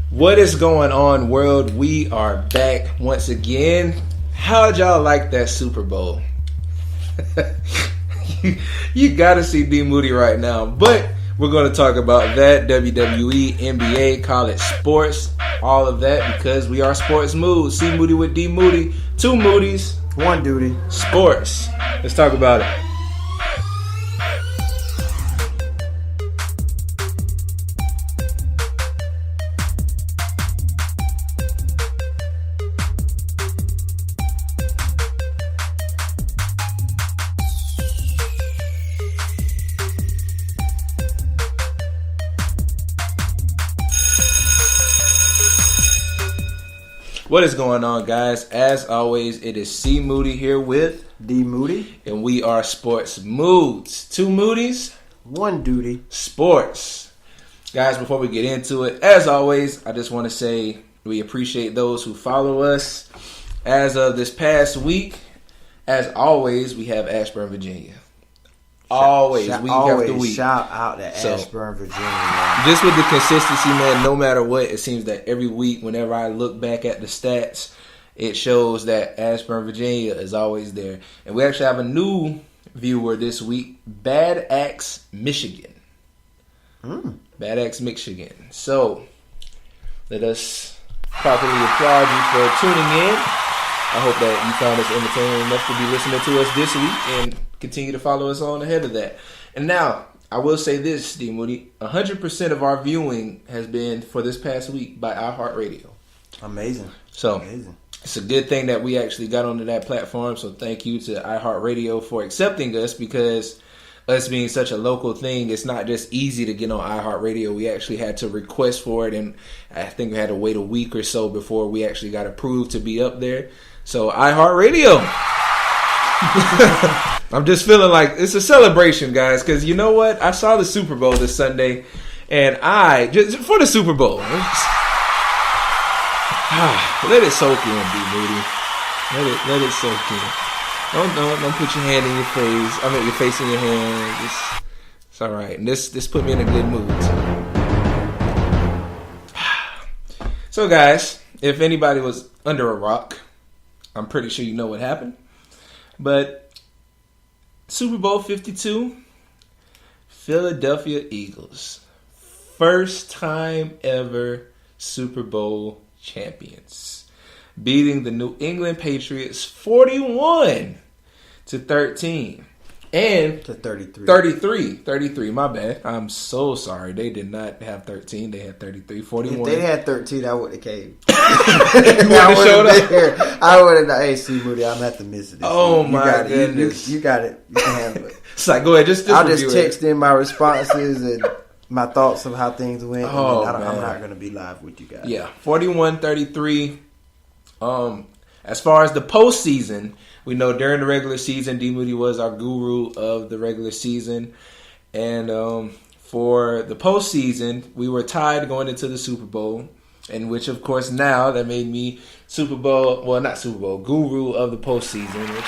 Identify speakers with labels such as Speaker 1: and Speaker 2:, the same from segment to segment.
Speaker 1: What is going on, world? We are back once again. How'd y'all like that Super Bowl? you gotta see D Moody right now. But we're going to talk about that, WWE, NBA, college sports, all of that, because we are Sports Mood. C Moody with D Moody. Two Moodies.
Speaker 2: One duty.
Speaker 1: Sports. Let's talk about it. What is going on, guys? As always, it is C Moody here with
Speaker 2: D Moody,
Speaker 1: and we are Sports Moods. Two Moodies,
Speaker 2: one duty.
Speaker 1: Sports. Guys, before we get into it, as always, I just want to say we appreciate those who follow us. As of this past week, as always, we have Ashburn, Virginia. Always, week after week.
Speaker 2: Shout out to Ashburn, Virginia. Man.
Speaker 1: Just with the consistency, man, no matter what, it seems that every week, whenever I look back at the stats, it shows that Ashburn, Virginia is always there. And we actually have a new viewer this week, Bad Axe, Michigan. Bad Axe, Michigan. So, let us properly applaud you for tuning in. I hope that you found us entertaining enough to be listening to us this week and continue to follow us on ahead of that. And now, I will say this, D Moody, 100% of our viewing has been for this past week by iHeartRadio.
Speaker 2: Amazing.
Speaker 1: So, it's a good thing that we actually got onto that platform. So, thank you to iHeartRadio for accepting us, because us being such a local thing, it's not just easy to get on iHeartRadio. We actually had to request for it, and I think we had to wait a week or so before we actually got approved to be up there. So, iHeartRadio. I'm just feeling like it's a celebration, guys, because you know what? I saw the Super Bowl this Sunday, and I, just for the Super Bowl, let it soak in, D Moody. Let it soak in. Don't put your hand in your face. I mean, your face in your hand. It's all right. And this put me in a good mood. So, guys, if anybody was under a rock, I'm pretty sure you know what happened. But Super Bowl 52, Philadelphia Eagles, first time ever Super Bowl champions, beating the New England Patriots 41-13. And
Speaker 2: to 33.
Speaker 1: 33, my bad. I'm so sorry. They did not have 13. They had 33. 41.
Speaker 2: If they had 13, I would have came.
Speaker 1: I
Speaker 2: would have. Hey, C Moody, I'm at the miss of this.
Speaker 1: Oh, my goodness.
Speaker 2: You got it. You can handle it.
Speaker 1: It's like, go ahead.
Speaker 2: I'll just text in my responses and my thoughts of how things went.
Speaker 1: Oh,
Speaker 2: and I'm not going to be live with you guys.
Speaker 1: Yeah, 41-33. As far as the postseason, we know during the regular season, D Moody was our guru of the regular season. And for the postseason, we were tied going into the Super Bowl. And which, of course, now that made me guru of the postseason. Which,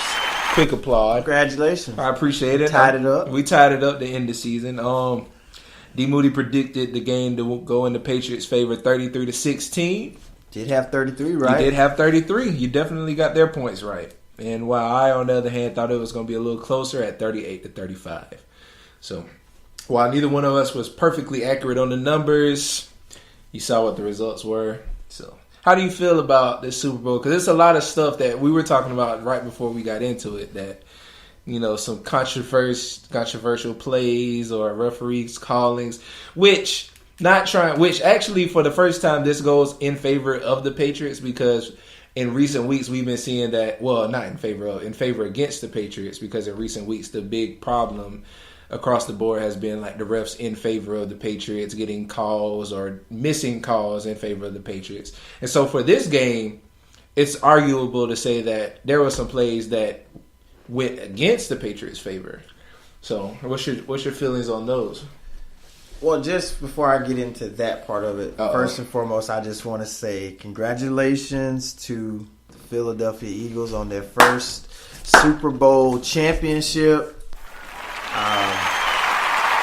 Speaker 1: quick applaud.
Speaker 2: Congratulations.
Speaker 1: I appreciate it.
Speaker 2: Tied it up.
Speaker 1: We tied it up to end the season. D Moody predicted the game to go in the Patriots' favor 33-16.
Speaker 2: Did have 33, right?
Speaker 1: You did have 33. You definitely got their points right. And while I, on the other hand, thought it was going to be a little closer at 38-35. So, while neither one of us was perfectly accurate on the numbers, you saw what the results were. So, how do you feel about this Super Bowl? Because it's a lot of stuff that we were talking about right before we got into it that, you know, some controversial plays or referees callings, which actually for the first time this goes in favor of the Patriots, because in recent weeks we've been seeing that, well, not in favor against the Patriots, because in recent weeks the big problem across the board has been like the refs in favor of the Patriots getting calls or missing calls in favor of the Patriots. And so for this game, it's arguable to say that there were some plays that went against the Patriots' favor. So what's your feelings on those?
Speaker 2: Well, just before I get into that part of it, first and foremost, I just want to say congratulations to the Philadelphia Eagles on their first Super Bowl championship.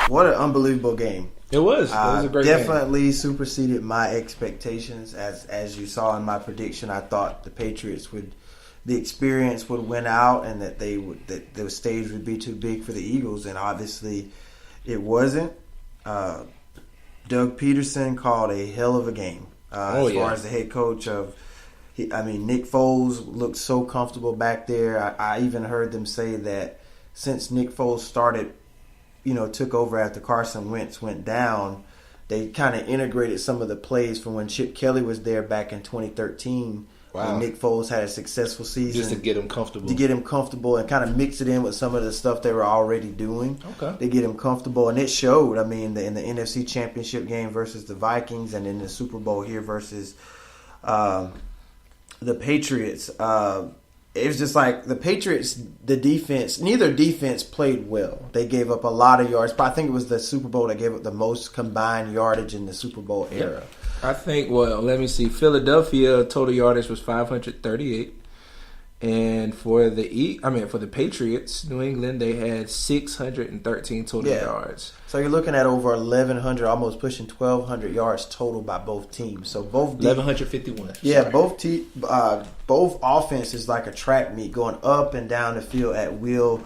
Speaker 2: What an unbelievable game.
Speaker 1: It was a great
Speaker 2: definitely
Speaker 1: game.
Speaker 2: Superseded my expectations. As you saw in my prediction, I thought the Patriots the experience would win out, and that the stage would be too big for the Eagles, and obviously it wasn't. Doug Peterson called a hell of a game. As far as the head coach Nick Foles looked so comfortable back there. I even heard them say that since Nick Foles took over after Carson Wentz went down, they kind of integrated some of the plays from when Chip Kelly was there back in 2013. Wow. When Nick Foles had a successful season.
Speaker 1: Just to get him comfortable.
Speaker 2: And kind of mix it in with some of the stuff they were already doing.
Speaker 1: Okay.
Speaker 2: To get him comfortable. And it showed, in the NFC Championship game versus the Vikings, and in the Super Bowl here versus the Patriots. It was just like the Patriots, neither defense played well. They gave up a lot of yards. But I think it was the Super Bowl that gave up the most combined yardage in the Super Bowl era.
Speaker 1: I think, let me see. Philadelphia total yardage was 538. And for the Patriots, New England, they had 613 total yards.
Speaker 2: So you're looking at over 1,100, almost pushing 1,200 yards total by both teams. So both
Speaker 1: 1,151.
Speaker 2: Yeah, both offenses like a track meet, going up and down the field at will.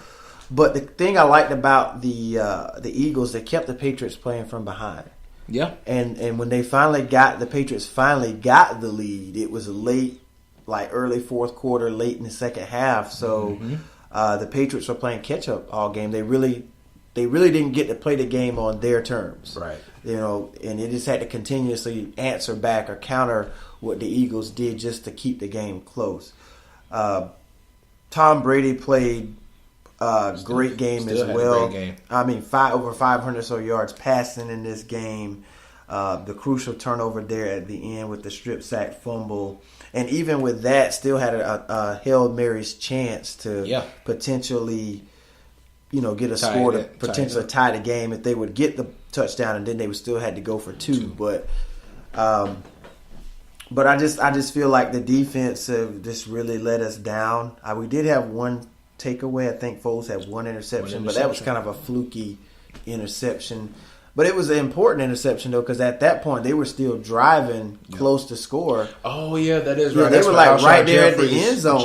Speaker 2: But the thing I liked about the Eagles, they kept the Patriots playing from behind.
Speaker 1: Yeah,
Speaker 2: and when the Patriots finally got the lead, it was late. Like early fourth quarter, late in the second half. So the Patriots were playing catch up all game. They really didn't get to play the game on their terms.
Speaker 1: Right.
Speaker 2: And they just had to continuously answer back or counter what the Eagles did just to keep the game close. Tom Brady played a great game as well.
Speaker 1: Great game.
Speaker 2: Over 500 so yards passing in this game. The crucial turnover there at the end with the strip sack fumble. And even with that, still had a Hail Mary's chance to potentially, get a score to potentially tie the game if they would get the touchdown, and then they would still had to go for two. But I just feel like the defense have just really let us down. We did have one takeaway. I think Foles had one interception, but that was kind of a fluky interception. But it was an important interception, though, because at that point, they were still driving close to score.
Speaker 1: Oh, yeah, that is right.
Speaker 2: They were like right there at the end zone.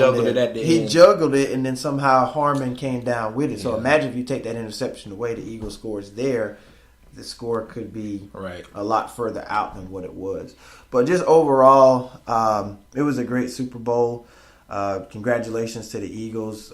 Speaker 1: He
Speaker 2: juggled it, and then somehow Harmon came down with it. So imagine if you take that interception away, the Eagles scores there, the score could be a lot further out than what it was. But just overall, it was a great Super Bowl. Congratulations to the Eagles.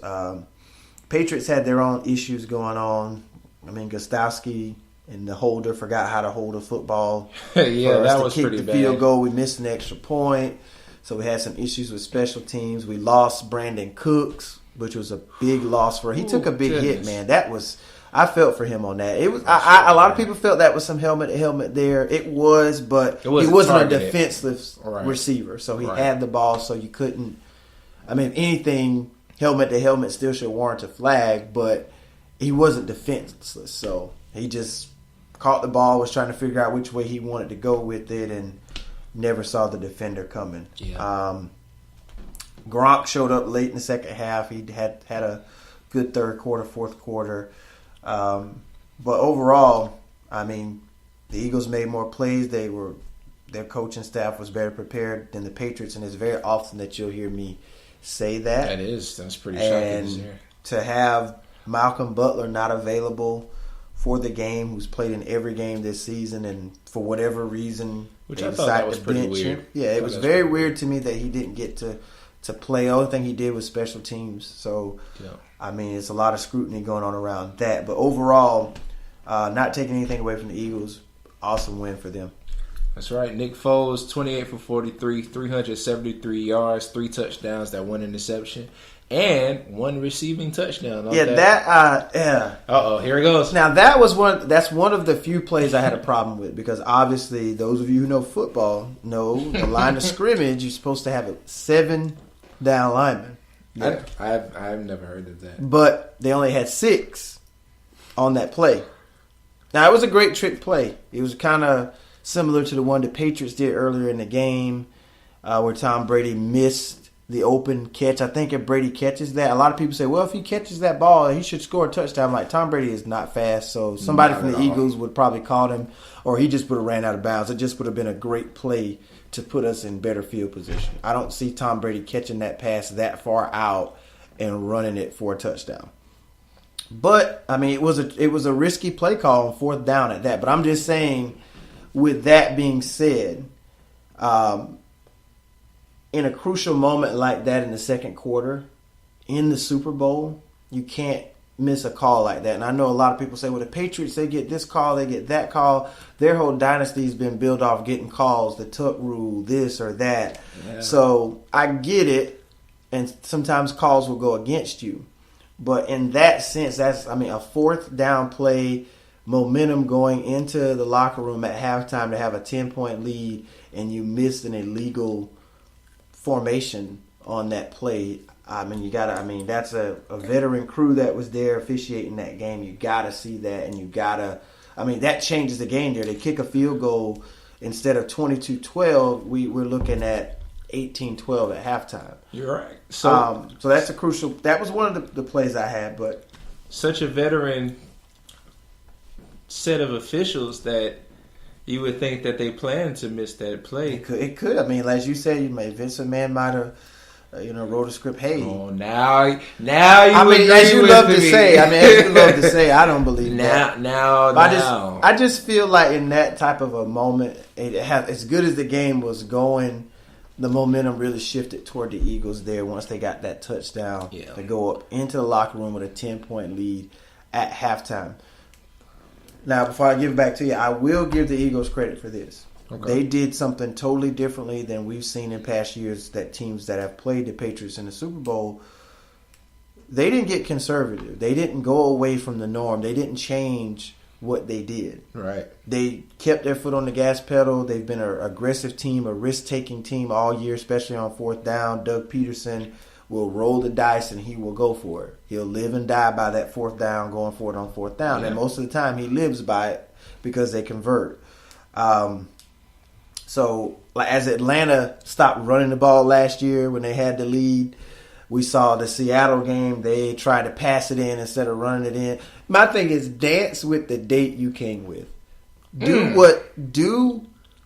Speaker 2: Patriots had their own issues going on. Gostowski and the holder forgot how to hold a football.
Speaker 1: That was pretty bad.
Speaker 2: The field goal, we missed an extra point. So we had some issues with special teams. We lost Brandon Cooks, which was a big loss for him. He took a big hit, man. I felt for him on that. It was a lot of people felt that was some helmet to helmet there. It was, but he wasn't a defenseless receiver. So he had the ball, so you couldn't. Anything helmet to helmet still should warrant a flag, but he wasn't defenseless. So he just caught the ball, was trying to figure out which way he wanted to go with it, and never saw the defender coming. Yeah. Gronk showed up late in the second half. He had a good third quarter, fourth quarter. But overall, the Eagles made more plays. Their coaching staff was better prepared than the Patriots, and it's very often that you'll hear me say that.
Speaker 1: That's pretty shocking
Speaker 2: and
Speaker 1: to hear.
Speaker 2: To have Malcolm Butler not available for the game, who's played in every game this season, and for whatever reason,
Speaker 1: which I thought that was pretty weird.
Speaker 2: Yeah, it was very weird to me that he didn't get to play. The only thing he did was special teams. So, it's a lot of scrutiny going on around that. But overall, not taking anything away from the Eagles, awesome win for them.
Speaker 1: That's right. Nick Foles, 28 for 43, 373 yards, 3 touchdowns, that 1 interception. And 1 receiving touchdown.
Speaker 2: Here it goes. Now that's one of the few plays I had a problem with, because obviously those of you who know football know the line of scrimmage, you're supposed to have a 7 down linemen.
Speaker 1: Yeah. I've never heard of that.
Speaker 2: But they only had 6 on that play. Now it was a great trick play. It was kind of similar to the one the Patriots did earlier in the game, where Tom Brady missed the open catch. I think if Brady catches that, a lot of people say, well, if he catches that ball, he should score a touchdown. Like, Tom Brady is not fast, so somebody from the Eagles would probably caught him, or he just would have ran out of bounds. It just would have been a great play to put us in better field position. I don't see Tom Brady catching that pass that far out and running it for a touchdown. But, I mean, it was a risky play call on fourth down at that. But I'm just saying, with that being said, in a crucial moment like that in the second quarter, in the Super Bowl, you can't miss a call like that. And I know a lot of people say, well, the Patriots, they get this call, they get that call. Their whole dynasty's been built off getting calls, the Tuck rule, this or that. Yeah. So I get it, and sometimes calls will go against you. But in that sense, that's, I mean, a fourth down play, momentum going into the locker room at halftime to have a 10-point lead, and you missed an illegal formation on that play. I mean, that's a veteran crew that was there officiating that game. You gotta see that, and that changes the game there. They kick a field goal instead of 22-12. We're looking at 18-12 at halftime.
Speaker 1: You're right. So
Speaker 2: that's a crucial. That was one of the plays I had, but
Speaker 1: such a veteran set of officials that you would think that they planned to miss that play.
Speaker 2: It could. I mean, as you said, Vince McMahon might have, wrote a script. Hey,
Speaker 1: now you.
Speaker 2: I mean, as you love to say. I don't believe that.
Speaker 1: Now.
Speaker 2: I just feel like in that type of a moment, as good as the game was going, the momentum really shifted toward the Eagles there once they got that touchdown to go up into the locker room with a 10-point lead at halftime. Now, before I give it back to you, I will give the Eagles credit for this. Okay. They did something totally differently than we've seen in past years that teams that have played the Patriots in the Super Bowl, they didn't get conservative. They didn't go away from the norm. They didn't change what they did.
Speaker 1: Right.
Speaker 2: They kept their foot on the gas pedal. They've been an aggressive team, a risk-taking team all year, especially on fourth down. Doug Peterson will roll the dice and he will go for it. He'll live and die by that fourth down, going for it on fourth down. Yeah. And most of the time he lives by it because they convert. So like as Atlanta stopped running the ball last year when they had the lead, we saw the Seattle game. They tried to pass it in instead of running it in. My thing is dance with the date you came with. Do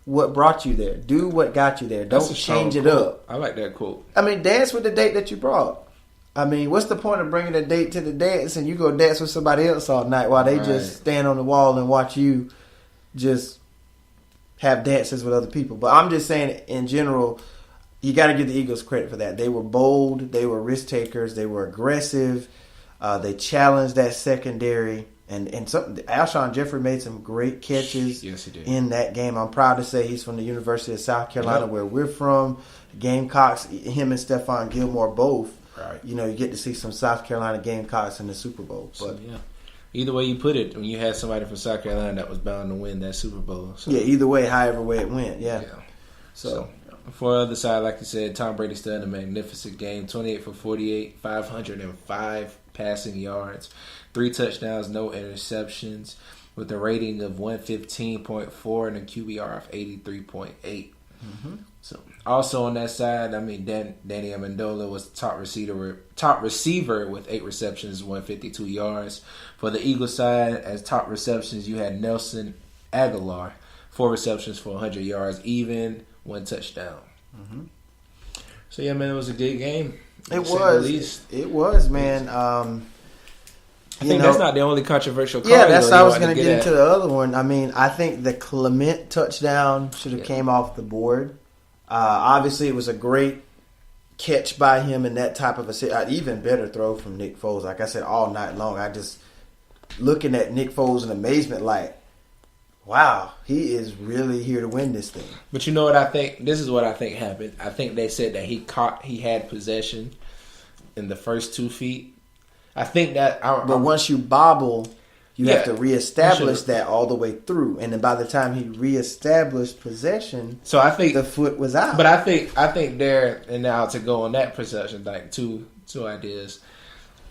Speaker 2: what brought you there. Do what got you there. Don't change it up.
Speaker 1: I like that quote.
Speaker 2: I mean, dance with the date that you brought. I mean, what's the point of bringing a date to the dance and you go dance with somebody else all night while they just stand on the wall and watch you just have dances with other people? But I'm just saying, in general, you got to give the Eagles credit for that. They were bold. They were risk takers. They were aggressive. They challenged that secondary. And something, Alshon Jeffrey made some great catches in that game. I'm proud to say he's from the University of South Carolina, where we're from. Gamecocks, him and Stephon Gilmore both. Right. You get to see some South Carolina Gamecocks in the Super Bowl. But
Speaker 1: either way you put it, when you had somebody from South Carolina that was bound to win that Super Bowl. So.
Speaker 2: Yeah, either way, however way it went. Yeah.
Speaker 1: So for the other side, like you said, Tom Brady still had a magnificent game. 28 for 48, 505 passing yards, 3 touchdowns, no interceptions, with a rating of 115.4 and a QBR of 83.8. Mm-hmm. So also on that side, I mean, Danny Amendola was top receiver with 8 receptions, 152 yards. For the Eagles side, as top receptions, you had Nelson Aguilar, 4 receptions for 100 yards, even 1 touchdown. Mm-hmm. So yeah, man, it was a good game.
Speaker 2: It was, man.
Speaker 1: I think that's not the only controversial call.
Speaker 2: Yeah, that's how I was going to get into the other one. I mean, I think the Clement touchdown should have came off the board. Obviously, it was a great catch by him in that type of a even better throw from Nick Foles. Like I said, all night long, I just looking at Nick Foles in amazement, like, wow, he is really here to win this thing.
Speaker 1: But you know what I think? This is what I think happened. I think they said that he had possession in the first 2 feet. I think that...
Speaker 2: But once you bobble, you have to reestablish that all the way through. And then by the time he reestablished possession,
Speaker 1: so I think
Speaker 2: the foot was out.
Speaker 1: But I think there, and now to go on that possession, like two ideas.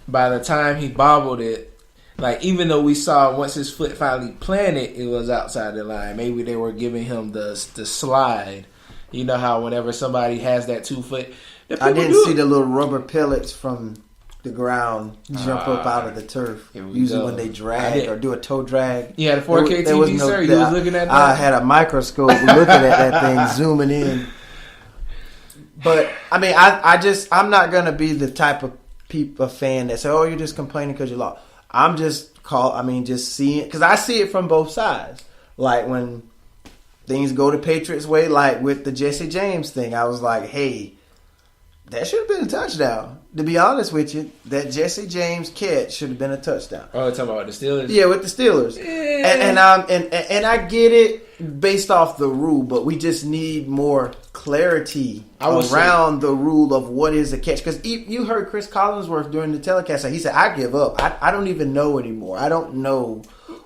Speaker 1: By the time he bobbled it, like even though we saw once his foot finally planted, it was outside the line. Maybe they were giving him the slide. You know how whenever somebody has that 2 foot,
Speaker 2: I didn't see the little rubber pellets from the ground jump up out of the turf. Usually when they drag or do a toe drag.
Speaker 1: You had a 4K TV, sir? You was looking at that?
Speaker 2: I had a microscope looking at that thing, zooming in. But, I mean, I'm not going to be the type of fan that say, oh, you're just complaining because you lost. I'm just seeing it. Because I see it from both sides. Like, when things go the Patriots' way, like with the Jesse James thing, I was like, hey, that should have been a touchdown. To be honest with you, that Jesse James catch should have been a touchdown.
Speaker 1: Oh, talking about the Steelers?
Speaker 2: Yeah, with the Steelers. Yeah. And I get it based off the rule, but we just need more clarity around the rule of what is a catch. Because you heard Chris Collinsworth during the telecast, he said, I give up. I don't even know anymore. I don't know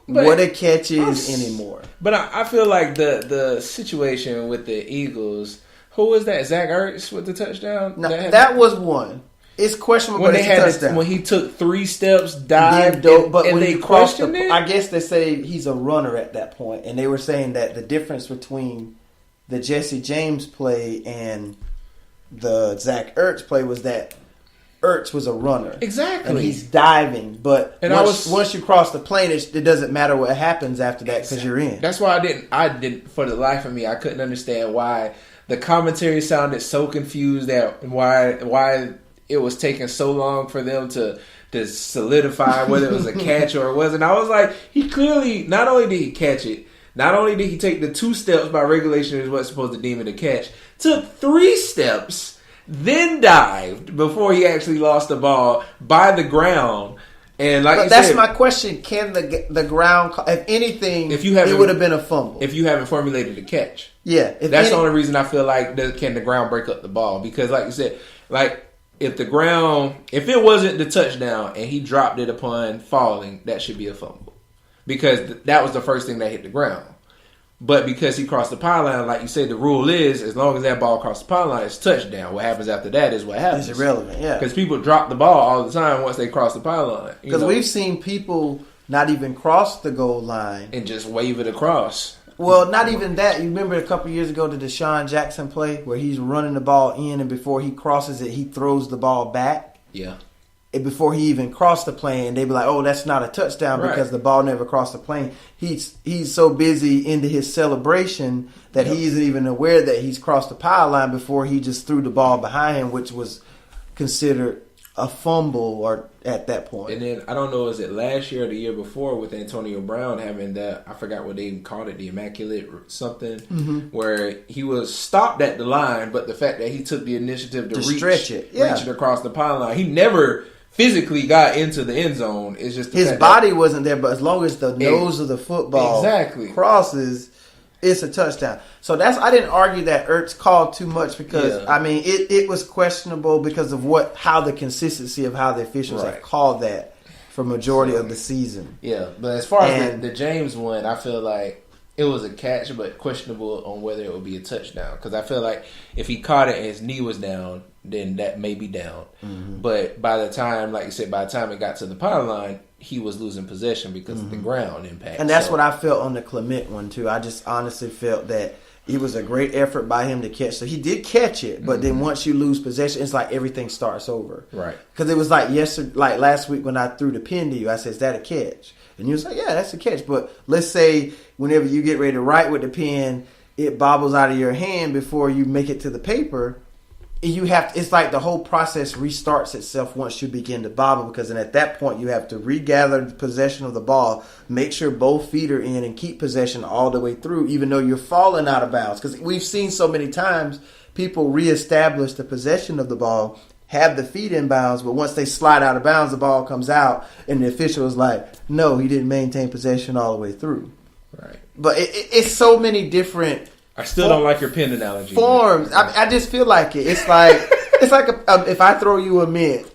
Speaker 2: what a catch is anymore.
Speaker 1: But I feel like the situation with the Eagles, who was that? Zach Ertz with the touchdown?
Speaker 2: No, that was one. It's questionable,
Speaker 1: when
Speaker 2: but it's a touchdown.
Speaker 1: When he took 3 steps, dived,
Speaker 2: but
Speaker 1: and
Speaker 2: when
Speaker 1: they
Speaker 2: he crossed
Speaker 1: questioned it?
Speaker 2: I guess they say he's a runner at that point, and they were saying that the difference between the Jesse James play and the Zach Ertz play was that Ertz was a runner.
Speaker 1: Exactly.
Speaker 2: And he's diving, but once you cross the plane, it doesn't matter what happens after that because you're in.
Speaker 1: That's why I didn't, for the life of me, I couldn't understand why the commentary sounded so confused at why it was taking so long for them to solidify whether it was a catch or it wasn't. I was like, he clearly, not only did he catch it, not only did he take the 2 steps by regulation is what's supposed to deem it a catch, took 3 steps, then dived before he actually lost the ball by the ground. And like
Speaker 2: that's my question. Can the ground, if anything, it would have been a fumble.
Speaker 1: If you haven't formulated a catch.
Speaker 2: Yeah.
Speaker 1: That's the only reason I feel like can the ground break up the ball. Because like you said, like if it wasn't the touchdown and he dropped it upon falling, that should be a fumble. Because that was the first thing that hit the ground. But because he crossed the pylon, like you said, the rule is as long as that ball crossed the pylon, it's touchdown. What happens after that is what happens.
Speaker 2: It's irrelevant, yeah.
Speaker 1: Because people drop the ball all the time once they cross the pylon.
Speaker 2: Because we've seen people not even cross the goal line.
Speaker 1: And just wave it across.
Speaker 2: Well, not even that. You remember a couple years ago the Deshaun Jackson play where he's running the ball in and before he crosses it, he throws the ball back?
Speaker 1: Yeah.
Speaker 2: And before he even crossed the plane, and they'd be like, oh, that's not a touchdown because the ball never crossed the plane. He's so busy into his celebration that he isn't even aware that he's crossed the pylon before he just threw the ball behind him, which was considered a fumble or at that point.
Speaker 1: And then, I don't know, is it last year or the year before with Antonio Brown having that, I forgot what they called it, the immaculate something, where he was stopped at the line, but the fact that he took the initiative to reach it across the pylon, he never physically got into the end zone. It's just
Speaker 2: his body wasn't there, but as long as the nose of the football crosses, it's a touchdown. So I didn't argue that Ertz called too much because I mean it was questionable because of how the consistency of how the officials have called that for majority of the season.
Speaker 1: Yeah, but as far as the James one, I feel like it was a catch, but questionable on whether it would be a touchdown. Because I feel like if he caught it and his knee was down, then that may be down. But by the time, like you said, by the time it got to the pylon, he was losing possession because of the ground impact.
Speaker 2: And that's what I felt on the Clement one, too. I just honestly felt that it was a great effort by him to catch. So he did catch it, but then once you lose possession, it's like everything starts over.
Speaker 1: Right.
Speaker 2: Because it was like last week when I threw the pin to you, I said, is that a catch? And you was like, yeah, that's a catch. But let's say whenever you get ready to write with the pen, it bobbles out of your hand before you make it to the paper. It's like the whole process restarts itself once you begin to bobble, because then at that point you have to regather possession of the ball, make sure both feet are in, and keep possession all the way through, even though you're falling out of bounds. Because we've seen so many times people reestablish the possession of the ball, have the feet in bounds, but once they slide out of bounds, the ball comes out, and the official is like, no, he didn't maintain possession all the way through.
Speaker 1: Right.
Speaker 2: But it's so many different.
Speaker 1: I still don't like your pen analogy.
Speaker 2: Forms. I just feel like it. It's like if I throw you a mint,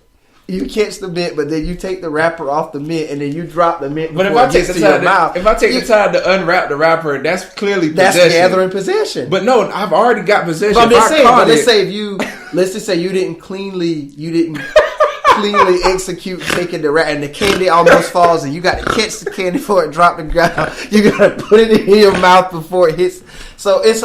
Speaker 2: you catch the mint, but then you take the wrapper off the mint, and then you drop the mint before it gets to your mouth.
Speaker 1: If I take the time to unwrap the wrapper, that's clearly possession.
Speaker 2: That's gathering possession.
Speaker 1: But no, I've already got possession.
Speaker 2: But let's just say you didn't cleanly execute taking the wrap, and the candy almost falls, and you got to catch the candy before it drops the ground. You got to put it in your mouth before it hits. So it's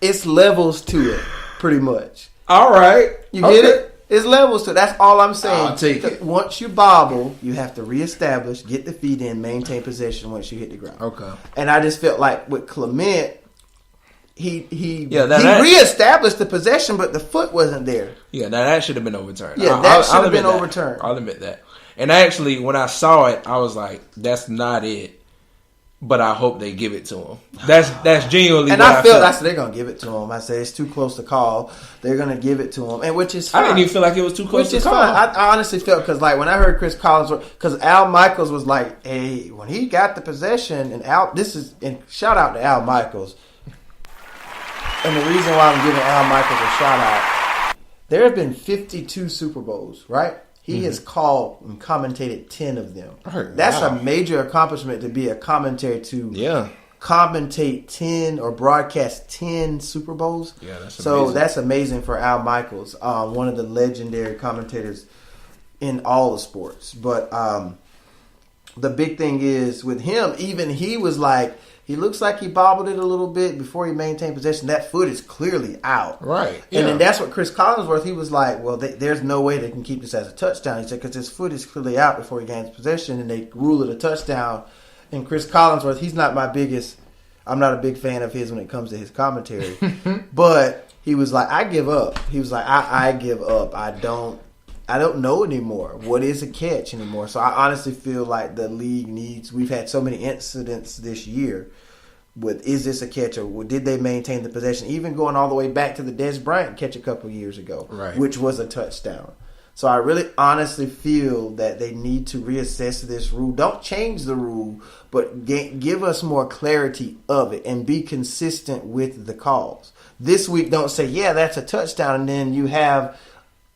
Speaker 2: it's levels to it, pretty much.
Speaker 1: All right.
Speaker 2: You get it? It's levels to it. That's all I'm saying.
Speaker 1: I'll take it.
Speaker 2: Once you bobble, you have to reestablish, get the feet in, maintain possession once you hit the ground.
Speaker 1: Okay.
Speaker 2: And I just felt like with Clement, he
Speaker 1: that
Speaker 2: reestablished the possession, but the foot wasn't there.
Speaker 1: Yeah, now that should have been overturned.
Speaker 2: Yeah, that should have been overturned.
Speaker 1: I'll admit that. And actually, when I saw it, I was like, "That's not it." But I hope they give it to him. That's genuinely.
Speaker 2: And
Speaker 1: what
Speaker 2: I felt
Speaker 1: felt.
Speaker 2: they're gonna give it to him. I said it's too close to call. They're gonna give it to him, and which is fine.
Speaker 1: I didn't even feel like it was too close to call.
Speaker 2: Fine. I honestly felt because like when I heard Chris Collins, because Al Michaels was like, "Hey, when he got the possession," and shout out to Al Michaels. And the reason why I'm giving Al Michaels a shout out, there have been 52 Super Bowls, right? He has called and commentated 10 of them. That's a major accomplishment to be a commentator to commentate 10 or broadcast 10 Super Bowls.
Speaker 1: Yeah, that's amazing.
Speaker 2: So that's amazing for Al Michaels, one of the legendary commentators in all the sports. But the big thing is with him, even he was like, he looks like he bobbled it a little bit before he maintained possession. That foot is clearly out.
Speaker 1: Right. Yeah.
Speaker 2: And then that's what Chris Collinsworth, he was like, well, there's no way they can keep this as a touchdown. He said, because his foot is clearly out before he gains possession, and they rule it a touchdown. And Chris Collinsworth, I'm not a big fan of his when it comes to his commentary. But he was like, I give up. He was like, I give up. I don't know anymore. What is a catch anymore? So I honestly feel like the league we've had so many incidents this year with, is this a catch or did they maintain the possession? Even going all the way back to the Des Bryant catch a couple years ago, which was a touchdown. So I really honestly feel that they need to reassess this rule. Don't change the rule, but give us more clarity of it and be consistent with the calls. This week, don't say, yeah, that's a touchdown, and then you have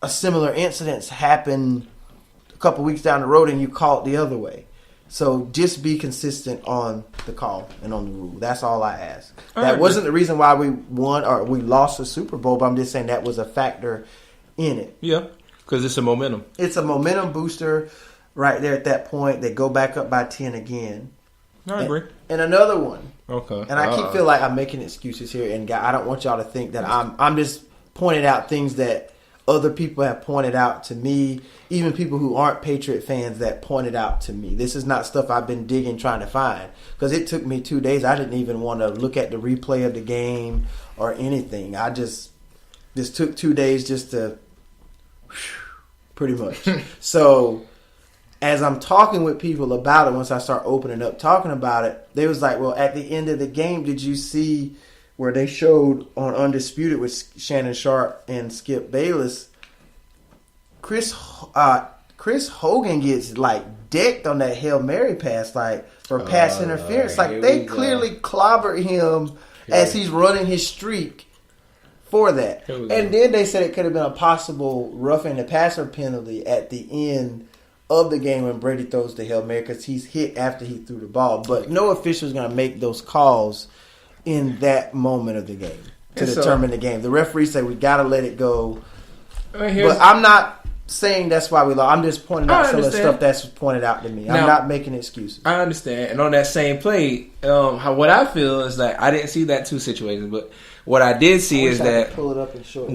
Speaker 2: a similar incident happen a couple weeks down the road and you call it the other way. So just be consistent on the call and on the rule. That's all I ask. That wasn't the reason why we won or we lost the Super Bowl, but I'm just saying that was a factor in it.
Speaker 1: Yeah, because it's a momentum.
Speaker 2: It's a momentum booster right there at that point. They go back up by 10 again.
Speaker 1: I agree.
Speaker 2: And another one.
Speaker 1: Okay.
Speaker 2: And I keep feeling like I'm making excuses here, and I don't want y'all to think that I'm just pointing out things that other people have pointed out to me, even people who aren't Patriot fans that pointed out to me. This is not stuff I've been digging trying to find, because it took me 2 days. I didn't even want to look at the replay of the game or anything. I just took 2 days just to pretty much. So as I'm talking with people about it, once I start opening up talking about it, they was like, well, at the end of the game, did you see where they showed on Undisputed with Shannon Sharp and Skip Bayless, Chris Hogan gets like decked on that Hail Mary pass, like for pass interference. Like they clearly clobbered him as he's running his streak for that. And then they said it could have been a possible roughing the passer penalty at the end of the game when Brady throws the Hail Mary because he's hit after he threw the ball. But no official is going to make those calls in that moment of the game to determine the game. The referees say we got to let it go. But I'm not saying that's why we lost. I'm just pointing out some of the stuff that's pointed out to me. Now, I'm not making excuses.
Speaker 1: I understand. And on that same play, what I feel is that I didn't see that two situations, but what I did see is that
Speaker 2: pull it up and show it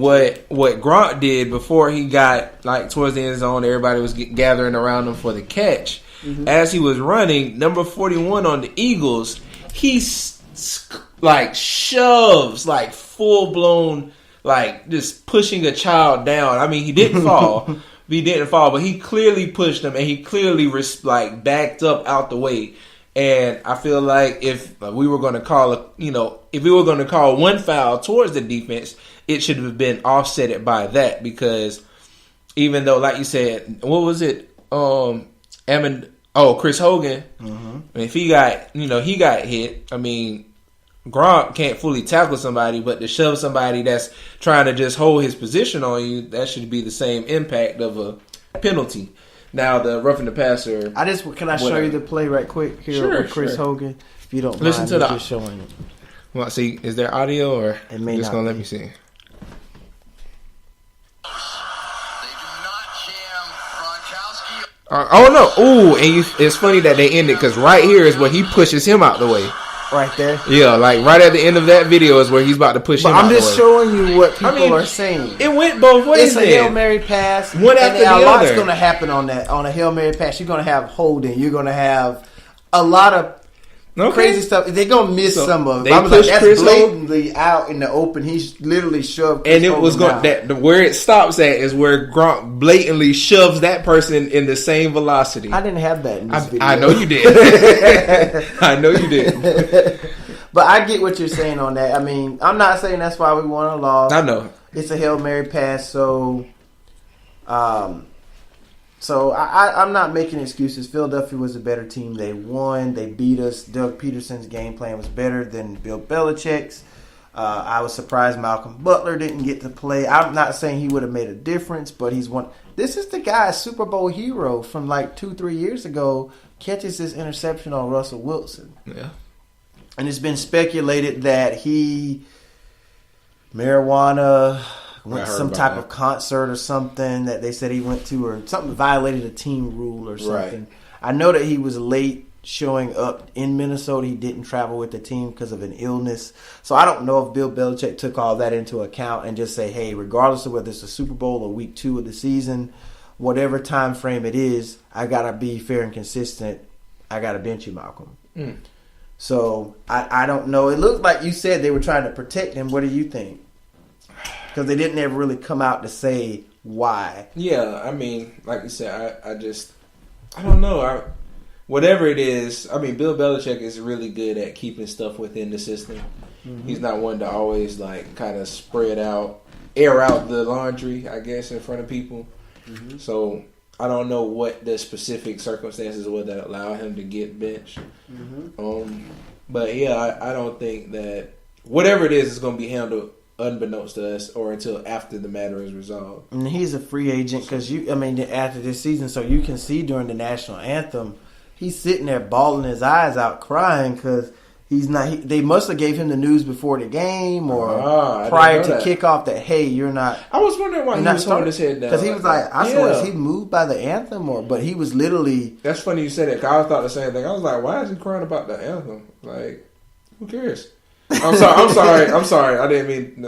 Speaker 1: what Gronk did before he got like towards the end zone, everybody was gathering around him for the catch. Mm-hmm. As he was running, number 41 on the Eagles, like shoves, like full blown, like just pushing a child down. I mean, he didn't fall. But he clearly pushed him, and he clearly like backed up out the way. And I feel like if we were going to call if we were going to call one foul towards the defense, it should have been offsetted by that, because even though, like you said, what was it? Chris Hogan. Mm-hmm. If he got hit. I mean, Gronk can't fully tackle somebody, but to shove somebody that's trying to just hold his position on you, that should be the same impact of a penalty. Now, the roughing the passer.
Speaker 2: Can I show you the play right quick here with Chris Hogan? If you don't mind,
Speaker 1: listen to the
Speaker 2: just showing it.
Speaker 1: Well, see, is there audio or
Speaker 2: it may
Speaker 1: just gonna let me see?
Speaker 3: They do not jam Gronkowski.
Speaker 1: Oh no! Ooh, and it's funny that they ended, because right here is where he pushes him out the way.
Speaker 2: right there.
Speaker 1: Yeah, like right at the end of that video is where he's about to push him out.
Speaker 2: I'm just
Speaker 1: the way.
Speaker 2: showing you what people are saying.
Speaker 1: It went both ways.
Speaker 2: It's a Hail Mary pass.
Speaker 1: One after the
Speaker 2: a lot's
Speaker 1: other.
Speaker 2: going to happen on that. On a Hail Mary pass, you're going to have holding. You're going to have a lot of crazy stuff. They're going to miss some of it. I was like, that's
Speaker 1: Chris
Speaker 2: blatantly out in the open. He's literally shoved Chris
Speaker 1: and it was going where it stops at is where Gronk blatantly shoves that person in the same velocity.
Speaker 2: I didn't have that in this video.
Speaker 1: I know you did. I know you did.
Speaker 2: But I get what you're saying on that. I mean, I'm not saying that's why we won or lost.
Speaker 1: I know.
Speaker 2: It's a Hail Mary pass, so I'm not making excuses. Philadelphia was a better team. They won. They beat us. Doug Peterson's game plan was better than Bill Belichick's. I was surprised Malcolm Butler didn't get to play. I'm not saying he would have made a difference, but he's one. This is the guy, Super Bowl hero from like 2-3 years ago, catches this interception on Russell Wilson.
Speaker 1: Yeah. And
Speaker 2: it's been speculated that he marijuana went to some type of concert or something that they said he went to, or something violated a team rule or something. Right. I know that he was late showing up in Minnesota. He didn't travel with the team because of an illness. So I don't know if Bill Belichick took all that into account and just say, hey, regardless of whether it's a Super Bowl or week 2 of the season, whatever time frame it is, I got to be fair and consistent. I got to bench you, Malcolm. Mm. So I don't know. It looked like you said they were trying to protect him. What do you think? Because they didn't ever really come out to say why.
Speaker 1: Yeah, I mean, like you said, I don't know. Whatever it is, I mean, Bill Belichick is really good at keeping stuff within the system. Mm-hmm. He's not one to always like kind of air out the laundry, I guess, in front of people. Mm-hmm. So I don't know what the specific circumstances were that allow him to get benched. Mm-hmm. But yeah, I don't think that whatever it is going to be handled unbeknownst to us or until after the matter is resolved.
Speaker 2: And he's a free agent because after this season, so you can see during the national anthem, he's sitting there bawling his eyes out, crying because he's not. They must have gave him the news before the game or prior to kickoff that hey, you're not.
Speaker 1: I was wondering why he was holding his head down
Speaker 2: because he was like, I swear, is he moved by the anthem but he was literally.
Speaker 1: That's funny you said that. Cause I thought the same thing. I was like, why is he crying about the anthem? Like, who cares? I'm sorry. I didn't mean.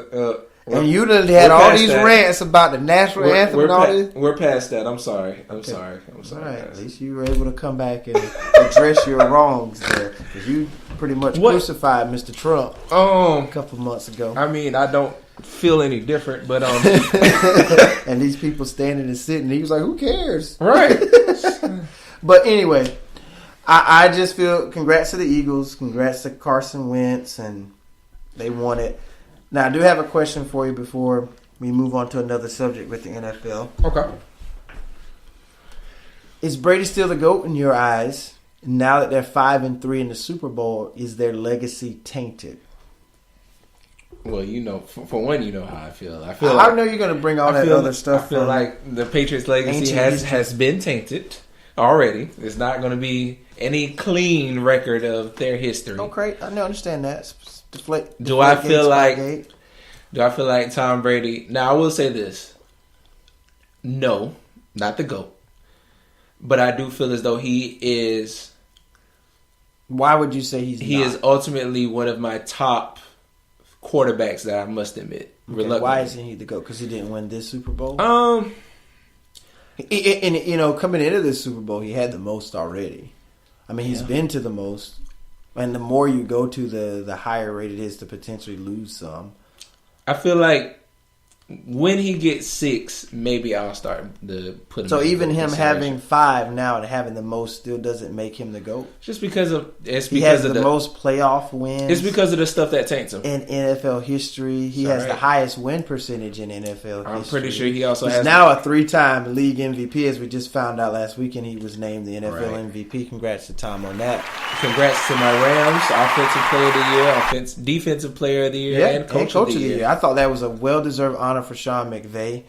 Speaker 2: And you done had all these rants about the national anthem and all this.
Speaker 1: We're past that. I'm sorry. I'm sorry.
Speaker 2: All right. At least you were able to come back and address your wrongs there. Because you pretty much crucified Mr. Trump a couple months ago.
Speaker 1: I mean, I don't feel any different, but
Speaker 2: and these people standing and sitting, he was like, who cares?
Speaker 1: Right.
Speaker 2: But anyway, I just feel congrats to the Eagles, congrats to Carson Wentz, and they won it. Now, I do have a question for you before we move on to another subject with the NFL.
Speaker 1: Okay.
Speaker 2: Is Brady still the GOAT in your eyes? Now that they're 5-3 in the Super Bowl, is their legacy tainted?
Speaker 1: Well, for one, you know how I feel.
Speaker 2: I know you're going to bring all that other stuff.
Speaker 1: I feel like the Patriots' legacy has been tainted already. It's not going to be any clean record of their history.
Speaker 2: Okay, I understand that.
Speaker 1: Do I feel like Tom Brady? Now, I will say this. No, not the GOAT. But I do feel as though he is.
Speaker 2: Why would you say he's
Speaker 1: He is ultimately one of my top quarterbacks that I must admit.
Speaker 2: Okay, why isn't he the GOAT? Because he didn't win this Super Bowl? And coming into this Super Bowl, he had the most already. I mean, he's been to the most. And the more you go to, the higher rate it is to potentially lose some.
Speaker 1: I feel like when he gets 6, maybe I'll start to put him.
Speaker 2: So even him having 5 now and having the most still doesn't make him the GOAT.
Speaker 1: Just because
Speaker 2: he has the most playoff wins.
Speaker 1: It's because of the stuff that taints him
Speaker 2: in NFL history. He has the highest win percentage in NFL history.
Speaker 1: I'm pretty sure he also
Speaker 2: has now a 3-time league MVP, as we just found out last weekend. He was named the NFL MVP. Congrats to Tom on that.
Speaker 1: Congrats to my Rams, offensive player of the year, defensive player of the year, and coach of the year.
Speaker 2: I thought that was a well-deserved honor for Sean McVay.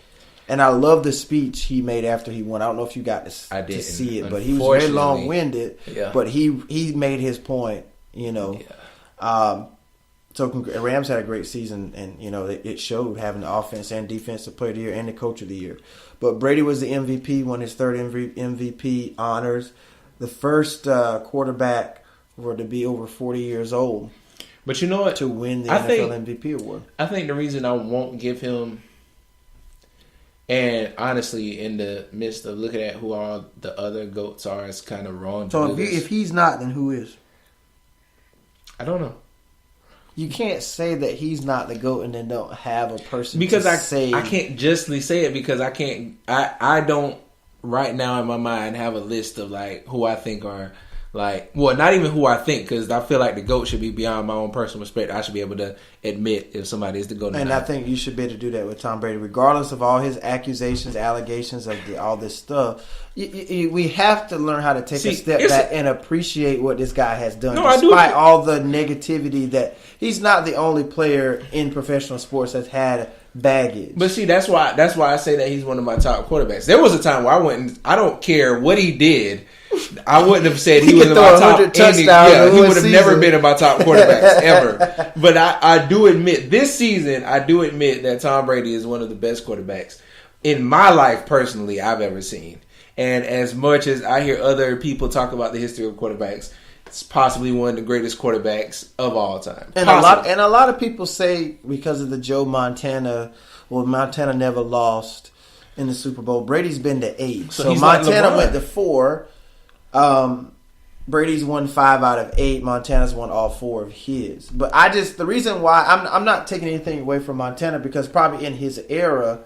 Speaker 2: And I love the speech he made after he won. I don't know if you got to see it, but he was very long-winded. Yeah. But he made his point, So Rams had a great season, and, it showed having the offense and defensive player of the year and the coach of the year. But Brady was the MVP, won his 3rd MVP honors. The first quarterback for to be over 40 years old.
Speaker 1: But you know what?
Speaker 2: To win the
Speaker 1: I
Speaker 2: NFL MVP award.
Speaker 1: I think the reason I won't give him, and honestly, in the midst of looking at who all the other GOATs are, it's kind of wrong.
Speaker 2: So if he's not, then who is?
Speaker 1: I don't know.
Speaker 2: You can't say that he's not the GOAT and then don't have a person
Speaker 1: because
Speaker 2: say.
Speaker 1: I can't justly say it because I can't. I don't right now in my mind have a list of like who I think are. Like, well, not even who I think, because I feel like the GOAT should be beyond my own personal respect. I should be able to admit if somebody is the GOAT.
Speaker 2: And I think you should be able to do that with Tom Brady, regardless of all his accusations, allegations of all this stuff. We have to learn how to take a step back and appreciate what this guy has done, despite all the negativity that he's not the only player in professional sports that's had baggage.
Speaker 1: But see, that's why I say that he's one of my top quarterbacks. There was a time where I don't care what he did. I wouldn't have said he was in my top. He would have never been in my top quarterbacks ever. But I do admit this season, that Tom Brady is one of the best quarterbacks in my life personally I've ever seen. And as much as I hear other people talk about the history of quarterbacks, it's possibly one of the greatest quarterbacks of all time.
Speaker 2: And a lot of people say because of the Joe Montana, Montana never lost in the Super Bowl. Brady's been to 8. So Montana went to 4. Brady's won 5 out of 8. Montana's won all 4 of his. But the reason why I'm not taking anything away from Montana, because probably in his era,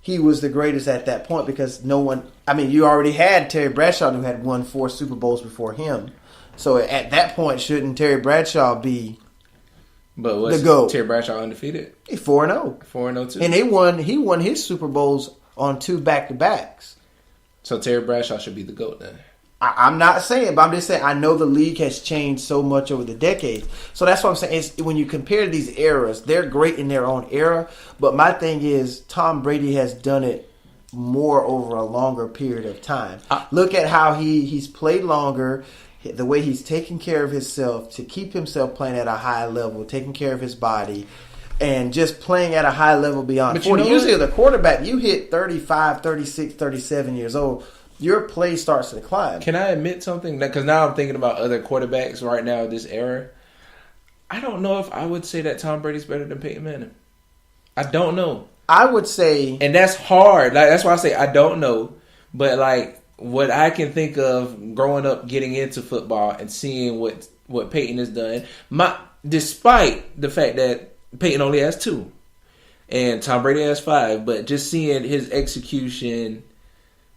Speaker 2: he was the greatest at that point because no one, you already had Terry Bradshaw who had won 4 Super Bowls before him. So at that point, shouldn't Terry Bradshaw be the GOAT?
Speaker 1: Terry Bradshaw undefeated?
Speaker 2: He's 4-0.
Speaker 1: 4-0 too.
Speaker 2: And he won his Super Bowls on 2 back-to-backs.
Speaker 1: So Terry Bradshaw should be the GOAT then.
Speaker 2: I'm not saying, but I'm just saying I know the league has changed so much over the decades. So that's what I'm saying. When you compare these eras, they're great in their own era. But my thing is Tom Brady has done it more over a longer period of time. Look at how he's played longer, the way he's taken care of himself to keep himself playing at a high level, taking care of his body, and just playing at a high level beyond 40. Usually the quarterback, you hit 35, 36, 37 years old, your play starts to decline.
Speaker 1: Can I admit something? Because now I'm thinking about other quarterbacks right now this era. I don't know if I would say that Tom Brady's better than Peyton Manning. I don't know.
Speaker 2: I would say...
Speaker 1: And that's hard. Like, that's why I say I don't know. But, like, what I can think of growing up, getting into football and seeing what Peyton has done, despite the fact that Peyton only has 2 and Tom Brady has 5, but just seeing his execution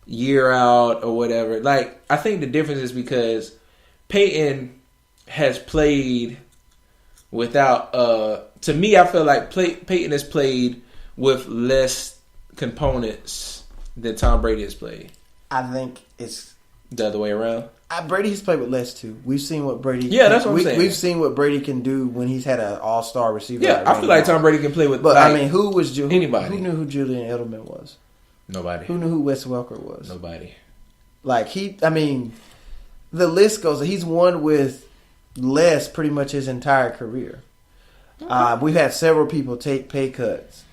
Speaker 1: year out or whatever. Like, I think the difference is because Peyton has played without to me I feel like Peyton has played with less components than Tom Brady has played.
Speaker 2: I think it's
Speaker 1: the other way around.
Speaker 2: Brady's played with less too. We've seen what Brady.
Speaker 1: Yeah, that's what I'm saying.
Speaker 2: We've seen what Brady can do when he's had an all-star receiver.
Speaker 1: Yeah, I feel like Tom Brady can play with.
Speaker 2: But who was
Speaker 1: anybody?
Speaker 2: Who knew who Julian Edelman was?
Speaker 1: Nobody.
Speaker 2: Who knew who Wes Welker was?
Speaker 1: Nobody.
Speaker 2: Like the list goes. He's won with less pretty much his entire career. Okay. We've had several people take pay cuts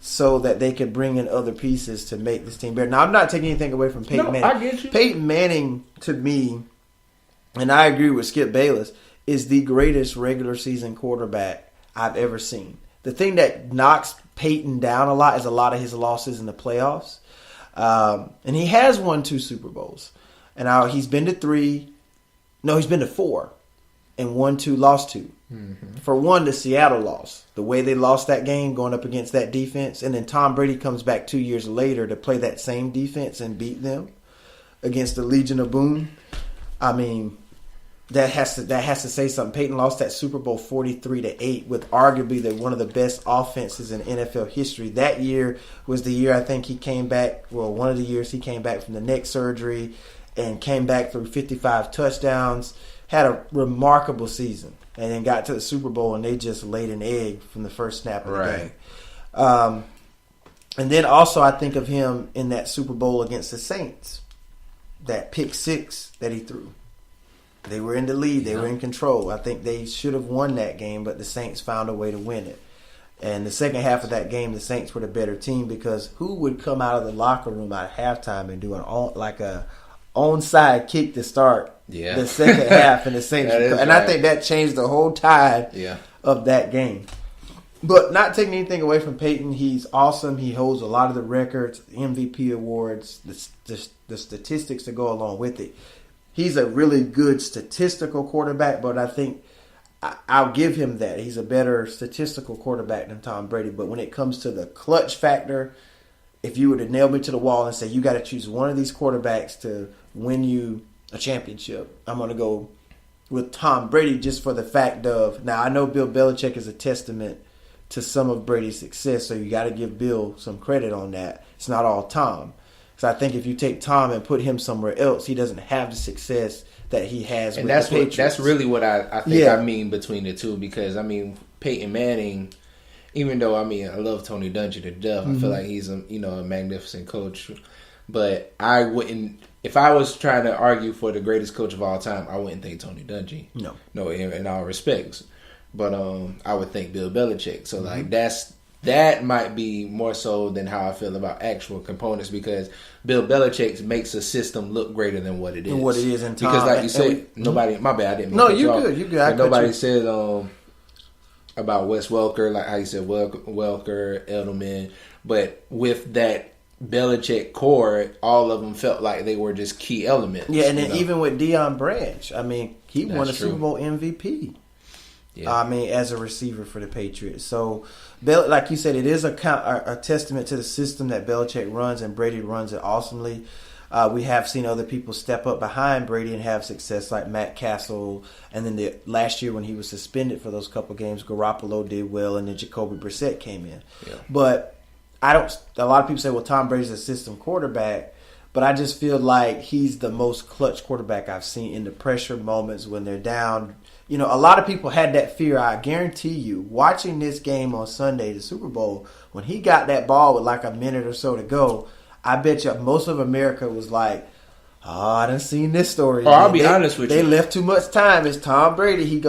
Speaker 2: so that they could bring in other pieces to make this team better. Now, I'm not taking anything away from Peyton Manning.
Speaker 1: I get you.
Speaker 2: Peyton Manning, to me, and I agree with Skip Bayless, is the greatest regular season quarterback I've ever seen. The thing that knocks Peyton down a lot is a lot of his losses in the playoffs. And he has won 2 Super Bowls. And he's been to 3. No, he's been to 4. And won 2, lost 2. Mm-hmm. For one, the Seattle loss. The way they lost that game going up against that defense. And then Tom Brady comes back 2 years later to play that same defense and beat them against the Legion of Boom. That has to say something. Peyton lost that Super Bowl 43-8 with arguably one of the best offenses in NFL history. That year was the year I think he came back. Well, one of the years he came back from the neck surgery and came back through 55 touchdowns. Had a remarkable season, and then got to the Super Bowl and they just laid an egg from the first snap of the game. And then also I think of him in that Super Bowl against the Saints, that pick 6 that he threw. They were in the lead. They were in control. I think they should have won that game, but the Saints found a way to win it. And the second half of that game, the Saints were the better team because who would come out of the locker room at halftime and do a onside kick to start the second half and the Saints. And I think that changed the whole tide of that game. But not taking anything away from Peyton, he's awesome. He holds a lot of the records, MVP awards, the statistics that go along with it. He's a really good statistical quarterback, but I think I'll give him that. He's a better statistical quarterback than Tom Brady. But when it comes to the clutch factor, if you were to nail me to the wall and say you got to choose one of these quarterbacks to win you a championship, I'm going to go with Tom Brady just for the fact of, now I know Bill Belichick is a testament to some of Brady's success, so you got to give Bill some credit on that. It's not all Tom. So I think if you take Tom and put him somewhere else, he doesn't have the success that he has with the Patriots.
Speaker 1: That's really what I think I mean between the two, because, I mean, Peyton Manning, even though, I mean, I love Tony Dungy to death, I feel like he's a magnificent coach, but I wouldn't, if I was trying to argue for the greatest coach of all time, I wouldn't think Tony Dungy. No, in all respects. But I would think Bill Belichick. So like that might be more so than how I feel about actual components, because Bill Belichick makes a system look greater than what it is.
Speaker 2: And what it is in time.
Speaker 1: Because like you said, nobody. My bad, I didn't.
Speaker 2: No, you good. You good.
Speaker 1: Nobody said about Wes Welker, like how you said Welker, Edelman, but with that Belichick core, all of them felt like they were just key elements.
Speaker 2: Yeah, and then even with Deion Branch, I mean, he won a Super Bowl MVP. Yeah. I mean, as a receiver for the Patriots. So, like you said, it is a testament to the system that Belichick runs, and Brady runs it awesomely. We have seen other people step up behind Brady and have success, like Matt Castle. And then last year when he was suspended for those couple games, Garoppolo did well, and then Jacoby Brissett came in. Yeah. But a lot of people say, well, Tom Brady's a system quarterback. But I just feel like he's the most clutch quarterback I've seen in the pressure moments when they're down. You know, a lot of people had that fear. I guarantee you, watching this game on Sunday, the Super Bowl, when he got that ball with like a minute or so to go, I bet you most of America was like, oh, I done seen this story.
Speaker 1: I'll be honest with you.
Speaker 2: They left too much time. It's Tom Brady.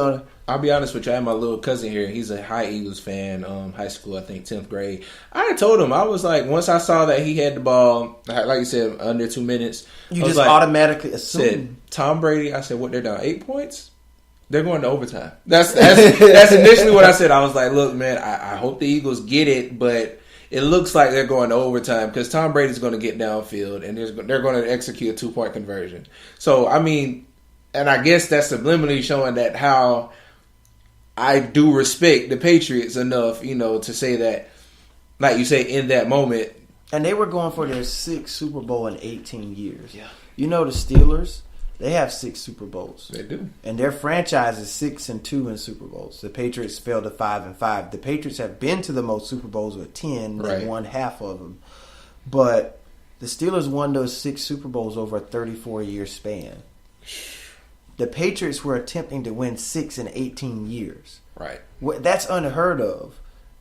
Speaker 1: I'll be honest with you. I have my little cousin here. He's a high Eagles fan, high school, I think, 10th grade. I told him, I was like, once I saw that he had the ball, like you said, under 2 minutes.
Speaker 2: You just automatically assume.
Speaker 1: Said, Tom Brady, I said, what, they're down 8 points? They're going to overtime. That's initially what I said. I was like, look, man, I hope the Eagles get it, but it looks like they're going to overtime because Tom Brady's going to get downfield and they're going to execute a 2-point conversion. So, I mean, and I guess that's subliminally showing that how I do respect the Patriots enough, to say that, like you say, in that moment.
Speaker 2: And they were going for their 6th Super Bowl in 18 years.
Speaker 1: Yeah.
Speaker 2: The Steelers, they have 6 Super Bowls.
Speaker 1: They do.
Speaker 2: And their franchise is 6-2 in Super Bowls. The Patriots fell to 5-5. The Patriots have been to the most Super Bowls with 10. They won half of them. But the Steelers won those 6 Super Bowls over a 34-year span. The Patriots were attempting to win 6 in 18 years.
Speaker 1: Right.
Speaker 2: That's unheard of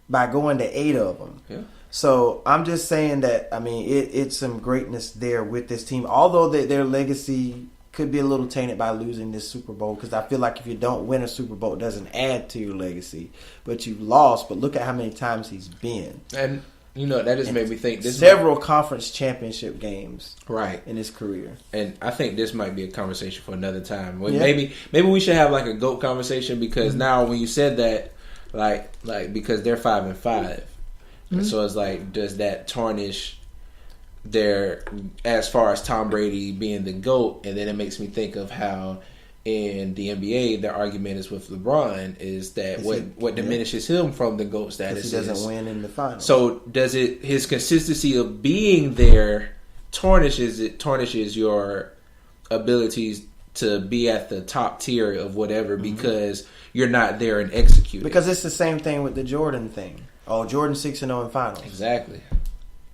Speaker 2: by going to 8 of them.
Speaker 1: Yeah.
Speaker 2: So I'm just saying that, I mean, it's some greatness there with this team. Although their legacy could be a little tainted by losing this Super Bowl, because I feel like if you don't win a Super Bowl, it doesn't add to your legacy. But you've lost, but look at how many times he's been.
Speaker 1: And, that just made me think.
Speaker 2: Several conference championship games in his career.
Speaker 1: And I think this might be a conversation for another time. Maybe we should have like a GOAT conversation, because now when you said that, like because they're 5-5. And so it's like, does that tarnish their, as far as Tom Brady being the GOAT? And then it makes me think of how in the NBA their argument is with LeBron is that what diminishes him from the GOAT status
Speaker 2: he doesn't win in the finals.
Speaker 1: So does it, his consistency of being there tarnishes your abilities to be at the top tier of whatever, because you're not there and executing?
Speaker 2: Because it's the same thing with the Jordan thing. Oh, Jordan 6-0 in finals.
Speaker 1: Exactly.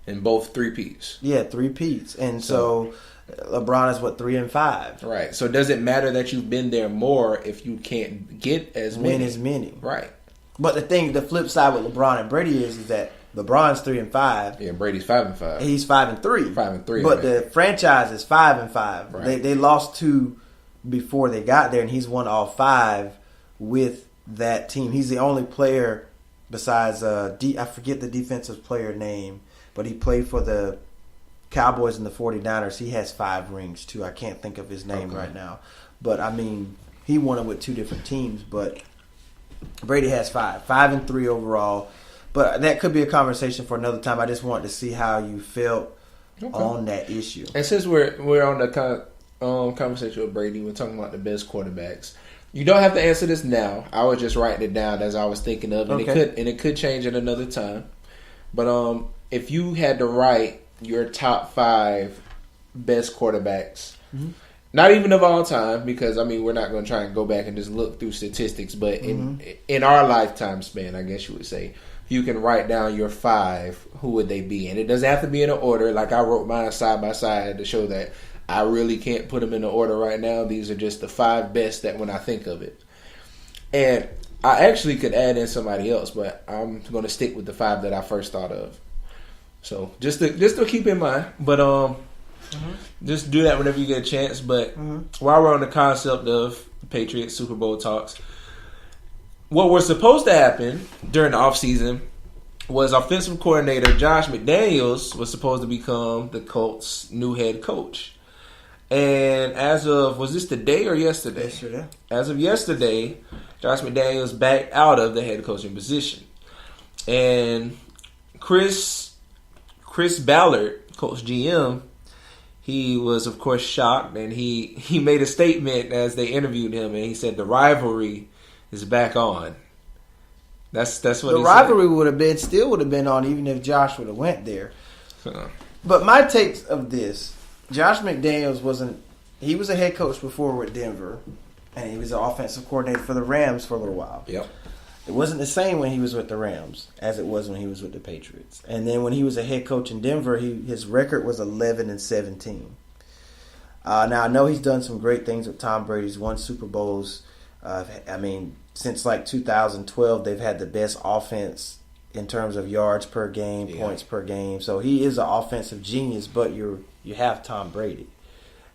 Speaker 1: And both 3-peats.
Speaker 2: Yeah, 3-peats. And so LeBron is 3-5.
Speaker 1: Right. So does it matter that you've been there more if you can't get as many?
Speaker 2: Win as many.
Speaker 1: Right.
Speaker 2: But the flip side with LeBron and Brady is that LeBron's 3-5.
Speaker 1: Yeah, Brady's 5-5.
Speaker 2: He's 5-3.
Speaker 1: 5-3.
Speaker 2: But the franchise is 5-5.
Speaker 1: Right.
Speaker 2: They lost 2 before they got there, and he's won all 5 with that team. He's the only player besides I forget the defensive player name, but he played for the Cowboys and the 49ers. He has 5 rings too. I can't think of his name right now. But I mean, he won it with 2 different teams. But Brady has 5-3 overall. But that could be a conversation for another time. I just wanted to see how you felt on that issue.
Speaker 1: And since we're on the conversation with Brady, we're talking about the best quarterbacks. You don't have to answer this now. I was just writing it down as I was thinking of, and it could change at another time. But if you had to write your top 5 best quarterbacks, not even of all time, because I mean we're not going to try and go back and just look through statistics, but in our lifetime span, I guess you would say, if you can write down your 5, who would they be? And it doesn't have to be in an order. Like I wrote mine side by side to show that I really can't put them in an order right now. These are just the 5 best that when I think of it. And I actually could add in somebody else, but I'm going to stick with the 5 that I first thought of. So just to keep in mind, but just do that whenever you get a chance. But while we're on the concept of the Patriots Super Bowl talks, what was supposed to happen during the offseason was offensive coordinator Josh McDaniels was supposed to become the Colts' new head coach. And as of, was this today or yesterday?
Speaker 2: Yesterday.
Speaker 1: As of yesterday, Josh McDaniels backed out of the head coaching position. And Chris Ballard, Coach GM, he was, of course, shocked. And he made a statement as they interviewed him. And he said the rivalry is back on. That's what
Speaker 2: the
Speaker 1: he
Speaker 2: rivalry
Speaker 1: said.
Speaker 2: still would have been on even if Josh would have went there. But my takes of this, Josh McDaniels he was a head coach before with Denver, and he was an offensive coordinator for the Rams for a little while.
Speaker 1: Yep.
Speaker 2: It wasn't the same when he was with the Rams as it was when he was with the Patriots. And then when he was a head coach in Denver, his record was 11-17. Now I know he's done some great things with Tom Brady. He's won Super Bowls. Since like 2012, they've had the best offense in terms of yards per game, points per game. So he is an offensive genius, but you have Tom Brady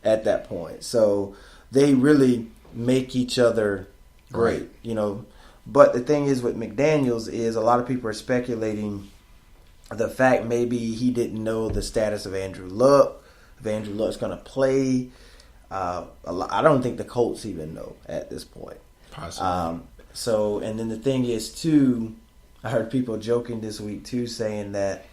Speaker 2: at that point. So they really make each other great, But the thing is with McDaniels is a lot of people are speculating the fact maybe he didn't know the status of Andrew Luck, if Andrew Luck's going to play. I don't think the Colts even know at this point.
Speaker 1: Possibly.
Speaker 2: And then the thing is, too, I heard people joking this week, too, saying that,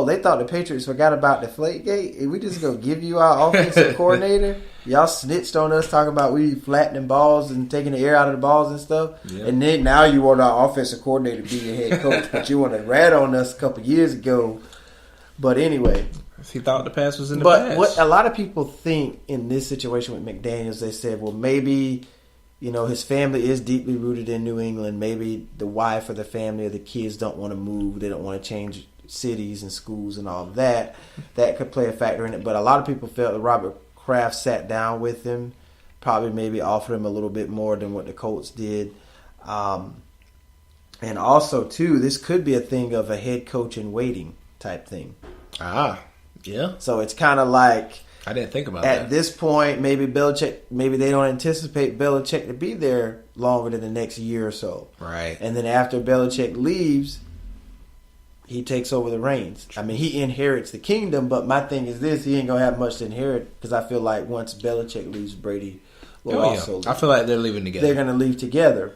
Speaker 2: they thought the Patriots forgot about Deflategate. And we just going to give you our offensive coordinator? Y'all snitched on us talking about we flattening balls and taking the air out of the balls and stuff. Yep. And then now you want our offensive coordinator to be your head coach, but you want to rat on us a couple years ago. But anyway.
Speaker 1: He thought the past was in the past.
Speaker 2: But what a lot of people think in this situation with McDaniels, they said, well, maybe, his family is deeply rooted in New England. Maybe the wife or the family or the kids don't want to move. They don't want to change cities and schools and all of that. That could play a factor in it. But a lot of people felt that Robert Kraft sat down with him, probably maybe offered him a little bit more than what the Colts did. And also, too, this could be a thing of a head coach in waiting type thing.
Speaker 1: Yeah.
Speaker 2: So it's kind of like,
Speaker 1: I didn't think about that.
Speaker 2: At this point, maybe they don't anticipate Belichick to be there longer than the next year or so.
Speaker 1: Right.
Speaker 2: And then after Belichick leaves, he takes over the reins. I mean, he inherits the kingdom, but my thing is this, he ain't going to have much to inherit because I feel like once Belichick leaves, Brady will also leave.
Speaker 1: I feel like they're leaving together.
Speaker 2: They're going to leave together.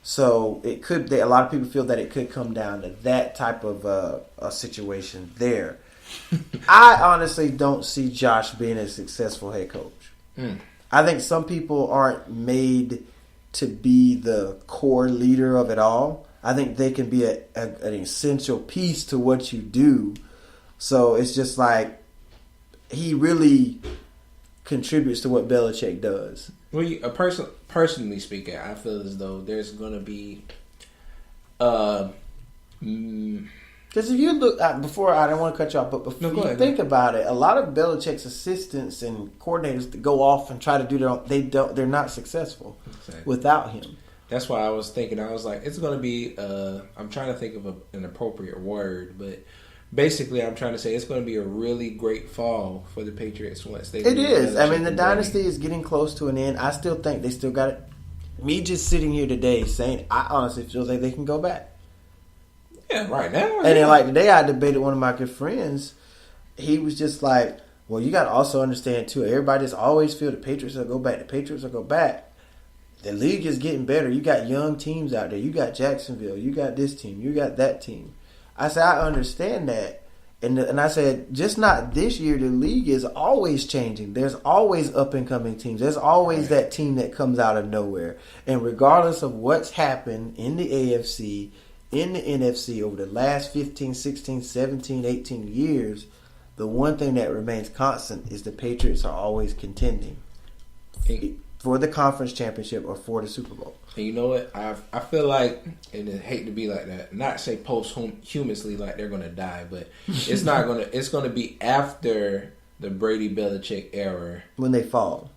Speaker 2: So it could. A lot of people feel that it could come down to that type of a situation there. I honestly don't see Josh being a successful head coach. I think some people aren't made to be the core leader of it all. I think they can be an essential piece to what you do. So it's just like he really contributes to what Belichick does.
Speaker 1: Well, personally speaking, I feel as though there's going to be
Speaker 2: because if you look before, I don't want to cut you off, but before you think about it, a lot of Belichick's assistants and coordinators that go off and try to do their own, they're not successful without him.
Speaker 1: That's why I was thinking. I was like, it's going to be. I'm trying to think of an appropriate word, but basically, I'm trying to say it's going to be a really great fall for the Patriots once they.
Speaker 2: It is. I mean, the dynasty is getting close to an end. I still think they still got it. Me just sitting here today saying, I honestly feel like they can go back.
Speaker 1: Yeah, right now.
Speaker 2: And then, like today, I debated one of my good friends. He was just like, Well, you got to also understand, too, everybody just always feel the Patriots will go back. The Patriots will go back. The league is getting better. You got young teams out there. You got Jacksonville. You got this team. You got that team. I said, I understand that. And I said, just not this year. The league is always changing. There's always up-and-coming teams. There's always that team that comes out of nowhere. And regardless of what's happened in the AFC, in the NFC over the last 15, 16, 17, 18 years, the one thing that remains constant is the Patriots are always contending for the conference championship or for the Super Bowl.
Speaker 1: And you know what? I feel like, and I hate to be like that, not say posthumously like they're gonna die, but it's not gonna. It's gonna be after the Brady Belichick era
Speaker 2: when they fall.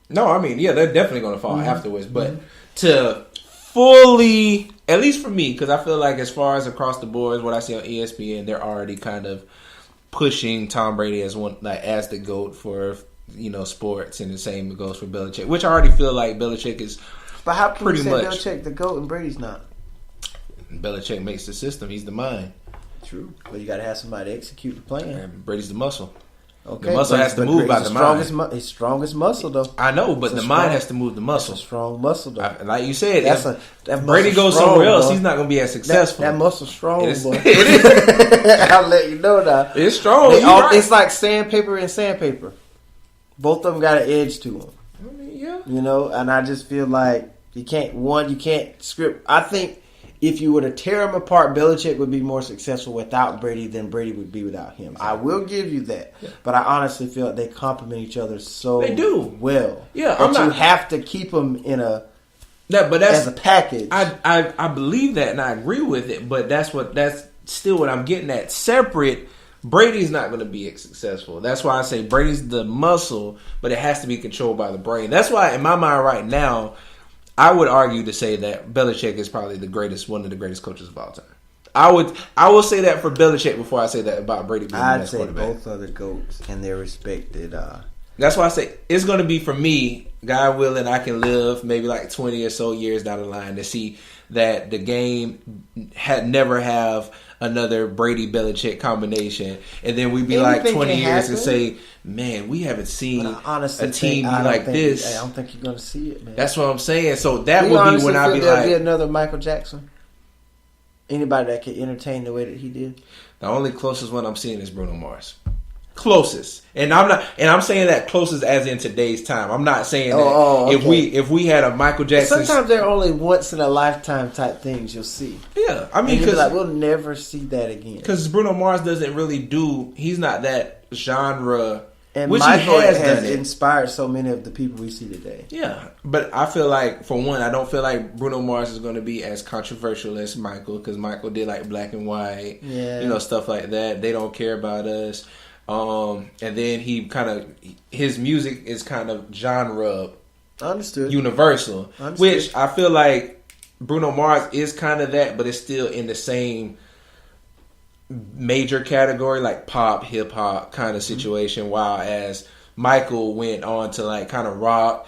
Speaker 1: No, I mean, yeah, they're definitely gonna fall afterwards, but to fully, at least for me, because I feel like as far as across the board, what I see on ESPN, they're already kind of pushing Tom Brady as one, like as the GOAT for sports, and the same goes for Belichick, which I already feel like Belichick is.
Speaker 2: But how can
Speaker 1: pretty
Speaker 2: you say
Speaker 1: much
Speaker 2: Belichick the GOAT and Brady's not?
Speaker 1: Belichick makes the system; he's the mind.
Speaker 2: True, but you got to have somebody to execute the plan.
Speaker 1: And Brady's the muscle.
Speaker 2: Okay,
Speaker 1: the muscle has to move by the mind.
Speaker 2: His strongest muscle, though.
Speaker 1: I know, but the mind has to move the muscle.
Speaker 2: That's a strong muscle, though.
Speaker 1: Like you said,
Speaker 2: that
Speaker 1: Brady goes
Speaker 2: strong,
Speaker 1: somewhere else,
Speaker 2: boy.
Speaker 1: he's not going to be as successful.
Speaker 2: That muscle's strong,
Speaker 1: it is,
Speaker 2: boy.
Speaker 1: It is.
Speaker 2: I'll let you know now.
Speaker 1: It's strong.
Speaker 2: Right. It's like sandpaper and sandpaper. Both of them got an edge to them.
Speaker 1: I mean, yeah.
Speaker 2: And I just feel like you can't script. I think if you were to tear them apart, Belichick would be more successful without Brady than Brady would be without him. Exactly. I will give you that. Yeah. But I honestly feel like they complement each other so well.
Speaker 1: Yeah,
Speaker 2: you have to keep them in as a package.
Speaker 1: I believe that and I agree with it, but that's still what I'm getting at. Separate, Brady's not going to be successful. That's why I say Brady's the muscle, but it has to be controlled by the brain. That's why in my mind right now, I would argue to say that Belichick is probably one of the greatest coaches of all time. I will say that for Belichick before I say that about Brady being the best quarterback.
Speaker 2: I'd say both are the GOATs and they're respected.
Speaker 1: That's why I say it's going to be, for me, God willing, I can live maybe like 20 or so years down the line to see that the game never have another Brady Belichick combination, and then we'd be like 20 years and say, man, we haven't seen a team like this.
Speaker 2: I don't think you're going to see it, man.
Speaker 1: That's what I'm saying. So that would be when I'd be like,
Speaker 2: be another Michael Jackson. Anybody that could entertain the way that he did.
Speaker 1: The only closest one I'm seeing is Bruno Mars. Closest, and I'm saying that closest as in today's time. I'm not saying that
Speaker 2: okay.
Speaker 1: if we had a Michael Jackson.
Speaker 2: Sometimes they're only once in a lifetime type things you'll see.
Speaker 1: Yeah, I mean,
Speaker 2: because we'll never see that again.
Speaker 1: Because Bruno Mars doesn't really he's not that genre.
Speaker 2: And
Speaker 1: which
Speaker 2: Michael
Speaker 1: he
Speaker 2: has inspired so many of the people we see today.
Speaker 1: Yeah, but I feel like, for one, I don't feel like Bruno Mars is going to be as controversial as Michael, because Michael did like black and white, stuff like that. They don't care about us. And then his music is kind of genre universal, which I feel like Bruno Mars is kind of that, but it's still in the same major category, like pop, hip hop kind of situation. While as Michael went on to like kind of rock,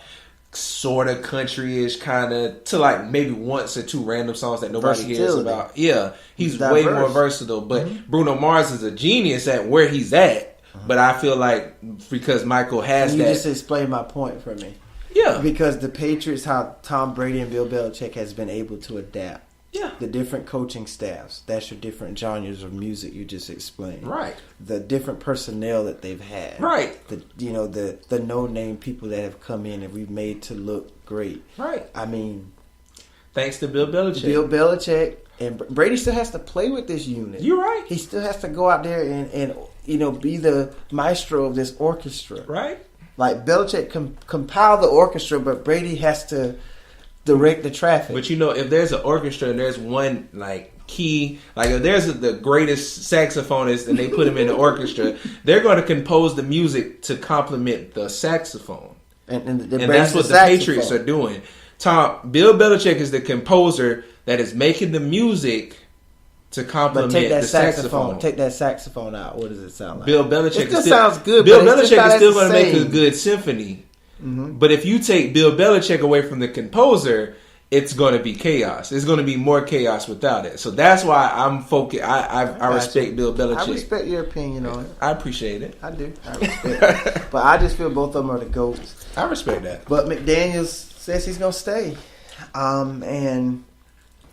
Speaker 1: sort of country-ish, kind of to like maybe once or two random songs that nobody hears about. Yeah, he's way more versatile. But Bruno Mars is a genius at where he's at. But I feel like because Michael has
Speaker 2: you just explained my point for me.
Speaker 1: Yeah,
Speaker 2: because the Patriots, how Tom Brady and Bill Belichick has been able to adapt.
Speaker 1: Yeah,
Speaker 2: the different coaching staffs. That's your different genres of music you just explained.
Speaker 1: Right.
Speaker 2: The different personnel that they've had.
Speaker 1: Right.
Speaker 2: The no-name people that have come in and we've made to look great.
Speaker 1: Right.
Speaker 2: I mean,
Speaker 1: thanks to Bill Belichick.
Speaker 2: Bill Belichick, and Brady still has to play with this unit.
Speaker 1: You're right.
Speaker 2: He still has to go out there and be the maestro of this orchestra.
Speaker 1: Right.
Speaker 2: Like Belichick compile the orchestra, but Brady has to direct the traffic.
Speaker 1: But if there's an orchestra and there's one like key, like if there's the greatest saxophonist and they put him in the orchestra, they're going to compose the music to complement the saxophone, and that's what the Patriots are doing. Bill Belichick is the composer that is making the music to complement the saxophone.
Speaker 2: Take that saxophone out. What does it sound like?
Speaker 1: Bill Belichick
Speaker 2: sounds good.
Speaker 1: Bill Belichick is still going to make a good symphony. Mm-hmm. But if you take Bill Belichick away from the composer, it's going to be chaos. It's going to be more chaos without it. So that's why I'm focused. I respect Bill Belichick.
Speaker 2: I respect your opinion on it.
Speaker 1: I appreciate it.
Speaker 2: I do. I respect it. But I just feel both of them are the GOATs.
Speaker 1: I respect that.
Speaker 2: But McDaniels says he's going to stay. And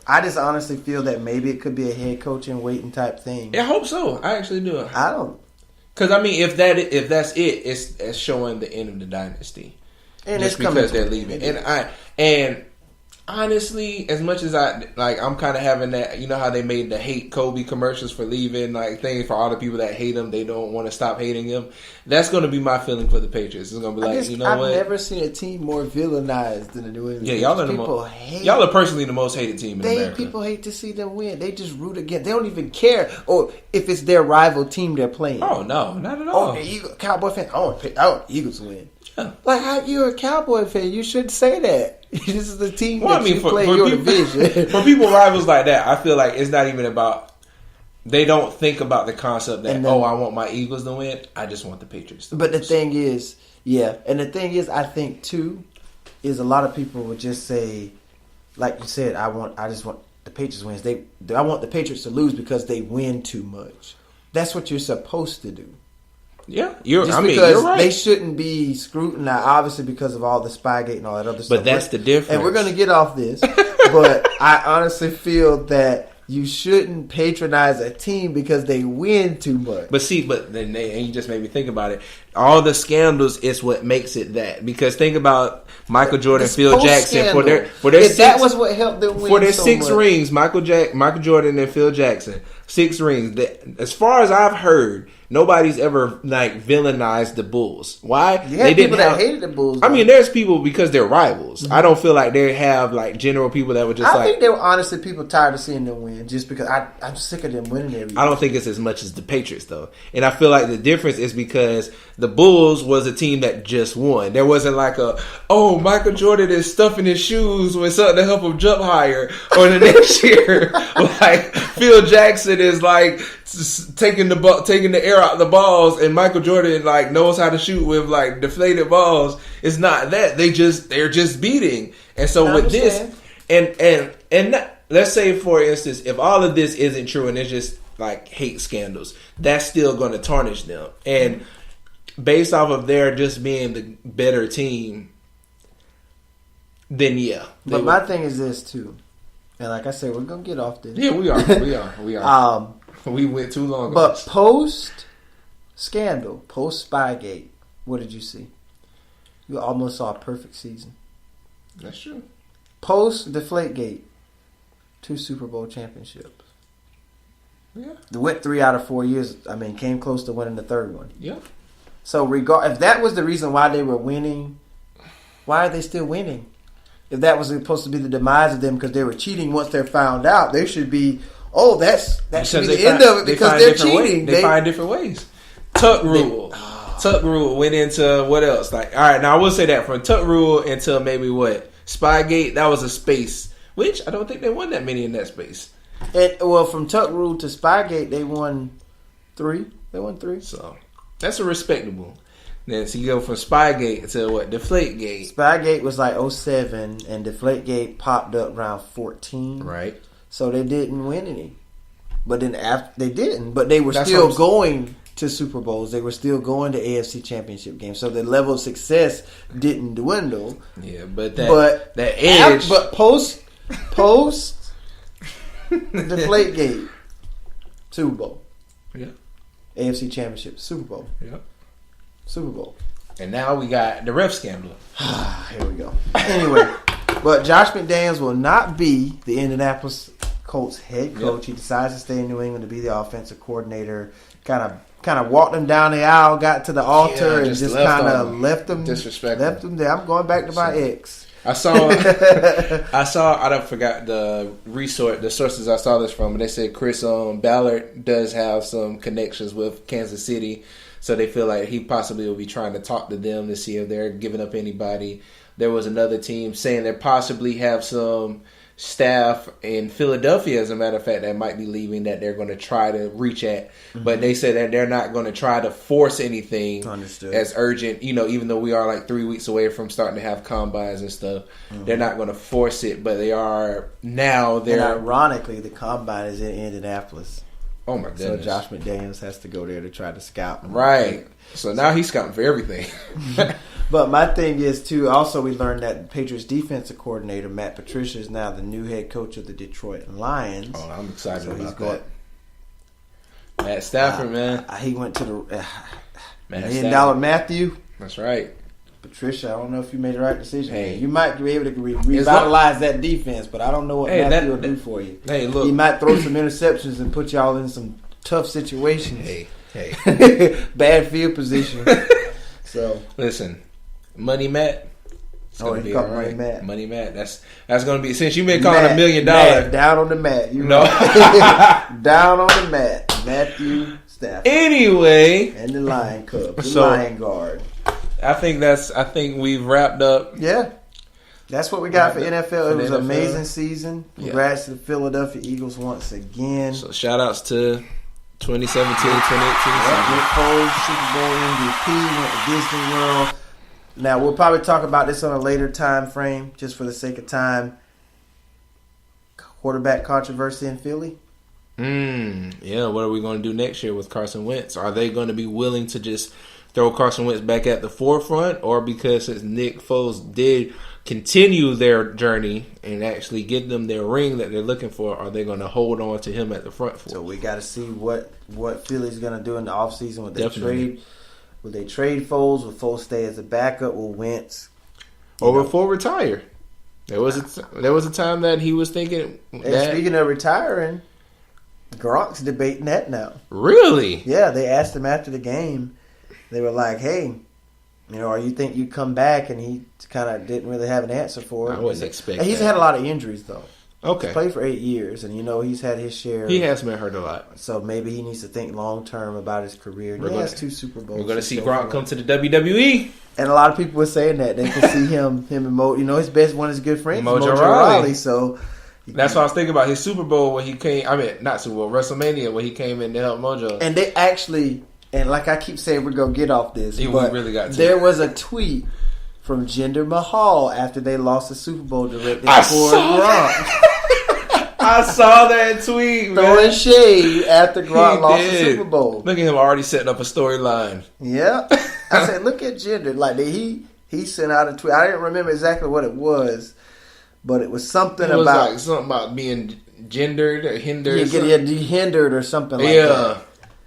Speaker 2: I just honestly feel that maybe it could be a head coaching waiting type thing.
Speaker 1: I hope so. I actually do.
Speaker 2: I don't.
Speaker 1: Because, I mean, if that's it, it's showing the end of the dynasty.
Speaker 2: And
Speaker 1: just
Speaker 2: it's
Speaker 1: because they're leaving. And honestly, as much as I'm kind of having that, you know how they made the hate Kobe commercials for leaving, like things for all the people that hate him, they don't want to stop hating him. That's going to be my feeling for the Patriots. It's going to be like, you know
Speaker 2: I've
Speaker 1: what?
Speaker 2: I've never seen a team more villainized than the New England.
Speaker 1: Yeah, y'all are personally the most hated team in America.
Speaker 2: People hate to see them win. They just root against. They don't even care, or if it's their rival team they're playing.
Speaker 1: Oh no, not at all.
Speaker 2: Oh, Cowboy fan. I want the Eagles to win. Yeah. Like, how you're a Cowboy fan? You shouldn't say that. This is the team you play your division.
Speaker 1: For people rivals like that, I feel like it's not even about. They don't think about the concept that I want my Eagles to win. I just want the Patriots to win.
Speaker 2: But the thing is, I think too, is a lot of people would just say, like you said, I just want the Patriots wins. I want the Patriots to lose because they win too much. That's what you're supposed to do.
Speaker 1: Yeah,
Speaker 2: you're right. They shouldn't be scrutinized, obviously, because of all the Spygate and all that other stuff.
Speaker 1: But that's the difference.
Speaker 2: And we're going to get off this. But I honestly feel that you shouldn't patronize a team because they win too much.
Speaker 1: But then you just made me think about it. All the scandals is what makes it that. Because think about Michael Jordan, Phil Jackson for their
Speaker 2: that was what helped them win
Speaker 1: for their
Speaker 2: so
Speaker 1: 6
Speaker 2: much.
Speaker 1: Rings. Michael Jordan and Phil Jackson, 6 rings. As far as I've heard, nobody's ever villainized the Bulls. Why?
Speaker 2: They didn't that hated the Bulls.
Speaker 1: I mean, there's people because they're rivals. Mm-hmm. I don't feel like they have general people that would just.
Speaker 2: I think they were honestly people tired of seeing them win, just because I'm sick of them winning every year.
Speaker 1: I don't think it's as much as the Patriots though, and I feel like the difference is because the Bulls was a team that just won. There wasn't like Michael Jordan is stuffing his shoes with something to help him jump higher, or the next year like Phil Jackson is taking the air out of the balls, and Michael Jordan knows how to shoot with deflated balls. It's not that they're just beating. And so with this, and let's say for instance, if all of this isn't true and it's just hate scandals, that's still going to tarnish them. And based off of their just being the better team, then yeah.
Speaker 2: But my thing is this too, and like I said, we're gonna get off this.
Speaker 1: Yeah, we are. We went too long.
Speaker 2: But post scandal, post Spygate, what did you see? You almost saw a perfect season.
Speaker 1: That's true.
Speaker 2: Post Deflategate, 2 Super Bowl championships.
Speaker 1: Yeah.
Speaker 2: They went 3 out of 4 years. I mean, came close to winning the third one.
Speaker 1: Yeah.
Speaker 2: So if that was the reason why they were winning, why are they still winning? If that was supposed to be the demise of them because they were cheating once they're found out, they should be. Oh, that should be the end of it because they're cheating.
Speaker 1: They find different ways. Tuck rule. Tuck rule went into what else? All right, now I will say that from Tuck rule until maybe Spygate, that was a space, which I don't think they won that many in that space.
Speaker 2: From Tuck rule to Spygate, they won 3. They won 3.
Speaker 1: So that's a respectable. Then so you go from Spygate to Deflategate.
Speaker 2: Spygate was 07, and Deflategate popped up around 14.
Speaker 1: Right.
Speaker 2: So they didn't win any. But then after they didn't, but they were still going to Super Bowls. They were still going to AFC Championship games. So the level of success didn't dwindle.
Speaker 1: Yeah, but that edge.
Speaker 2: But post Deflategate, Super Bowl.
Speaker 1: Yeah.
Speaker 2: AFC Championship, Super Bowl.
Speaker 1: Yeah.
Speaker 2: Super Bowl.
Speaker 1: And now we got the ref scandal.
Speaker 2: Here we go. Anyway, but Josh McDaniels will not be the Indianapolis Colts head coach. Yep. He decides to stay in New England to be the offensive coordinator. Kind of walked them down the aisle, got to the altar, and just kind of left them.
Speaker 1: Disrespectful.
Speaker 2: Left them there. I'm going back to my ex.
Speaker 1: I don't forgot the sources I saw this from, and they said Chris Ballard does have some connections with Kansas City, so they feel like he possibly will be trying to talk to them to see if they're giving up anybody. There was another team saying they possibly have some staff in Philadelphia, as a matter of fact, that might be leaving that they're going to try to reach at. But they said that they're not going to try to force anything as urgent. Even though we are like 3 weeks away from starting to have combines and stuff, they're not going to force it. But they are now. And
Speaker 2: ironically, the combine is in Indianapolis.
Speaker 1: Oh my goodness!
Speaker 2: So Josh McDaniels has to go there to try to scout them.
Speaker 1: Right. So now he's scouting for everything.
Speaker 2: But my thing is, too, also we learned that Patriots defensive coordinator, Matt Patricia, is now the new head coach of the Detroit Lions.
Speaker 1: Oh, I'm excited about that. Matt Stafford, man.
Speaker 2: He went to the
Speaker 1: $1
Speaker 2: million Matthew.
Speaker 1: That's right.
Speaker 2: Patricia, I don't know if you made the right decision.
Speaker 1: Hey.
Speaker 2: You might be able to revitalize that defense, but I don't know what Matthew will do for you.
Speaker 1: Hey, look.
Speaker 2: He might throw some interceptions and put y'all in some tough situations.
Speaker 1: Hey.
Speaker 2: Bad field position. So
Speaker 1: listen, Money Matt.
Speaker 2: He called Money Matt.
Speaker 1: Money Matt. That's going to be, since you've been calling $1 million.
Speaker 2: Matt, down on the mat. Down on the mat. Matthew Stafford.
Speaker 1: Anyway,
Speaker 2: and the Lion Cubs, the Lion Guard.
Speaker 1: I think we've wrapped up.
Speaker 2: Yeah. That's what we got for NFL. It was an amazing season. Congrats to the Philadelphia Eagles once again.
Speaker 1: So shout outs to 2017, 2018.
Speaker 2: Nick Foles, Super Bowl MVP, went to Disney World. Now, we'll probably talk about this on a later time frame, just for the sake of time. Quarterback controversy in Philly.
Speaker 1: Yeah, what are we going to do next year with Carson Wentz? Are they going to be willing to just throw Carson Wentz back at the forefront? Or because since Nick Foles did continue their journey and actually get them their ring that they're looking for, are they going to hold on to him at the front for?
Speaker 2: So we got to see what Philly's going to do in the offseason. Will they trade Foles? Will Foles stay as a backup? Will Wentz?
Speaker 1: Or will Foles retire? There was a time that he was thinking.
Speaker 2: Speaking of retiring, Gronk's debating that now.
Speaker 1: Really?
Speaker 2: Yeah, they asked him after the game. They were like, "Hey, or you think you come back?" And he kind of didn't really have an answer for it.
Speaker 1: I wasn't expecting.
Speaker 2: He's had a lot of injuries though.
Speaker 1: Okay.
Speaker 2: He's played for 8 years, and he's had his share.
Speaker 1: He has been hurt a lot.
Speaker 2: So maybe he needs to think long term about his career. He has 2 Super Bowls.
Speaker 1: We're going to see Gronk come to the WWE.
Speaker 2: And a lot of people were saying that they can see him and Mo. His best one is good friends,
Speaker 1: Mojo Rawley.
Speaker 2: So
Speaker 1: that's what I was thinking about his Super Bowl when he came. I mean, not Super Bowl, WrestleMania when he came in to help Mojo.
Speaker 2: And they actually, and like I keep saying, we're gonna get off this.
Speaker 1: Yeah,
Speaker 2: but
Speaker 1: we really got to.
Speaker 2: There was a tweet from Jinder Mahal after they lost the Super Bowl directly
Speaker 1: I
Speaker 2: for
Speaker 1: saw
Speaker 2: Gronk.
Speaker 1: I saw that tweet,
Speaker 2: throwing shade after Gronk lost the Super Bowl.
Speaker 1: Look at him already setting up a storyline.
Speaker 2: Yeah, I said, look at Jinder. Like he sent out a tweet. I didn't remember exactly what it was, but it was something
Speaker 1: about being gendered or hindered.
Speaker 2: Hindered or something like that.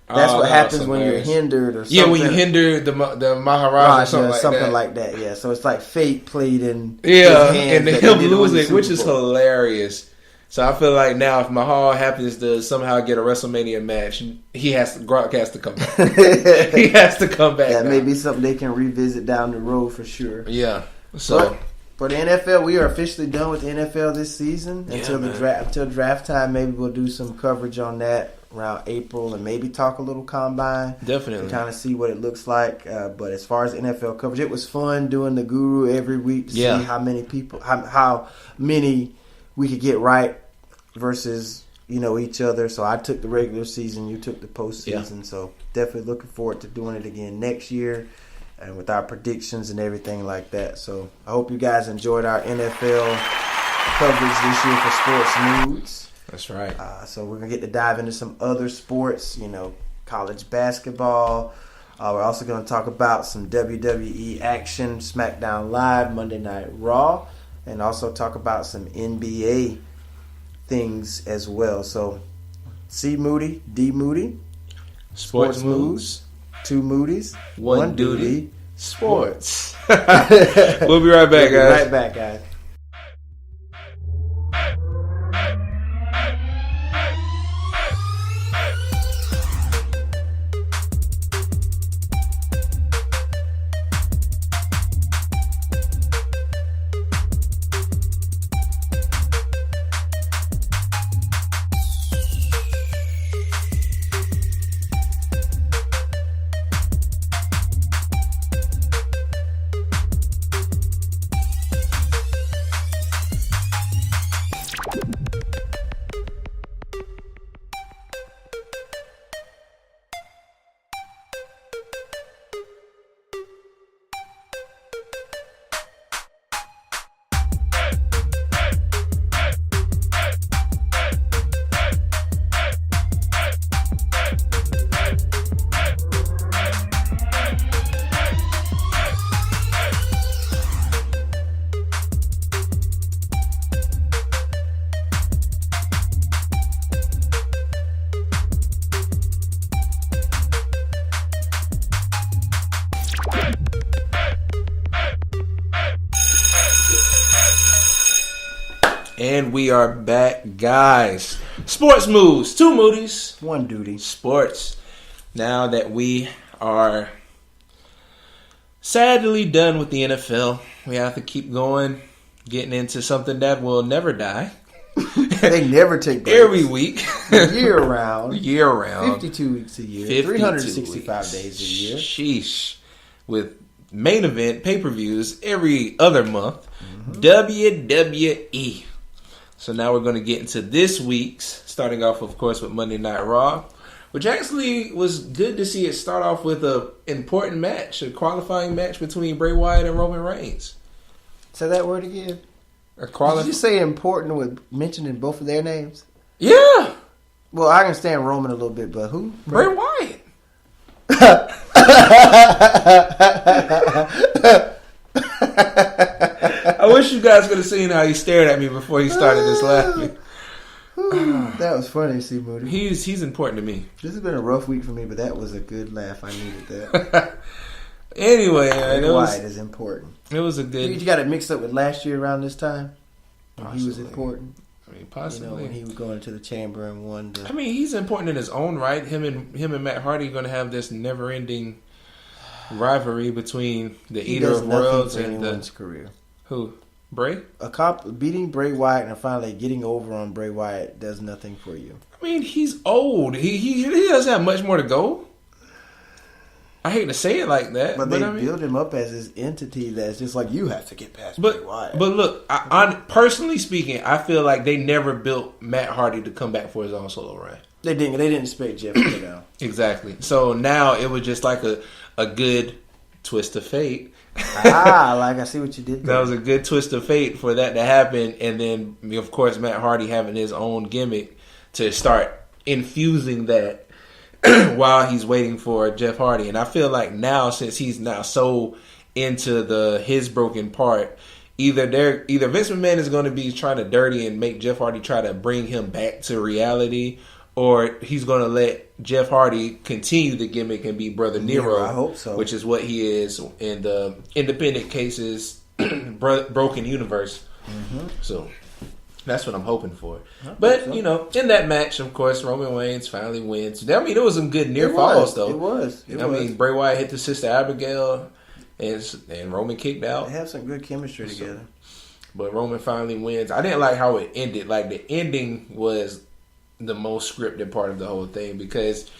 Speaker 2: That's what happens when you're hindered or something.
Speaker 1: Yeah, when you hinder the Maharaj or something
Speaker 2: like that. Yeah, so it's like fate played in
Speaker 1: his hands, and him losing, which is hilarious. So I feel like now if Mahal happens to somehow get a WrestleMania match, Gronk has to come back. He has to come back.
Speaker 2: That may be something they can revisit down the road for sure.
Speaker 1: Yeah. So
Speaker 2: for the NFL, we are officially done with the NFL this season until draft time. Maybe we'll do some coverage on that around April and maybe talk a little combine.
Speaker 1: Definitely.
Speaker 2: And kind of see what it looks like. But as far as NFL coverage, it was fun doing the Guru every week to see how many people, how many we could get right versus each other. So I took the regular season, you took the postseason. So definitely looking forward to doing it again next year, and with our predictions and everything like that. So I hope you guys enjoyed our NFL coverage this year for Sports Moods.
Speaker 1: That's right.
Speaker 2: So we're gonna get to dive into some other sports, college basketball. We're also going to talk about some WWE action, SmackDown Live, Monday Night Raw, and also talk about some NBA things as well. So, C Moody, D Moody,
Speaker 1: Sports Moves,
Speaker 2: 2 Moodies,
Speaker 1: 1 Duty, Sports. We'll be right back, guys.
Speaker 2: Right back, guys.
Speaker 1: And we are back, guys. Sports moves. 2 Moody's.
Speaker 2: 1 duty.
Speaker 1: Sports. Now that we are sadly done with the NFL, we have to keep going, getting into something that will never die.
Speaker 2: They never take breaks.
Speaker 1: Every week.
Speaker 2: Year round.
Speaker 1: 52
Speaker 2: weeks a year. 365 days a year.
Speaker 1: Sheesh. With main event pay-per-views every other month. WWE. So now we're going to get into this week's, starting off, of course, with Monday Night Raw, which actually was good to see it start off with an important match, a qualifying match between Bray Wyatt and Roman Reigns.
Speaker 2: Say that word again. Did you say important with mentioning both of their names?
Speaker 1: Yeah.
Speaker 2: Well, I understand Roman a little bit, but who?
Speaker 1: Bray Wyatt. I wish you guys could have seen how he stared at me before he started this laughing.
Speaker 2: That was funny, C. Moody.
Speaker 1: He's important to me.
Speaker 2: This has been a rough week for me, but that was a good laugh. I needed that.
Speaker 1: Anyway,
Speaker 2: Wyatt is important.
Speaker 1: It was a good.
Speaker 2: You got it mixed up with last year around this time.
Speaker 1: Possibly.
Speaker 2: He was important.
Speaker 1: I mean, possibly.
Speaker 2: When he was going to the chamber and won.
Speaker 1: I mean, he's important in his own right. Him and Matt Hardy are going to have this never-ending rivalry between the Eater of Worlds and
Speaker 2: anyone's career.
Speaker 1: Who? Bray?
Speaker 2: Beating Bray Wyatt and finally getting over on Bray Wyatt does nothing for you.
Speaker 1: I mean, he's old. He doesn't have much more to go. I hate to say it like that,
Speaker 2: but they build him up as this entity that's just like, you have to get past Bray Wyatt.
Speaker 1: But look, I personally speaking, I feel like they never built Matt Hardy to come back for his own solo run.
Speaker 2: They didn't. They didn't expect Jeff to go down.
Speaker 1: Exactly. So now it was just like a good twist of fate.
Speaker 2: I see what you did there.
Speaker 1: That was a good twist of fate for that to happen, and then of course Matt Hardy having his own gimmick to start infusing that while he's waiting for Jeff Hardy. And I feel like now, since he's now so into his broken part, either Vince McMahon is going to be trying to dirty and make Jeff Hardy try to bring him back to reality, or he's going to let Jeff Hardy continue the gimmick and be Brother Nero.
Speaker 2: I hope so.
Speaker 1: Which is what he is in the independent cases broken universe. Mm-hmm. So that's what I'm hoping for. But, in that match, of course, Roman Reigns finally wins. I mean, it was some good near falls, though.
Speaker 2: It was.
Speaker 1: I mean, Bray Wyatt hit the Sister Abigail, and Roman kicked out.
Speaker 2: They have some good chemistry together.
Speaker 1: But Roman finally wins. I didn't like how it ended. Like, the ending was the most scripted part of the whole thing, because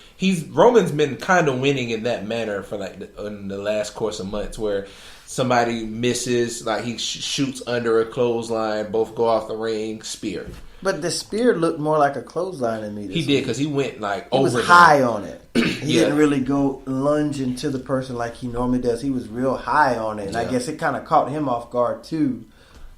Speaker 1: Roman's been kind of winning in that manner for in the last course of months, where somebody misses, like he shoots under a clothesline, both go off the ring, spear.
Speaker 2: But the spear looked more like a clothesline to me.
Speaker 1: He did, because he went over.
Speaker 2: He was high on it. He didn't really go lunge into the person like he normally does. He was real high on it, and I guess it kind of caught him off guard too,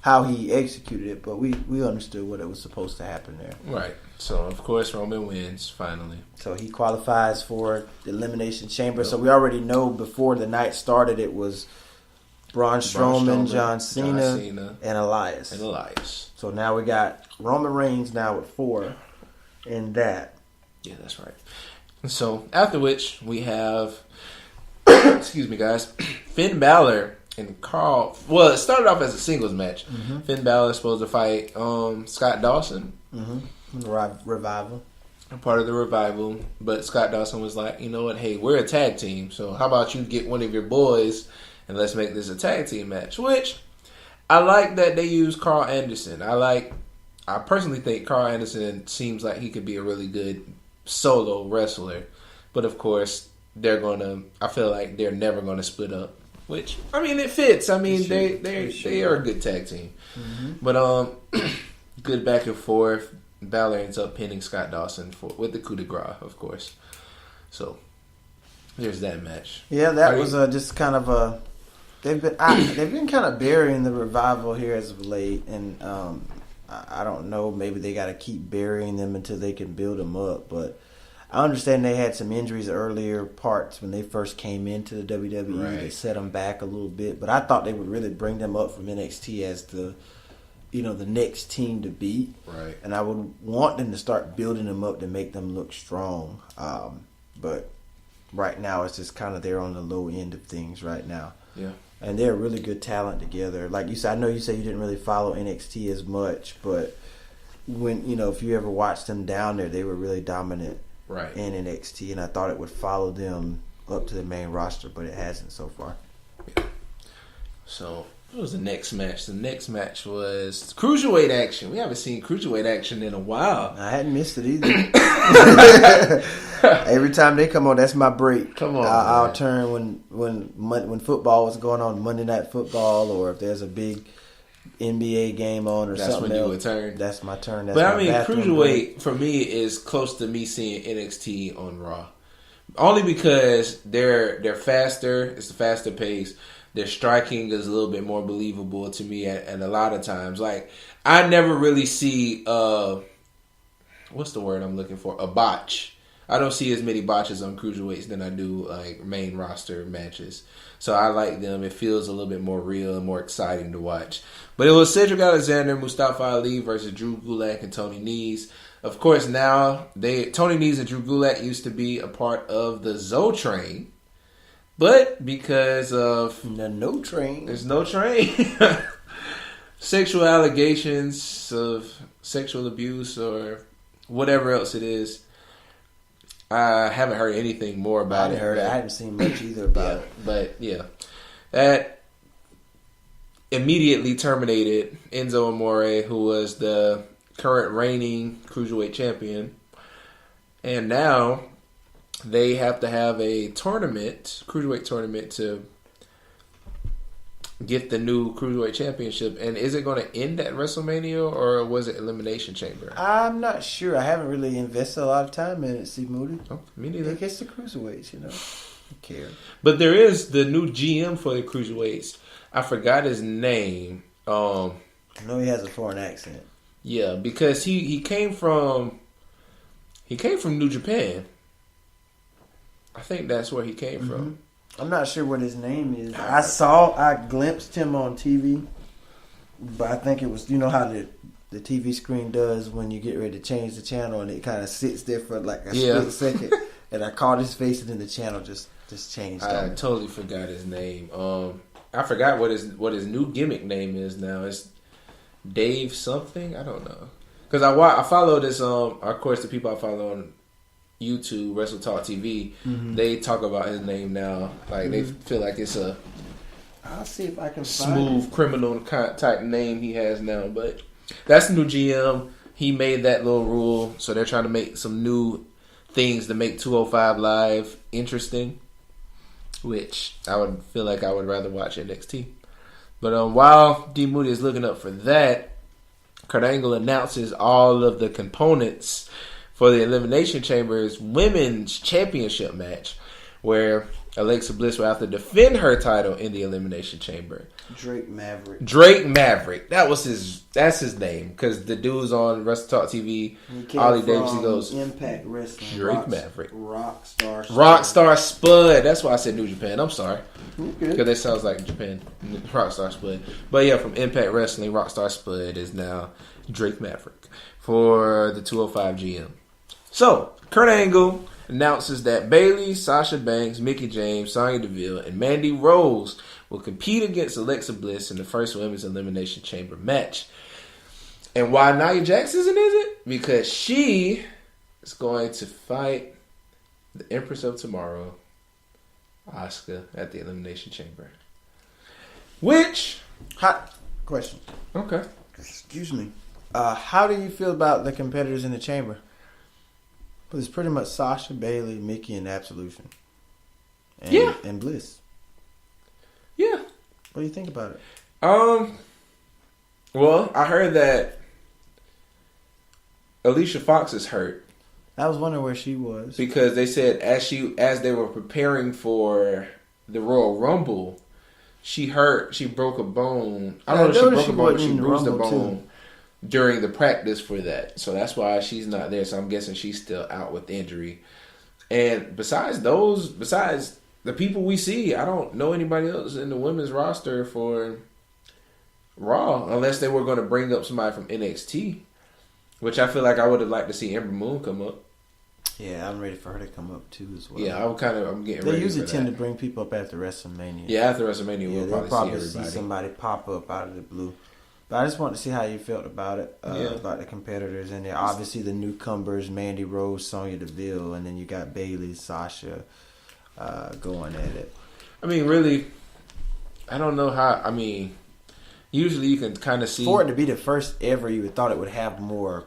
Speaker 2: how he executed it. But we understood what it was supposed to happen there.
Speaker 1: Right. So, of course, Roman wins, finally.
Speaker 2: So, he qualifies for the Elimination Chamber. Yep. So, we already know before the night started, it was Braun Strowman, John Cena, and Elias. So, now we got Roman Reigns now with 4 in that.
Speaker 1: Yeah, that's right. So, after which, we have, excuse me, guys, Finn Balor and Carl. Well, it started off as a singles match. Mm-hmm. Finn Balor is supposed to fight Scott Dawson.
Speaker 2: Mm-hmm. Revival.
Speaker 1: Part of the revival. But Scott Dawson was like, you know what, hey, we're a tag team, so how about you get one of your boys and let's make this a tag team match. Which, I like that they use Carl Anderson. I personally think Carl Anderson seems like he could be a really good solo wrestler. But of course, I feel like they're never gonna split up. Which, I mean, it fits. I mean, they are a good tag team. Mm-hmm. But good back and forth. Balor ends up pinning Scott Dawson with the coup de grace, of course. So there's that match.
Speaker 2: Yeah, that was just kind of a. They've been kind of burying the revival here as of late, and I don't know. Maybe they got to keep burying them until they can build them up. But I understand they had some injuries earlier parts when they first came into the WWE. Right. They set them back a little bit, but I thought they would really bring them up from NXT as the next team to beat.
Speaker 1: Right.
Speaker 2: And I would want them to start building them up to make them look strong. But right now, it's just kind of they're on the low end of things right now.
Speaker 1: Yeah.
Speaker 2: and they're really good talent together. Like you said, I know you said you didn't really follow NXT as much, but when if you ever watched them down there, they were really dominant in NXT, and I thought it would follow them up to the main roster, but it hasn't so far.
Speaker 1: Yeah. So what was the next match? The next match was cruiserweight action. We haven't seen cruiserweight action in a while.
Speaker 2: I hadn't missed it either. Every time they come on, that's my break.
Speaker 1: Come on,
Speaker 2: I'll turn when football was going on, Monday Night Football, or if there's a big NBA game on or
Speaker 1: that's
Speaker 2: something
Speaker 1: when
Speaker 2: else.
Speaker 1: you would turn.
Speaker 2: That's my turn. That's
Speaker 1: but
Speaker 2: my
Speaker 1: I mean,
Speaker 2: bathroom
Speaker 1: cruiserweight
Speaker 2: break.
Speaker 1: for me is close to me seeing NXT on Raw, only because they're faster. It's a faster pace. Their striking is a little bit more believable to me, and a lot of times, like I never really see what's the word I'm looking for? A botch. I don't see as many botches on cruiserweights than I do like main roster matches. So I like them. It feels a little bit more real and more exciting to watch. But it was Cedric Alexander, Mustafa Ali versus Drew Gulak and Tony Nese. Of course, now Tony Nese and Drew Gulak used to be a part of the Zoe Train. But because of
Speaker 2: no train,
Speaker 1: there's no train. Sexual allegations of sexual abuse or whatever else it is. I haven't heard anything more about it.
Speaker 2: I haven't seen much either about it.
Speaker 1: But yeah, that immediately terminated Enzo Amore, who was the current reigning cruiserweight champion, and now they have to have a cruiserweight tournament to get the new cruiserweight championship. And is it going to end at WrestleMania or was it Elimination Chamber?
Speaker 2: I'm not sure. I haven't really invested a lot of time in it, C. Moody.
Speaker 1: Oh, me neither.
Speaker 2: I guess the cruiserweights, Who cares?
Speaker 1: But there is the new GM for the cruiserweights. I forgot his name.
Speaker 2: I know he has a foreign accent.
Speaker 1: Yeah, because he came from New Japan. I think that's where he came from.
Speaker 2: I'm not sure what his name is. I glimpsed him on TV, but I think it was, how the TV screen does when you get ready to change the channel and it kind of sits there for like a split second. And I caught his face and then the channel just changed.
Speaker 1: I totally forgot his name. I forgot what his new gimmick name is now. It's Dave something. I don't know. Because I follow this. Of course, the people I follow on YouTube, Wrestle Talk TV, they talk about his name now. Like they feel like it's a
Speaker 2: I'll see if I can
Speaker 1: smooth criminal type name he has now. But that's the new GM. He made that little rule, so they're trying to make some new things to make 205 Live interesting. Which I would feel like I would rather watch NXT. But while D Moody is looking up for that, Kurt Angle announces all of the components for the Elimination Chamber's Women's Championship match, where Alexa Bliss will have to defend her title in the Elimination Chamber.
Speaker 2: Drake Maverick. That's his name, because the dude's on Wrestle Talk TV. Ollie Davis, he goes Impact Wrestling.
Speaker 1: Drake Maverick.
Speaker 2: Rockstar
Speaker 1: Spud. That's why I said New Japan. I'm sorry.
Speaker 2: Okay.
Speaker 1: Because that sounds like Japan. Rockstar Spud. But yeah, from Impact Wrestling, Rockstar Spud is now Drake Maverick for the 205 GM. So, Kurt Angle announces that Bayley, Sasha Banks, Mickie James, Sonya Deville, and Mandy Rose will compete against Alexa Bliss in the first Women's Elimination Chamber match. And why Nia Jax isn't it? Because she is going to fight the Empress of Tomorrow, Asuka, at the Elimination Chamber. Which...
Speaker 2: Hot question.
Speaker 1: Okay.
Speaker 2: Excuse me. How do you feel about the competitors in the chamber? But it's pretty much Sasha, Bayley, Mickie, and Absolution. And Bliss.
Speaker 1: Yeah.
Speaker 2: What do you think about it?
Speaker 1: Well, I heard that Alicia Fox is hurt.
Speaker 2: I was wondering where she was.
Speaker 1: Because they said as they were preparing for the Royal Rumble, she broke a bone. I don't know if she broke a bone, but she bruised a bone during the practice for that. So that's why she's not there. So I'm guessing she's still out with injury. And besides the people we see, I don't know anybody else in the women's roster for Raw, unless they were going to bring up somebody from NXT, which I feel like I would have liked to see Ember Moon come up.
Speaker 2: Yeah, I'm ready for her to come up too as well.
Speaker 1: Yeah, I'm getting
Speaker 2: They
Speaker 1: ready.
Speaker 2: usually
Speaker 1: for
Speaker 2: tend
Speaker 1: that.
Speaker 2: to bring people up after WrestleMania.
Speaker 1: Yeah, after WrestleMania,
Speaker 2: Yeah,
Speaker 1: we'll
Speaker 2: they'll
Speaker 1: probably
Speaker 2: see
Speaker 1: see everybody.
Speaker 2: somebody pop up out of the blue. But I just wanted to see how you felt about it, about the competitors in there. Obviously, the newcomers, Mandy Rose, Sonya Deville, and then you got Bayley, Sasha going at it.
Speaker 1: I mean, really, I don't know how. I mean, usually you can kind of see
Speaker 2: For it to be the first ever, you would thought it would have more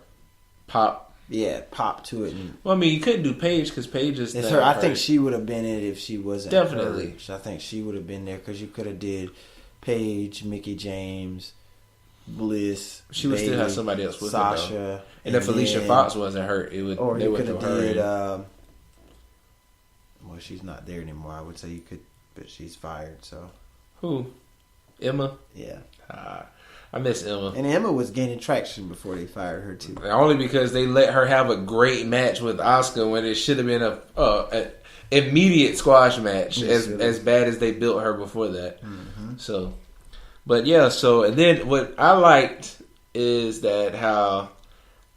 Speaker 1: pop.
Speaker 2: Yeah, pop to it. And
Speaker 1: Well, I mean, you couldn't do Paige because Paige is.
Speaker 2: it's her. I think she would have been it if she wasn't.
Speaker 1: Definitely.
Speaker 2: hurt. I think she would have been there because you could have did Paige, Mickey James, Bliss.
Speaker 1: She would still
Speaker 2: Bayley,
Speaker 1: have somebody else with
Speaker 2: Sasha,
Speaker 1: her, though. And if Alicia Fox wasn't hurt, it would.
Speaker 2: Or
Speaker 1: they
Speaker 2: you
Speaker 1: would
Speaker 2: could have
Speaker 1: throw her
Speaker 2: did.
Speaker 1: in.
Speaker 2: Well, she's not there anymore. I would say you could, but she's fired. So
Speaker 1: Who? Emma.
Speaker 2: yeah,
Speaker 1: I miss Emma.
Speaker 2: and Emma was gaining traction before they fired her too.
Speaker 1: Only because they let her have a great match with Asuka when it should have been a immediate squash match.
Speaker 2: Yes,
Speaker 1: as bad as they built her before that.
Speaker 2: Mm-hmm.
Speaker 1: So, but yeah. So and then what I liked is that how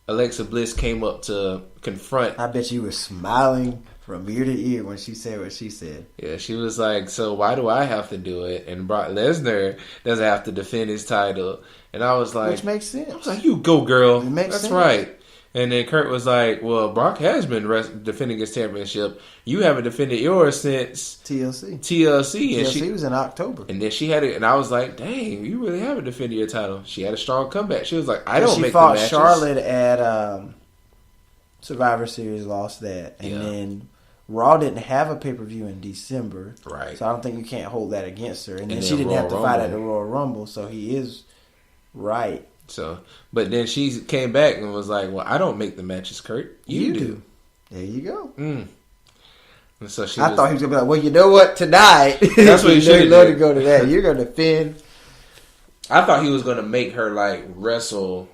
Speaker 1: Alexa Bliss came up to confront.
Speaker 2: I bet you were smiling from ear to ear when she said what she said.
Speaker 1: Yeah, she was like, "So why do I have to do it?" And Brock Lesnar doesn't have to defend his title. And I was like,
Speaker 2: Which makes sense.
Speaker 1: I was like, "You go, girl.
Speaker 2: It makes
Speaker 1: That's
Speaker 2: sense.
Speaker 1: right." And then Kurt was like, "Well, Brock has been defending his championship. You haven't defended yours since
Speaker 2: TLC.
Speaker 1: TLC." And
Speaker 2: TLC was in October.
Speaker 1: and then she had it, and I was like, "Dang, you really haven't defended your title." She had a strong comeback. She was like, "I don't
Speaker 2: she
Speaker 1: make
Speaker 2: fought
Speaker 1: the matches."
Speaker 2: Charlotte at Survivor Series, lost that, and
Speaker 1: Yeah.
Speaker 2: then Raw didn't have a pay-per-view in December,
Speaker 1: Right.
Speaker 2: so I don't think you can't hold that against her. And then
Speaker 1: then
Speaker 2: she didn't
Speaker 1: Royal
Speaker 2: have to fight at
Speaker 1: Rumble.
Speaker 2: the Royal Rumble, so he is right.
Speaker 1: So, but then she came back and was like, "Well, I don't make the matches, Kurt. You do."
Speaker 2: There you go.
Speaker 1: And so she
Speaker 2: I
Speaker 1: was,
Speaker 2: thought he was gonna be like, "Well, you know what? Tonight,
Speaker 1: That's what he should've
Speaker 2: love
Speaker 1: did.
Speaker 2: to go to that. You're gonna defend."
Speaker 1: I thought he was going to make her like wrestle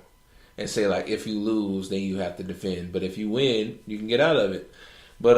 Speaker 1: and say like, if you lose, then you have to defend, but if you win, you can get out of it. But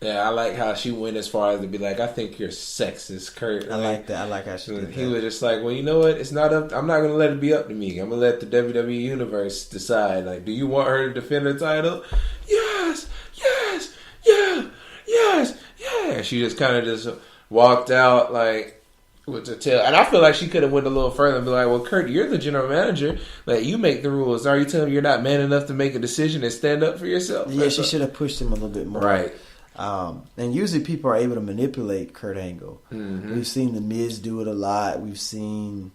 Speaker 1: yeah, I like how she went as far as to be like, I think you're sexist, Kurt.
Speaker 2: I like that. I like how she did
Speaker 1: He
Speaker 2: that.
Speaker 1: was just like, well, you know what? It's not up. I'm not going to let it be up to me. I'm going to let the WWE Universe decide. Like, do you want her to defend her title? Yes, yes, yeah, yes, yeah. She just kind of just walked out like with the tail. And I feel like she could have went a little further and be like, well, Kurt, you're the general manager. Like, you make the rules. Are you telling me you're not man enough to make a decision and stand up for yourself?
Speaker 2: Yeah, she should have pushed him a little bit more.
Speaker 1: Right.
Speaker 2: And usually people are able to manipulate Kurt Angle.
Speaker 1: Mm-hmm.
Speaker 2: We've seen The Miz do it a lot. We've seen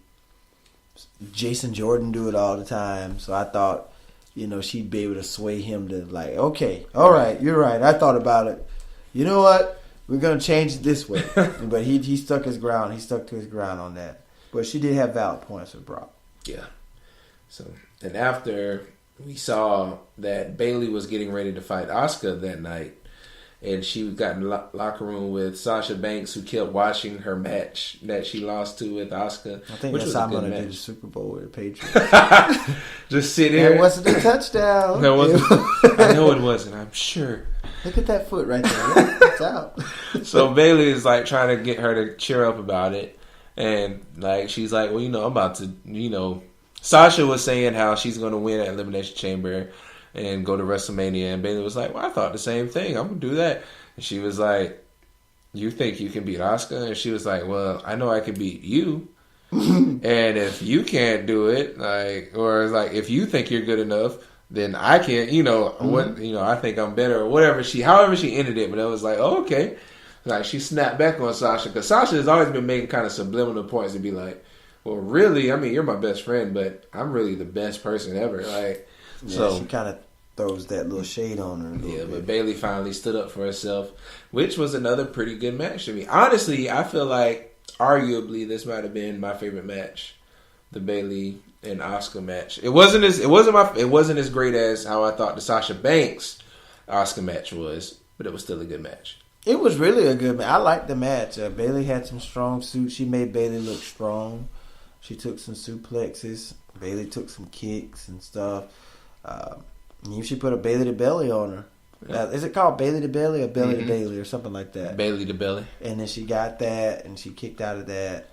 Speaker 2: Jason Jordan do it all the time. So I thought, she'd be able to sway him to like, okay, all right, you're right. I thought about it. You know what? We're going to change it this way. But he stuck his ground. He stuck to his ground on that. But she did have valid points with Brock.
Speaker 1: Yeah. So, and after we saw that Bayley was getting ready to fight Asuka that night, and she got in the locker room with Sasha Banks, who kept watching her match that she lost to with Asuka.
Speaker 2: I think
Speaker 1: which
Speaker 2: that's
Speaker 1: was a
Speaker 2: how I'm
Speaker 1: good
Speaker 2: going to do
Speaker 1: match.
Speaker 2: the Super Bowl with the Patriots.
Speaker 1: Just sit here.
Speaker 2: It wasn't a touchdown.
Speaker 1: No, it wasn't. I know it wasn't. I'm sure.
Speaker 2: Look at that foot right there. It's out.
Speaker 1: So Bayley is like trying to get her to cheer up about it, and like she's like, well, I'm about to, Sasha was saying how she's going to win at Elimination Chamber and go to WrestleMania, and Bayley was like, well, I thought the same thing. I'm gonna do that. And she was like, you think you can beat Asuka? And she was like, well, I know I can beat you. And if you can't do it, or if you think you're good enough, then I can't, I think I'm better, or whatever however she ended it. But it was like, oh, okay. Like, she snapped back on Sasha, because Sasha has always been making kind of subliminal points to be like, well, really, I mean, you're my best friend, but I'm really the best person ever.
Speaker 2: She kind of throws that little shade on her a little bit.
Speaker 1: But Bayley finally stood up for herself, which was another pretty good match to me. Honestly, I feel like arguably this might have been my favorite match, the Bayley and Asuka match. It wasn't as great as how I thought the Sasha Banks Asuka match was, but it was still a good match.
Speaker 2: It was really a good match. I liked the match. Bayley had some strong suits. She made Bayley look strong. She took some suplexes. Bayley took some kicks and stuff. She put a Bayley to belly on her.
Speaker 1: Yeah.
Speaker 2: Is it called Bayley to belly or belly to Bayley or something like that?
Speaker 1: Bayley to belly.
Speaker 2: And then she got that and she kicked out of that.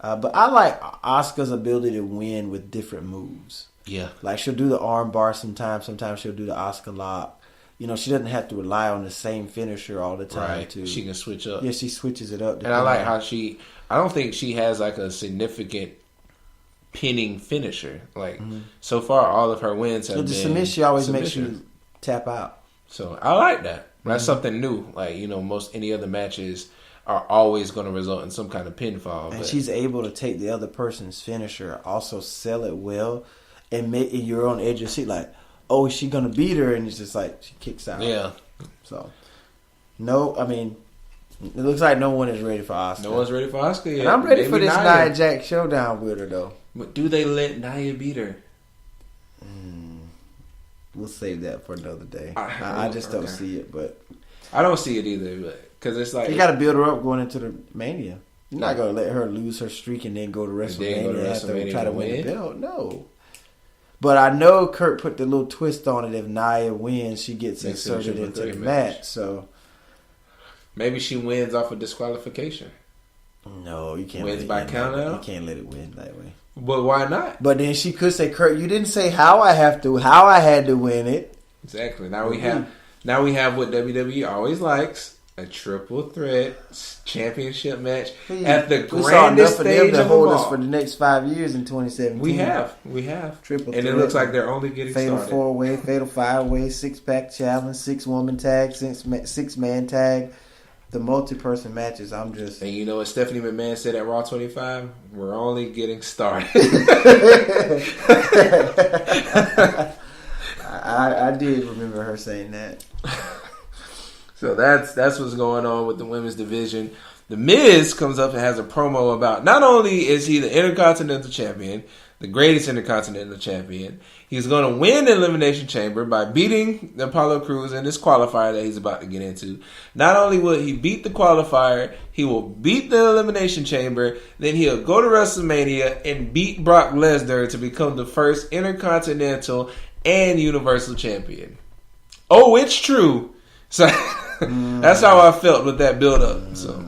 Speaker 2: But I like Asuka's ability to win with different moves.
Speaker 1: Yeah.
Speaker 2: Like she'll do the arm bar sometimes. Sometimes she'll do the Asuka lock. she doesn't have to rely on the same finisher all the time.
Speaker 1: Right. She can switch up.
Speaker 2: Yeah, she switches it up.
Speaker 1: And I like how I don't think she has like a significant pinning finisher. Like so far, all of her wins have been
Speaker 2: submission. She always makes you tap out.
Speaker 1: So I like that. That's something new. Like most any other matches are always going to result in some kind of pinfall.
Speaker 2: And she's able to take the other person's finisher, also sell it well, and make you're on the edge of your seat like, oh, is she gonna beat her? And it's just like she kicks out.
Speaker 1: Yeah.
Speaker 2: So, no, I mean, it looks like no one is ready for Asuka.
Speaker 1: No one's ready for Asuka yet.
Speaker 2: And I'm ready for this Nia Jax showdown with her, though.
Speaker 1: But do they let Nia beat her?
Speaker 2: We'll save that for another day. I just don't see it, but
Speaker 1: I don't see it either. Because it's like
Speaker 2: you got to build her up going into the Mania. You're not gonna let her lose her streak and then go to WrestleMania after try to win the belt. No. But I know Kurt put the little twist on it. If Nia wins, she gets inserted into the match. So
Speaker 1: maybe she wins off of disqualification.
Speaker 2: No, you can't.
Speaker 1: Wins by count out.
Speaker 2: You can't let it win that way.
Speaker 1: But why not?
Speaker 2: But then she could say, "Kurt, you didn't say how I had to win it."
Speaker 1: Exactly. Now we have what WWE always likes: a triple threat championship match at the grandest stage of
Speaker 2: hold
Speaker 1: them
Speaker 2: us for the next 5 years in 2017.
Speaker 1: We have
Speaker 2: triple
Speaker 1: and
Speaker 2: threat,
Speaker 1: it looks like they're only getting
Speaker 2: fatal
Speaker 1: started.
Speaker 2: Fatal 4-way, fatal 5-way, 6-pack challenge, 6-woman tag, 6-man tag. The multi-person matches, I'm just...
Speaker 1: And you know what Stephanie McMahon said at Raw 25? We're only getting started.
Speaker 2: I did remember her saying that.
Speaker 1: So that's what's going on with the women's division. The Miz comes up and has a promo about not only is he the Intercontinental Champion, the greatest Intercontinental Champion, he's going to win the Elimination Chamber by beating Apollo Crews in this qualifier that he's about to get into. Not only will he beat the qualifier, he will beat the Elimination Chamber, then he'll go to WrestleMania and beat Brock Lesnar to become the first Intercontinental and Universal Champion. Oh, it's true. So that's how I felt with that build-up. So.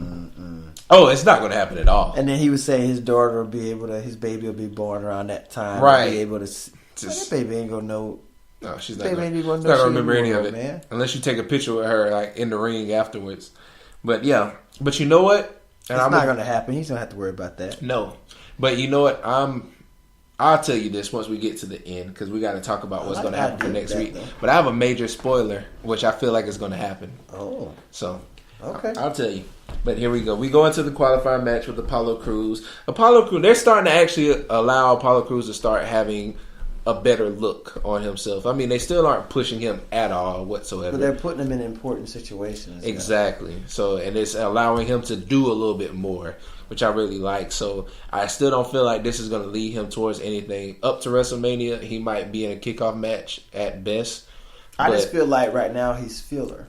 Speaker 1: Oh, it's not going to happen at all.
Speaker 2: And then he would say his daughter will be able to, his baby will be born around that time.
Speaker 1: Right.
Speaker 2: Be able to. That baby ain't gonna know.
Speaker 1: No, she's
Speaker 2: not
Speaker 1: gonna remember any of it, man. Unless you take a picture with her like in the ring afterwards. But yeah, but you know what?
Speaker 2: It's not gonna happen. He's gonna have to worry about that.
Speaker 1: No, but you know what? I'll tell you this once we get to the end because we got to talk about what's going to happen for next week. Though. But I have a major spoiler, which I feel like is going to happen.
Speaker 2: Oh,
Speaker 1: so
Speaker 2: okay,
Speaker 1: I'll tell you. But here we go. We go into the qualifier match with Apollo Crews. They're starting to actually allow Apollo Crews to start having a better look on himself. I mean, they still aren't pushing him at all whatsoever.
Speaker 2: But they're putting him in important situations.
Speaker 1: Exactly. So, and it's allowing him to do a little bit more, which I really like. So, I still don't feel like this is going to lead him towards anything up to WrestleMania. He might be in a kickoff match at best.
Speaker 2: I just feel like right now he's filler.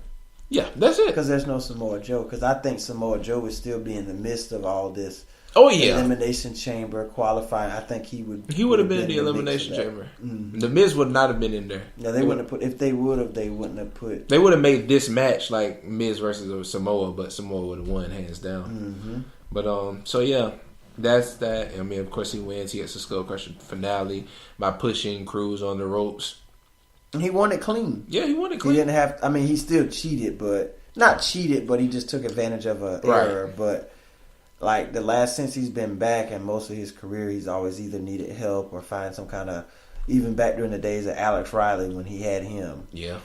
Speaker 1: Yeah, that's it.
Speaker 2: Because there's no Samoa Joe. Because I think Samoa Joe would still be in the midst of all this.
Speaker 1: Oh yeah,
Speaker 2: Elimination Chamber qualifying. I think he would.
Speaker 1: He would have been in the Elimination Chamber. Mm-hmm. The Miz would not have been in there.
Speaker 2: No, they wouldn't have put. If they would have, they wouldn't have put.
Speaker 1: They would have made this match like Miz versus Samoa, but Samoa would have won hands down.
Speaker 2: Mm-hmm.
Speaker 1: But so yeah, that's that. I mean, of course he wins. He gets the Skull Crusher finale by pushing Crews on the ropes.
Speaker 2: And he won it clean.
Speaker 1: Yeah, he won it clean.
Speaker 2: He didn't have. I mean, he still cheated, but not cheated, but he just took advantage of an error. But. Like since he's been back and most of his career, he's always either needed help or find some kind of, even back during the days of Alex Riley when he had him.
Speaker 1: Yeah.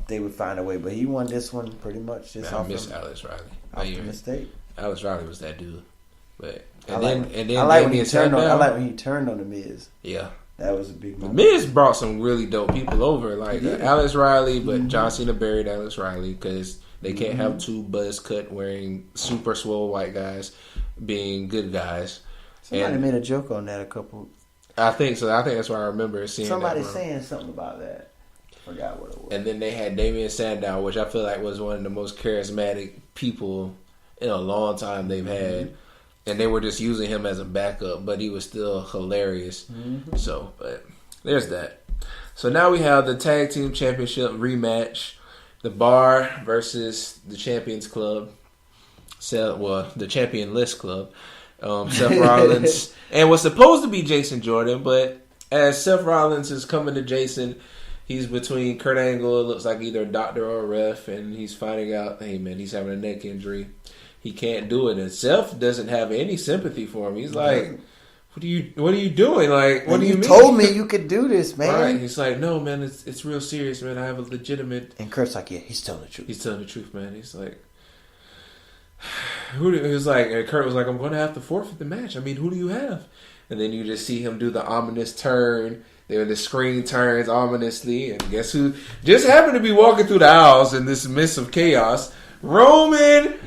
Speaker 2: They would find a way. But he won this one pretty much just
Speaker 1: off Alex Riley.
Speaker 2: Off the mistake.
Speaker 1: Alex Riley was that dude. But I
Speaker 2: like when he turned on the Miz.
Speaker 1: Yeah.
Speaker 2: That was a big moment.
Speaker 1: The Miz brought some really dope people over, like Alex Riley, but John Cena buried Alex Riley because they can't have two buzz cut wearing super swole white guys being good guys.
Speaker 2: Somebody made a joke on that a couple.
Speaker 1: I think so. I think that's why I remember seeing
Speaker 2: somebody saying something about that. Forgot what it was.
Speaker 1: And then they had Damian Sandow, which I feel like was one of the most charismatic people in a long time they've had. And they were just using him as a backup, but he was still hilarious. Mm-hmm. So, but there's that. So now we have the Tag Team Championship rematch. The Bar versus the Champions Club. The Championless Club. Seth Rollins. And was supposed to be Jason Jordan, but as Seth Rollins is coming to Jason, He's between Kurt Angle, it looks like either a doctor or a ref, and he's finding out, hey man, he's having a neck injury. He can't do it. And Seth doesn't have any sympathy for him. He's like, what are you doing? Like, what do you mean?
Speaker 2: You told me you could do this, man.
Speaker 1: Right. He's like, no, man, it's real serious, man. I have a legitimate.
Speaker 2: And Kurt's like, yeah, he's telling the truth.
Speaker 1: He's telling the truth, man. He's like, and Kurt was like, I'm going to have to forfeit the match. I mean, who do you have? And then you just see him do the ominous turn. Then the screen turns ominously, and guess who just happened to be walking through the aisles in this midst of chaos? Roman.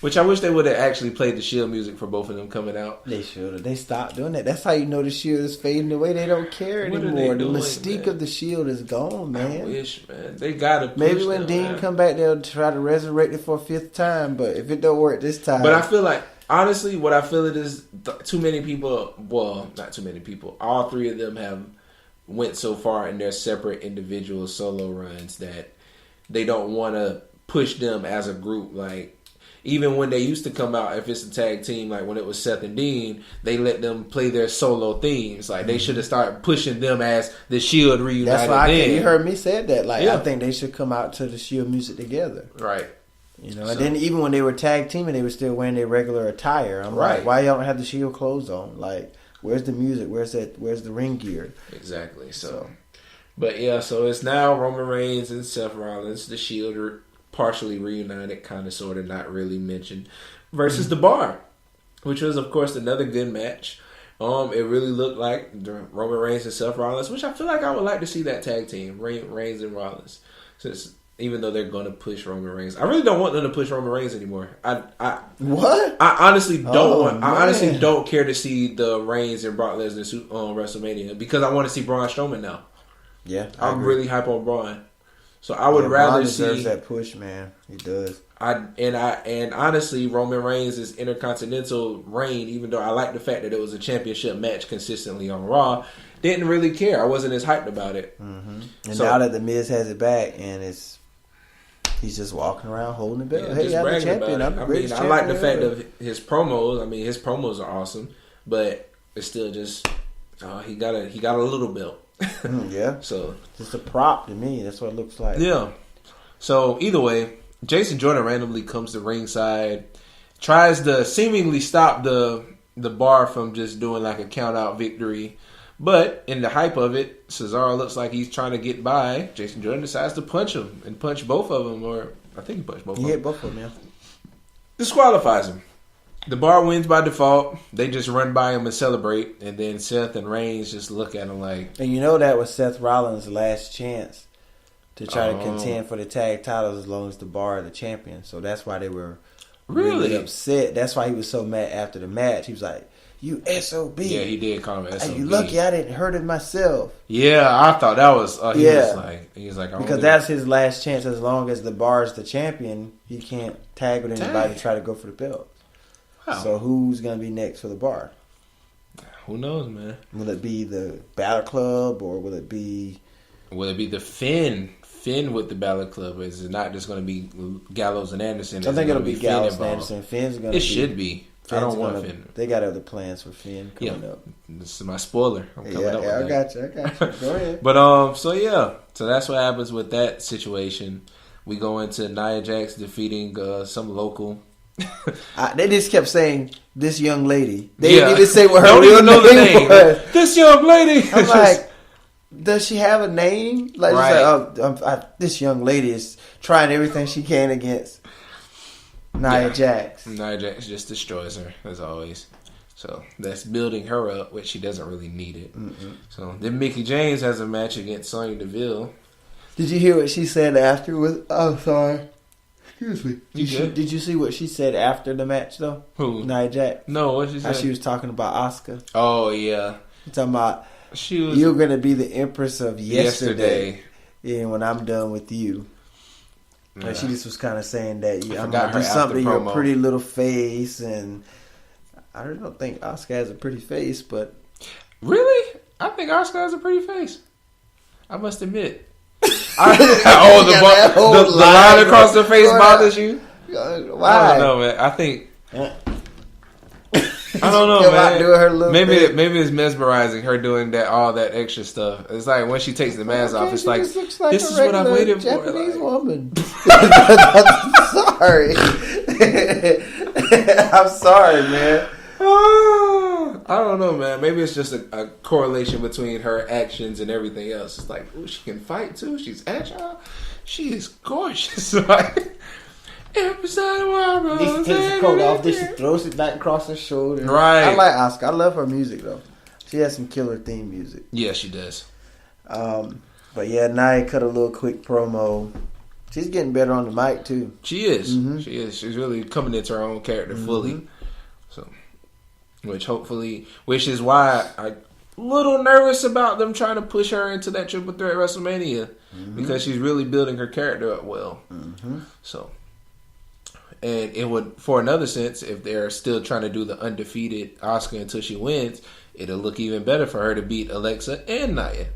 Speaker 1: Which I wish they would have actually played the Shield music for both of them coming out.
Speaker 2: They should have. They stopped doing that. That's how you know the Shield is fading away. They don't care anymore. The mystique of the Shield is gone, man.
Speaker 1: I wish, man. They gotta push
Speaker 2: maybe when
Speaker 1: them,
Speaker 2: Dean
Speaker 1: man.
Speaker 2: come back, they'll try to resurrect it for a 5th time. But if it don't work this time,
Speaker 1: but I feel like honestly, what I feel it is too many people. Well, not too many people. All 3 of them have went so far in their separate individual solo runs that they don't want to push them as a group. Like, even when they used to come out, if it's a tag team, like when it was Seth and Dean, they let them play their solo themes. Like, they should have started pushing them as the Shield reunited.
Speaker 2: That's why you heard me say that. Like,
Speaker 1: yeah.
Speaker 2: I think they should come out to the Shield music together.
Speaker 1: Right.
Speaker 2: You know, and then even when they were tag teaming, they were still wearing their regular attire. I'm like, why y'all don't have the Shield clothes on? Like, where's the music? Where's the ring gear?
Speaker 1: Exactly. So. But yeah, so it's now Roman Reigns and Seth Rollins, the Shield are partially reunited, kind of, sort of, not really mentioned, versus The Bar, which was, of course, another good match. It really looked like Roman Reigns and Seth Rollins, which I feel like I would like to see that tag team, Reigns and Rollins, since even though they're going to push Roman Reigns, I really don't want them to push Roman Reigns anymore.
Speaker 2: What?
Speaker 1: I honestly don't want.
Speaker 2: Man.
Speaker 1: I honestly don't care to see the Reigns and Brock Lesnar on WrestleMania because I want to see Braun Strowman now.
Speaker 2: Yeah,
Speaker 1: I'm really hype on Braun. So I would rather
Speaker 2: Braun
Speaker 1: see
Speaker 2: deserves that push, man. He does.
Speaker 1: And honestly, Roman Reigns' Intercontinental reign, even though I like the fact that it was a championship match consistently on Raw, didn't really care. I wasn't as hyped about it.
Speaker 2: Mm-hmm. And now that the Miz has it back, and he's just walking around holding the belt.
Speaker 1: Yeah,
Speaker 2: hey, I'm the champion. I'm the greatest champion.
Speaker 1: I like the fact of his promos. I mean, his promos are awesome, but it's still just he got a little belt.
Speaker 2: Yeah.
Speaker 1: So
Speaker 2: just a prop to me. That's what it looks like.
Speaker 1: Yeah. So either way, Jason Jordan randomly comes to ringside, tries to seemingly stop the Bar from just doing like a count out victory. But in the hype of it, Cesaro looks like he's trying to get by. Jason Jordan decides to punch him and punch both of them, or I think he punched both of them.
Speaker 2: He hit both of them, yeah.
Speaker 1: Disqualifies him. The Bar wins by default. They just run by him and celebrate, and then Seth and Reigns just look at him like...
Speaker 2: And you know that was Seth Rollins' last chance to try to contend for the tag titles as long as the Bar are the champion. So that's why they were really upset. That's why he was so mad after the match. He was like, "You SOB."
Speaker 1: Yeah, he did call him SOB.
Speaker 2: Hey, you lucky I didn't hurt it myself.
Speaker 1: Yeah, I thought that was... He was like...
Speaker 2: Because that's his last chance. As long as the Bar is the champion, he can't tag with anybody to try to go for the belt. Wow. So who's going to be next for the Bar?
Speaker 1: Who knows, man?
Speaker 2: Will it be the Balor Club, or will it be...
Speaker 1: Will it be the Finn with the Balor Club? Is it not just going to be Gallows and Anderson?
Speaker 2: I think it'll be Gallows and Anderson. Finn's going to be...
Speaker 1: It should be. I don't want Finn.
Speaker 2: They got other plans for Finn coming up.
Speaker 1: This is my spoiler. I'm coming up with
Speaker 2: I got you. Go ahead.
Speaker 1: But, so that's what happens with that situation. We go into Nia Jax defeating some local...
Speaker 2: They just kept saying this young lady. They didn't even say what her
Speaker 1: don't
Speaker 2: real
Speaker 1: even know the
Speaker 2: name was.
Speaker 1: This young lady.
Speaker 2: I'm like, does she have a name? Like, right. This young lady is trying everything she can against Nia Jax.
Speaker 1: Nia Jax just destroys her as always. So that's building her up, which she doesn't really need it. Mm-mm. So then Mickie James has a match against Sonya Deville.
Speaker 2: Did you hear what she said afterwards? Oh, sorry. Excuse me. Did you see what she said after the match, though?
Speaker 1: Who?
Speaker 2: Nia Jax.
Speaker 1: No, what she said?
Speaker 2: How she was talking about Asuka.
Speaker 1: Oh, yeah.
Speaker 2: She's talking about, you're going to be the Empress of yesterday. Yeah, when I'm done with you. Yeah. Like, she just was kind of saying that I'm going to do something to your pretty little face. And I don't think Asuka has a pretty face, but...
Speaker 1: Really? I think Asuka has a pretty face. I must admit. The line across the face bothers you?
Speaker 2: Why?
Speaker 1: I don't know, man. I think I don't know,
Speaker 2: Come out
Speaker 1: man.
Speaker 2: doing her little thing.
Speaker 1: Maybe it's mesmerizing her doing that all that extra stuff. It's like when she takes the mask off, it's
Speaker 2: She
Speaker 1: like
Speaker 2: just looks like
Speaker 1: this
Speaker 2: a
Speaker 1: is what I've
Speaker 2: regular
Speaker 1: waited for.
Speaker 2: Japanese
Speaker 1: Like,
Speaker 2: woman. Sorry. I'm sorry, man.
Speaker 1: I don't know, man. Maybe it's just a correlation between her actions and everything else. It's like, ooh, she can fight too. She's agile. She is gorgeous. Like, every side of the world.
Speaker 2: This takes the coat off. This throws it back across her shoulder.
Speaker 1: Right.
Speaker 2: I like Asuka. I love her music though. She has some killer theme music.
Speaker 1: Yeah, she does.
Speaker 2: But yeah, Nia cut a little quick promo. She's getting better on the mic too.
Speaker 1: She is.
Speaker 2: Mm-hmm.
Speaker 1: She is. She's really coming into her own character fully. So, which is why I'm a little nervous about them trying to push her into that triple threat WrestleMania because she's really building her character up well. So, and it would, for another sense, if they're still trying to do the undefeated Asuka until she wins, it'll look even better for her to beat Alexa and Nia.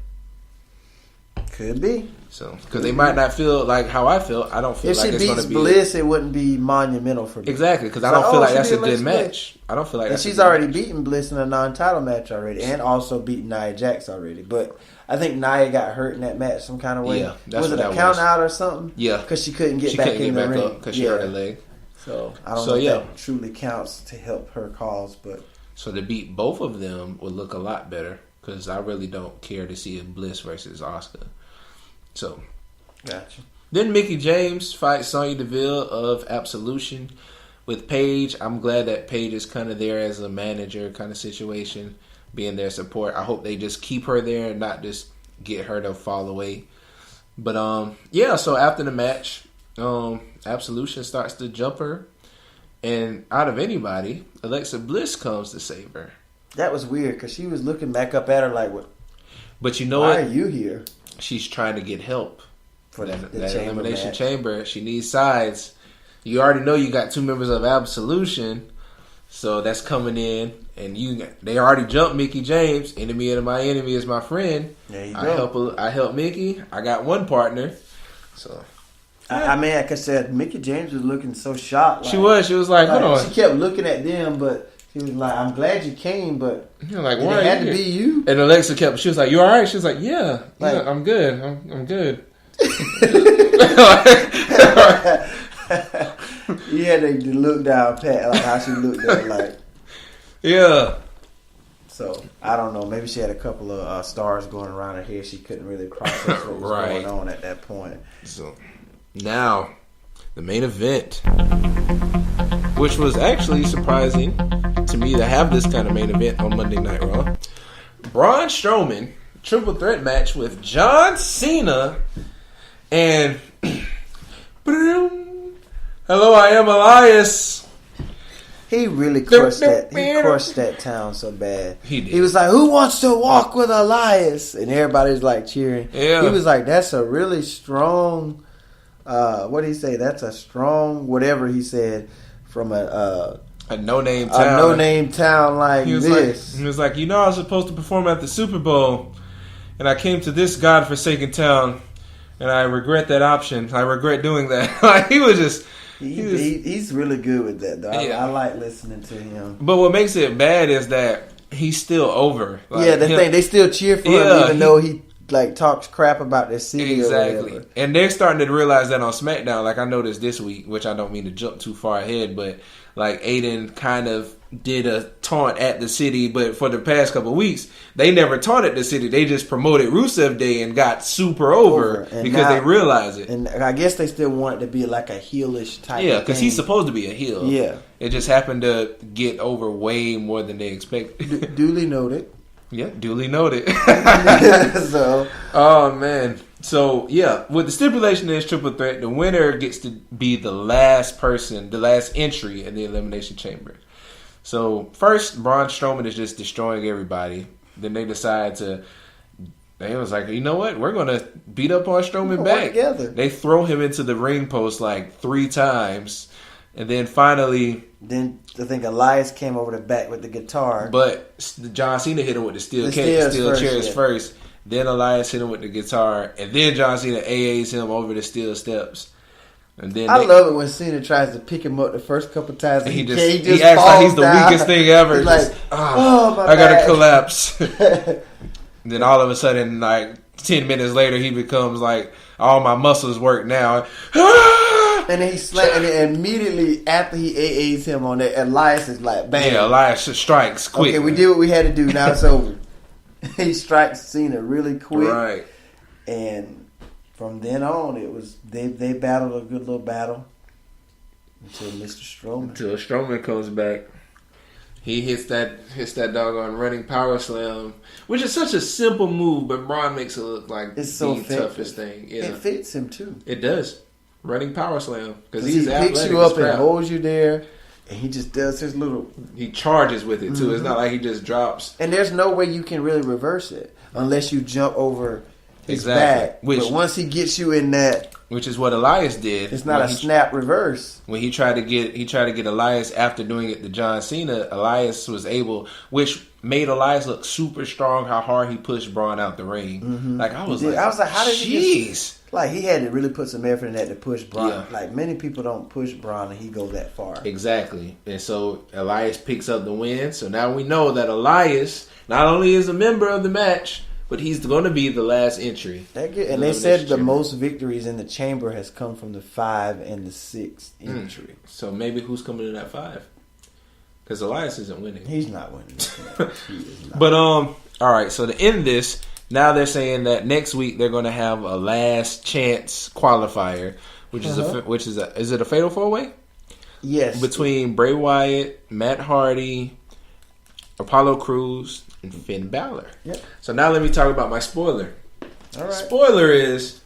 Speaker 2: Could be.
Speaker 1: So, because they might not feel like how I feel. I don't feel
Speaker 2: If
Speaker 1: like
Speaker 2: she
Speaker 1: it's going
Speaker 2: beats
Speaker 1: to be
Speaker 2: Bliss, it wouldn't be monumental for me.
Speaker 1: exactly because I
Speaker 2: It's
Speaker 1: don't feel like
Speaker 2: she
Speaker 1: that's
Speaker 2: beat
Speaker 1: a good
Speaker 2: Alexa
Speaker 1: match.
Speaker 2: Bliss.
Speaker 1: I don't feel like
Speaker 2: And
Speaker 1: that's
Speaker 2: she's
Speaker 1: a good
Speaker 2: already
Speaker 1: match.
Speaker 2: beaten Bliss in a non-title match already, and also beaten Nia Jax already. But I think Nia got hurt in that match some kind of way.
Speaker 1: Yeah, that's
Speaker 2: was
Speaker 1: what
Speaker 2: it a
Speaker 1: that
Speaker 2: count
Speaker 1: was.
Speaker 2: out or something?
Speaker 1: Yeah,
Speaker 2: because she couldn't get
Speaker 1: she
Speaker 2: back
Speaker 1: couldn't
Speaker 2: in
Speaker 1: get
Speaker 2: the
Speaker 1: back
Speaker 2: ring
Speaker 1: up because she hurt her leg.
Speaker 2: So I don't
Speaker 1: So,
Speaker 2: know if
Speaker 1: yeah.
Speaker 2: that truly counts to help her cause, but
Speaker 1: So to beat both of them would look a lot better because I really don't care to see a Bliss versus Asuka. So
Speaker 2: gotcha.
Speaker 1: then Mickie James fights Sonya Deville of Absolution with Paige. I'm glad that Paige is kind of there as a manager kind of situation, being their support. I hope they just keep her there and not just get her to fall away. But yeah, so after the match, Absolution starts to jump her, and out of anybody, Alexa Bliss comes to save her.
Speaker 2: That was weird because she was looking back up at her like, "What?
Speaker 1: But you know
Speaker 2: Why
Speaker 1: what?
Speaker 2: are you here?"
Speaker 1: She's trying to get help
Speaker 2: For
Speaker 1: that
Speaker 2: the chamber
Speaker 1: elimination
Speaker 2: match.
Speaker 1: chamber. She needs sides. You already know you got two members of Absolution, so that's coming in, and they already jumped Mickie James. Enemy of my enemy is my friend.
Speaker 2: There you go.
Speaker 1: I help Mickie. I got one partner. So
Speaker 2: I mean, like I said, Mickie James was looking so shocked.
Speaker 1: she was like, hold on.
Speaker 2: She kept looking at them, but she was like, "I'm glad you came, but
Speaker 1: You're like,
Speaker 2: did
Speaker 1: why
Speaker 2: it had
Speaker 1: are you
Speaker 2: to
Speaker 1: here?
Speaker 2: be you."
Speaker 1: And Alexa kept. She was like, "You all right?" She was like, "Yeah,
Speaker 2: Like-
Speaker 1: yeah, I'm good. I'm good."
Speaker 2: Yeah, they look down pat like how she looked at her, like.
Speaker 1: Yeah.
Speaker 2: So I don't know. Maybe she had a couple of stars going around her head. She couldn't really process what was
Speaker 1: Right.
Speaker 2: going on at that point.
Speaker 1: So now the main event, which was actually surprising to me to have this kind of main event on Monday Night Raw. Braun Strowman triple threat match with John Cena and hello, I am Elias.
Speaker 2: He really crushed that. He crushed that town so bad.
Speaker 1: He did.
Speaker 2: He was like, "Who wants to walk with Elias?" And everybody's like cheering.
Speaker 1: Yeah.
Speaker 2: He was like, "That's a really strong." What did he say? That's a strong whatever he said from a
Speaker 1: no-name town.
Speaker 2: no-name town like
Speaker 1: He was
Speaker 2: this.
Speaker 1: like, I was supposed to perform at the Super Bowl, and I came to this godforsaken town, and I regret that option. I regret doing that. Like, he was just.
Speaker 2: He's really good with that, though.
Speaker 1: Yeah.
Speaker 2: I like listening to him.
Speaker 1: But what makes it bad is that he's still over. Like,
Speaker 2: Yeah, the thing, they still cheer for him even though he like talks crap about their city or
Speaker 1: exactly.
Speaker 2: whatever.
Speaker 1: And they're starting to realize that on SmackDown. Like, I noticed this week, which I don't mean to jump too far ahead, but like Aiden kind of did a taunt at the city, but for the past couple of weeks, they never taunted the city. They just promoted Rusev Day and got super over because
Speaker 2: now,
Speaker 1: they realize it.
Speaker 2: And I guess they still want it to be like a heelish type.
Speaker 1: Yeah,
Speaker 2: of
Speaker 1: because
Speaker 2: thing.
Speaker 1: he's supposed to be a heel.
Speaker 2: Yeah.
Speaker 1: It just happened to get over way more than they expected.
Speaker 2: Duly noted.
Speaker 1: Yeah, duly noted.
Speaker 2: So,
Speaker 1: oh man. So yeah, with the stipulation is triple threat, the winner gets to be the last person, the last entry in the Elimination Chamber. So first, Braun Strowman is just destroying everybody. Then they decide they was like, you know what? We're gonna beat up on Strowman back.
Speaker 2: Together.
Speaker 1: They throw him into the ring post like 3 times, and then finally.
Speaker 2: Then I think Elias came over the back with the guitar.
Speaker 1: But John Cena hit him with the steel chairs first. Then Elias hit him with the guitar, and then John Cena AAs him over the steel steps. And then
Speaker 2: I love it when Cena tries to pick him up the first couple times. And
Speaker 1: he
Speaker 2: just
Speaker 1: acts like he's the
Speaker 2: down.
Speaker 1: weakest thing ever.
Speaker 2: He's like,
Speaker 1: I gotta collapse. Then all of a sudden, like 10 minutes later, he becomes like, all my muscles work now.
Speaker 2: And then he slapped, and then immediately after he AAs him on that, Elias is like, bang.
Speaker 1: Yeah, Elias strikes quick.
Speaker 2: Okay, we did what we had to do. Now it's over. He strikes Cena really quick.
Speaker 1: Right.
Speaker 2: And from then on, it was they battled a good little battle until Mr. Strowman.
Speaker 1: Until Strowman comes back. He hits that doggone running power slam, which is such a simple move, but Braun makes it look like
Speaker 2: It's so
Speaker 1: the
Speaker 2: effective.
Speaker 1: toughest thing. Yeah.
Speaker 2: It fits him too.
Speaker 1: It does. Running power slam. Because
Speaker 2: He
Speaker 1: he's
Speaker 2: picks
Speaker 1: athletic
Speaker 2: you up
Speaker 1: as
Speaker 2: and
Speaker 1: crap.
Speaker 2: holds you there, and he just does his little.
Speaker 1: He charges with it too. It's not like he just drops.
Speaker 2: And there's no way you can really reverse it unless you jump over his
Speaker 1: Exactly.
Speaker 2: back.
Speaker 1: Which-
Speaker 2: but once he gets you in that,
Speaker 1: Which is what Elias did.
Speaker 2: it's not a snap reverse.
Speaker 1: When he tried to get Elias after doing it to John Cena, Elias was able, which made Elias look super strong. How hard he pushed Braun out the ring. Like I was like,
Speaker 2: how did he
Speaker 1: jeez.
Speaker 2: just, like he had to really put some effort in that to push Braun.
Speaker 1: Yeah.
Speaker 2: Like many people don't push Braun and he goes that far.
Speaker 1: Exactly. And so Elias picks up the win. So now we know that Elias not only is a member of the match, but he's going to be the last entry.
Speaker 2: And they said the most victories in the chamber has come from the 5 and the 6 entry.
Speaker 1: So maybe who's coming in at 5? Because Elias isn't winning.
Speaker 2: He's not winning this match. He is not.
Speaker 1: But all right. So to end this, now they're saying that next week they're going to have a last chance qualifier, which is is it a fatal 4-way?
Speaker 2: Yes.
Speaker 1: Between Bray Wyatt, Matt Hardy, Apollo Crews, and Finn Balor.
Speaker 2: Yep.
Speaker 1: So now let me talk about my spoiler.
Speaker 2: All right.
Speaker 1: Spoiler is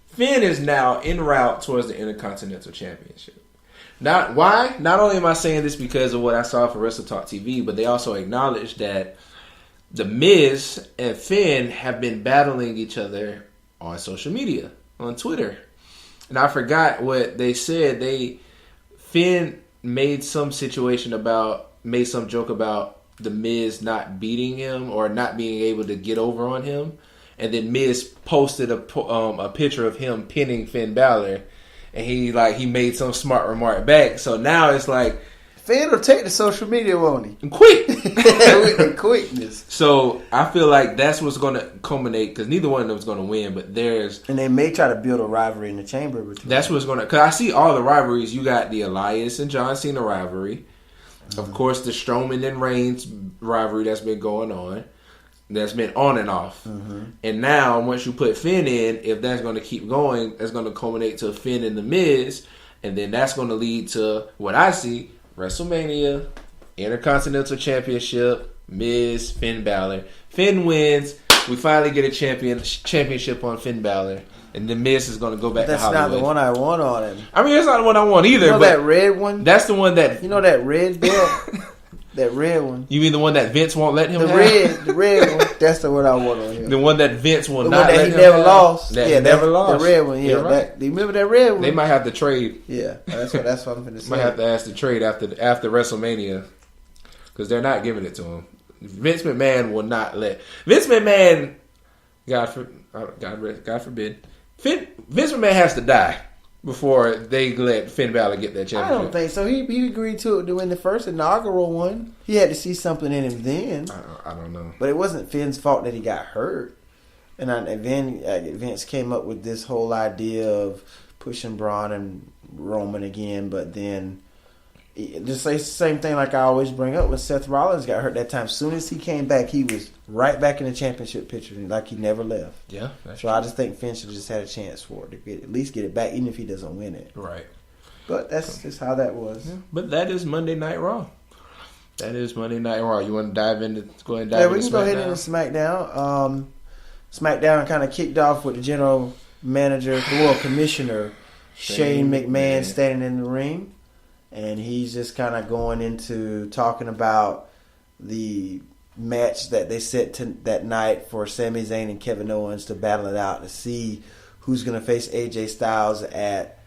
Speaker 1: Finn is now en route towards the Intercontinental Championship. Not only am I saying this because of what I saw for Wrestle Talk TV, but they also acknowledge that The Miz and Finn have been battling each other on social media, on Twitter. And I forgot what they said. Finn made some joke about The Miz not beating him or not being able to get over on him. And then Miz posted a picture of him pinning Finn Balor. And he made some smart remark back. So now it's like,
Speaker 2: Finn will take the social media, won't he?
Speaker 1: quick.
Speaker 2: With the quickness.
Speaker 1: So I feel like that's what's going to culminate, because neither one of them is going to win, but
Speaker 2: And they may try to build a rivalry in the chamber between
Speaker 1: that's
Speaker 2: them.
Speaker 1: what's going to, because I see all the rivalries. You got the Elias and John Cena rivalry. Of course, the Strowman and Reigns rivalry that's been going on. That's been on and off. And now, once you put Finn in, if that's going to keep going, that's going to culminate to Finn and The Miz. And then that's going to lead to what I see, WrestleMania, Intercontinental Championship, Miz, Finn Balor. Finn wins. We finally get a championship on Finn Balor. And The Miz is going to go back to Hollywood.
Speaker 2: That's not the one I want on him.
Speaker 1: I mean, it's not the one I want either.
Speaker 2: You know
Speaker 1: but
Speaker 2: that red one?
Speaker 1: That's the one that...
Speaker 2: You know that red belt? That red one.
Speaker 1: You mean the one that Vince won't let him have?
Speaker 2: The red one. That's the one I want on him.
Speaker 1: The one that Vince will
Speaker 2: The
Speaker 1: not
Speaker 2: one that
Speaker 1: let
Speaker 2: he
Speaker 1: him
Speaker 2: never
Speaker 1: have?
Speaker 2: lost.
Speaker 1: That he never lost.
Speaker 2: The red one, yeah.
Speaker 1: You're right.
Speaker 2: Do you remember that red one?
Speaker 1: They might have to trade.
Speaker 2: Yeah, that's what I'm going to say.
Speaker 1: Might have to ask to trade after WrestleMania, because they're not giving it to him. Vince McMahon will not let Vince McMahon. God forbid. Vince McMahon has to die before they let Finn Balor get that championship.
Speaker 2: I don't think so. He agreed to it to win the first inaugural one. He had to see something in him then.
Speaker 1: I don't know.
Speaker 2: But it wasn't Finn's fault that he got hurt. And then Vince came up with this whole idea of pushing Braun and Roman again. But then, just say the same thing like I always bring up when Seth Rollins got hurt that time. As soon as he came back, he was right back in the championship picture, like he never left.
Speaker 1: Yeah.
Speaker 2: So I just think Finn should have just had a chance for it to at least get it back, even if he doesn't win it.
Speaker 1: Right.
Speaker 2: But that's just how that was.
Speaker 1: Yeah. But that is Monday Night Raw. That is Monday Night Raw. You want to dive into? Go ahead and dive into SmackDown.
Speaker 2: Yeah, we can go ahead into SmackDown. SmackDown kind of kicked off with the general manager, commissioner Shane McMahon standing in the ring, and he's just kind of going into talking about the match that they set that night for Sami Zayn and Kevin Owens to battle it out to see who's going to face AJ Styles at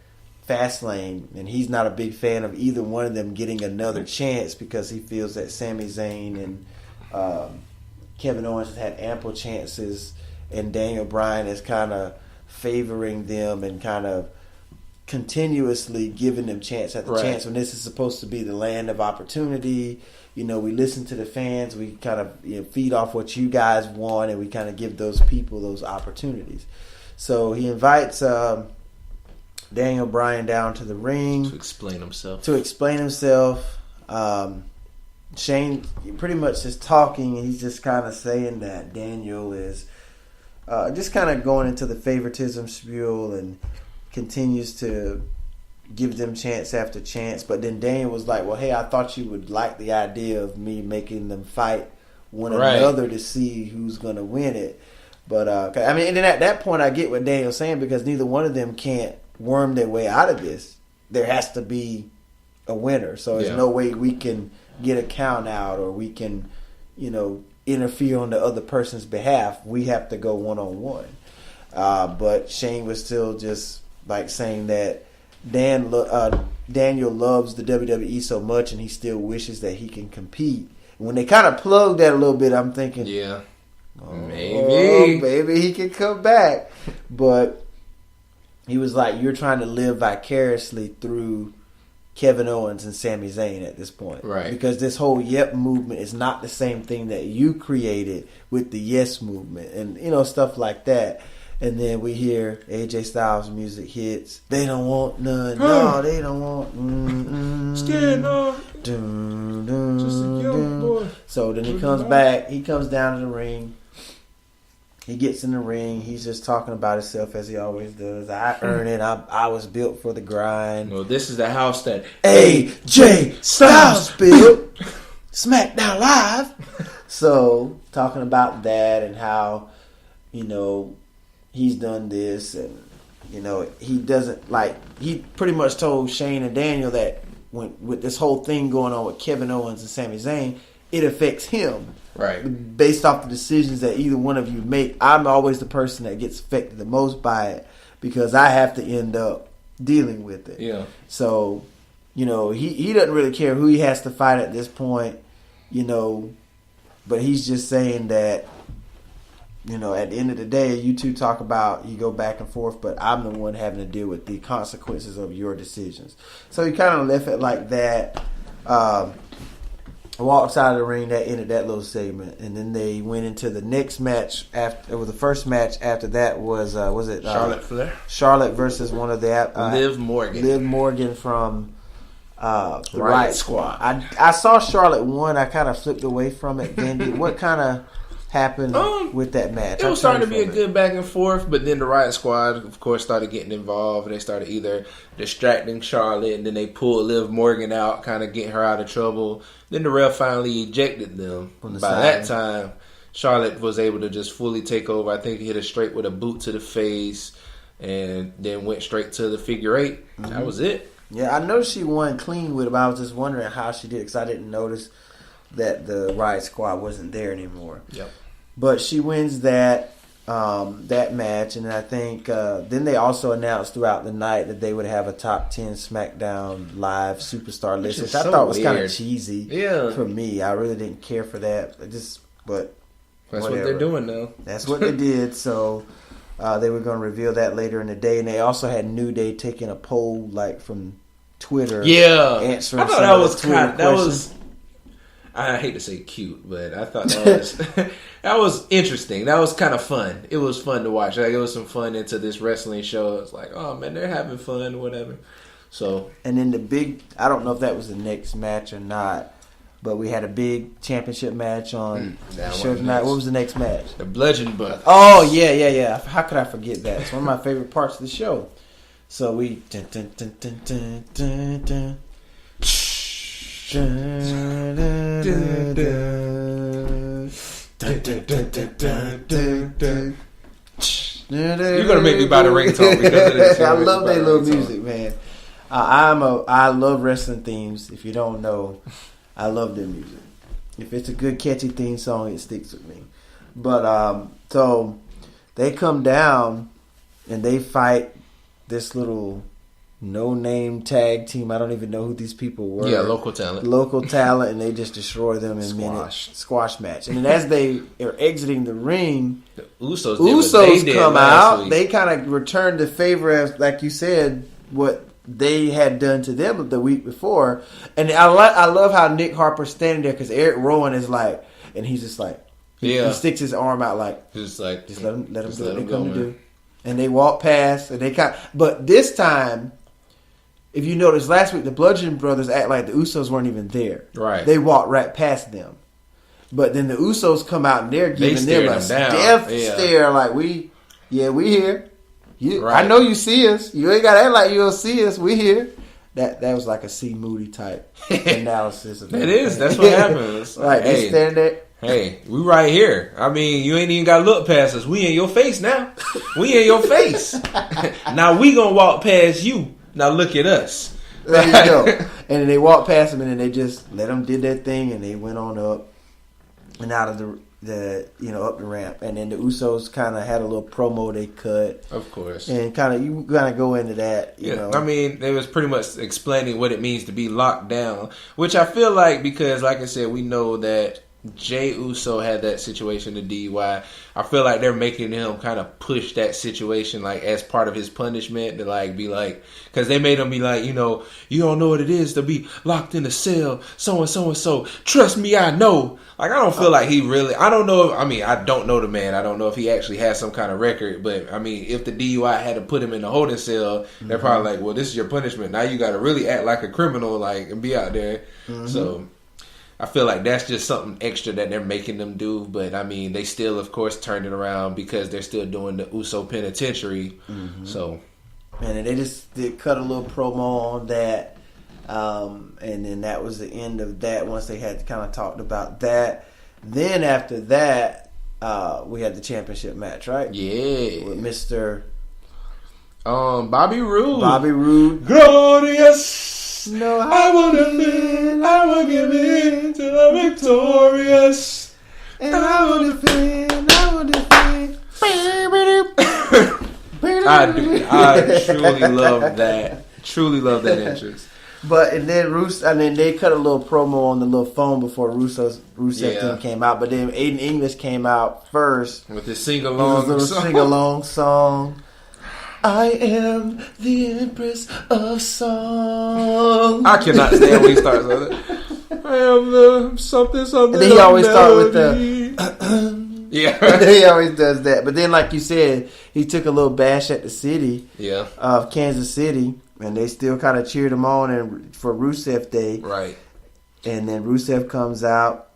Speaker 2: Fastlane, and he's not a big fan of either one of them getting another chance because he feels that Sami Zayn and Kevin Owens has had ample chances, and Daniel Bryan is kind of favoring them and kind of continuously giving them chance after chance when this is supposed to be the land of opportunity. You know, we listen to the fans. We kind of feed off what you guys want, and we kind of give those people those opportunities. So he invites Daniel Bryan down to the ring
Speaker 1: to explain himself.
Speaker 2: Shane pretty much is talking, and he's just kind of saying that Daniel is just kind of going into the favoritism spiel and continues to give them chance after chance. But then Daniel was like, well, hey, I thought you would like the idea of me making them fight one another to see who's going to win it. But, I mean, and then at that point, I get what Daniel's saying, because neither one of them can't worm their way out of this. There has to be a winner. So there's no way we can get a count out, or we can, interfere on the other person's behalf. We have to go one-on-one. But Shane was still just like saying that Daniel loves the WWE so much, and he still wishes that he can compete. When they kind of plugged that a little bit, I'm thinking, maybe he can come back. But he was like, you're trying to live vicariously through Kevin Owens and Sami Zayn at this point.
Speaker 1: Right.
Speaker 2: Because this whole Yep movement is not the same thing that you created with the Yes movement and, stuff like that. And then we hear AJ Styles music hits. They don't want none. No, they don't want.
Speaker 1: Scared, no.
Speaker 2: Just a young boy. So then he comes back. He comes down to the ring. He gets in the ring. He's just talking about himself as he always does. I earned it. I was built for the grind.
Speaker 1: Well, this is the house that
Speaker 2: AJ Styles built. SmackDown Live. So talking about that and how, he's done this, and he doesn't he pretty much told Shane and Daniel that with this whole thing going on with Kevin Owens and Sami Zayn, it affects him.
Speaker 1: Right.
Speaker 2: Based off the decisions that either one of you make. I'm always the person that gets affected the most by it, because I have to end up dealing with it.
Speaker 1: Yeah.
Speaker 2: So, he doesn't really care who he has to fight at this point, but he's just saying that, at the end of the day, you two talk about, you go back and forth, but I'm the one having to deal with the consequences of your decisions. So he kind of left it like that. Walks out of the ring. That ended that little segment, and then they went into the next match. It was the first match after that was it
Speaker 1: Charlotte Flair?
Speaker 2: Charlotte versus one of the
Speaker 1: Liv Morgan.
Speaker 2: Liv Morgan from the
Speaker 1: Riot Squad.
Speaker 2: I saw Charlotte won. I kind of flipped away from it. Then what kind of happened with that match?
Speaker 1: It was starting to be a good back and forth, but then the Riot Squad, of course, started getting involved. They started either distracting Charlotte, and then they pulled Liv Morgan out, kind of getting her out of trouble. Then the ref finally ejected them. By that time, Charlotte was able to just fully take over. I think he hit her straight with a boot to the face, and then went straight to the figure eight. Mm-hmm. That was it.
Speaker 2: Yeah, I know she won clean with it, but I was just wondering how she did, because I didn't notice that the Riot Squad wasn't there anymore.
Speaker 1: Yep.
Speaker 2: But she wins that match, and I think then they also announced throughout the night that they would have a top 10 SmackDown Live superstar list, which I thought was kind of cheesy for me. I really didn't care for that. But that's
Speaker 1: what they're doing now.
Speaker 2: That's what they did. So they were going to reveal that later in the day, and they also had New Day taking a poll from Twitter.
Speaker 1: Yeah,
Speaker 2: answering.
Speaker 1: I thought that was that was. I hate to say cute, but I thought that was that was interesting. That was kind of fun. It was fun to watch. It was some fun into this wrestling show. It's like, oh man, they're having fun, whatever. So, and then I don't know if that was the next match or not, but we had a big championship match on show tonight. What was the next match? The Bludgeon Brothers.
Speaker 2: Oh yeah. How could I forget that? It's one of my favorite parts of the show. So we. You're
Speaker 1: gonna make me buy the ringtone because of this.
Speaker 2: I love that little music, man. I love wrestling themes. If you don't know, I love their music. If it's a good catchy theme song, it sticks with me. But so they come down and they fight this little no-name tag team. I don't even know who these people were.
Speaker 1: Yeah, local talent,
Speaker 2: and they just destroy them in minutes. Squash match. And then as they are exiting the ring,
Speaker 1: the Usos
Speaker 2: come out. They kind of return the favor, as like you said, what they had done to them the week before. And I love how Nick Harper's standing there because Eric Rowan is like, and he's just like, he sticks his arm out like,
Speaker 1: just
Speaker 2: let them do what they come to do. And they walk past, and they but this time, if you notice, last week the Bludgeon Brothers act like the Usos weren't even there.
Speaker 1: Right.
Speaker 2: They walked right past them. But then the Usos come out and they're giving them a death stare like, we here. I know you see us. You ain't got to act like you don't see us. We here. That was like a C Moody type analysis of
Speaker 1: that. That's what happens.
Speaker 2: Like, they stand there.
Speaker 1: Hey, we right here. I mean, you ain't even got to look past us. We in your face now. We in your face. Now we going to walk past you. Now look at us.
Speaker 2: There you go. And then they walked past them, and then they just let them did their thing, and they went on up and out of the up the ramp. And then the Usos kind of had a little promo they cut.
Speaker 1: Of course.
Speaker 2: And you kind of go into that, you know.
Speaker 1: I mean, they was pretty much explaining what it means to be locked down, which I feel like, because like I said, we know that Jey Uso had that situation, the DUI. I feel like they're making him kind of push that situation like as part of his punishment to like be like, because they made him be like, you don't know what it is to be locked in a cell, so and so and so. Trust me, I know. Like, I don't feel like he really. I don't know. I don't know the man. I don't know if he actually has some kind of record. But I mean, if the DUI had to put him in a holding cell, they're probably like, well, this is your punishment. Now you got to really act like a criminal, like, and be out there. Mm-hmm. So I feel like that's just something extra that they're making them do. But, I mean, they still, of course, turned it around because they're still doing the Uso Penitentiary. Mm-hmm. So,
Speaker 2: and they just did cut a little promo on that. And then that was the end of that once they had kind of talked about that. Then after that, we had the championship match, right?
Speaker 1: Yeah.
Speaker 2: With Mr.
Speaker 1: Bobby Roode.
Speaker 2: Glorious.
Speaker 1: No, I want to live. I will give in to the victorious.
Speaker 2: And I will defend. I will defend.
Speaker 1: I truly love that. Truly love that entrance.
Speaker 2: And then they cut a little promo on the little phone before Rusev team came out. But then Aiden English came out first
Speaker 1: with his sing-along
Speaker 2: song. I am the Empress of Song.
Speaker 1: I cannot stand when he starts with it. I am the something.
Speaker 2: And then he always starts with the
Speaker 1: yeah.
Speaker 2: He always does that. But then, like you said, he took a little bash at the city of Kansas City, and they still kind of cheered him on and for Rusev Day.
Speaker 1: Right.
Speaker 2: And then Rusev comes out.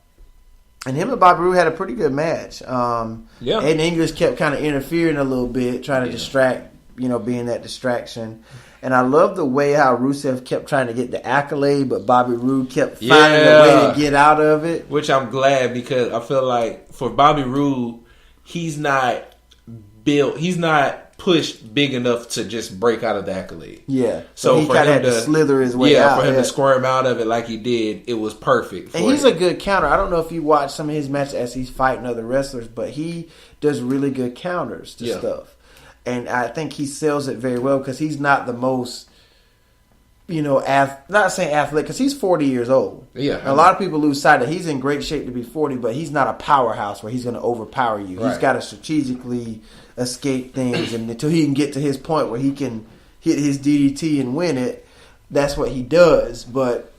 Speaker 2: And him and Bobby Roode had a pretty good match. Aiden English kept kind of interfering a little bit, trying to distract, being that distraction. And I love the way how Rusev kept trying to get the accolade, but Bobby Roode kept finding a way to get out of it.
Speaker 1: Which I'm glad, because I feel like for Bobby Roode, he's not pushed big enough to just break out of the accolade.
Speaker 2: Yeah.
Speaker 1: So
Speaker 2: he kind of had to slither his way out.
Speaker 1: For him to squirm out of it like he did, it was perfect.
Speaker 2: And he's a good counter. I don't know if you watch some of his matches as he's fighting other wrestlers, but he does really good counters to stuff. And I think he sells it very well because he's not the most, not saying athlete, because he's 40 years old.
Speaker 1: Yeah.
Speaker 2: A lot of people lose sight that he's in great shape to be 40, but he's not a powerhouse where he's going to overpower you. Right. He's got to strategically escape things, and until he can get to his point where he can hit his DDT and win it, that's what he does. But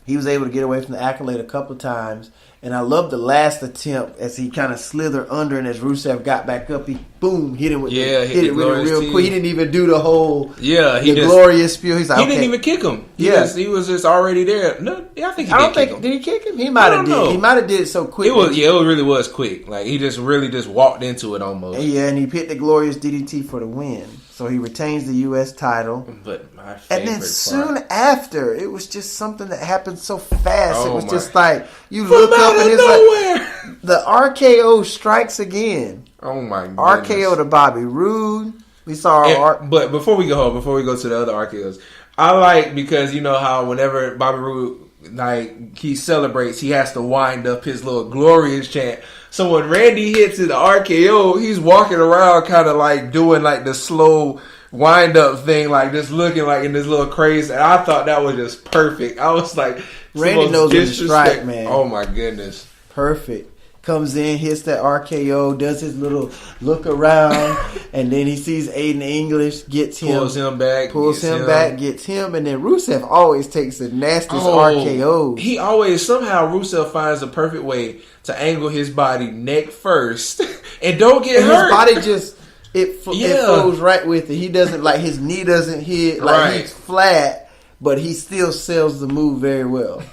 Speaker 2: he was able to get away from the accolade a couple of times. And I love the last attempt as he kind of slithered under, and as Rusev got back up, he hit him with hit it real quick. He didn't even do the whole glorious spear. He's like,
Speaker 1: he didn't even kick him. He was just already there. No, I think he did kick him.
Speaker 2: Did he kick him? He might have did. He might have did it so quick.
Speaker 1: It really was quick. Like he just really just walked into it almost.
Speaker 2: Yeah, and he hit the glorious DDT for the win. So he retains the U.S. title.
Speaker 1: But my favorite
Speaker 2: and then soon after, it was just something that happened so fast.
Speaker 1: Oh,
Speaker 2: it was just like, you look up and it's like, the RKO strikes again.
Speaker 1: Oh my goodness.
Speaker 2: RKO to Bobby Roode. We saw
Speaker 1: but before we go to the other RKOs, I like, because you know how whenever Bobby Roode, like, he celebrates, he has to wind up his little glorious chant. So when Randy hits the RKO, he's walking around kind of like doing like the slow wind up thing, like just looking like in this little craze. And I thought that was just perfect. I was like,
Speaker 2: Randy knows when to strike, man.
Speaker 1: Oh my goodness.
Speaker 2: Perfect. comes in, hits that RKO, does his little look around, and then he sees Aiden English, gets him,
Speaker 1: pulls him back,
Speaker 2: gets him, and then Rusev always takes the nastiest RKOs.
Speaker 1: He always, somehow Rusev finds the perfect way to angle his body neck first and don't get hurt.
Speaker 2: His body just, it flows right with it. He doesn't, like, his knee doesn't hit, like, he's flat, but he still sells the move very well.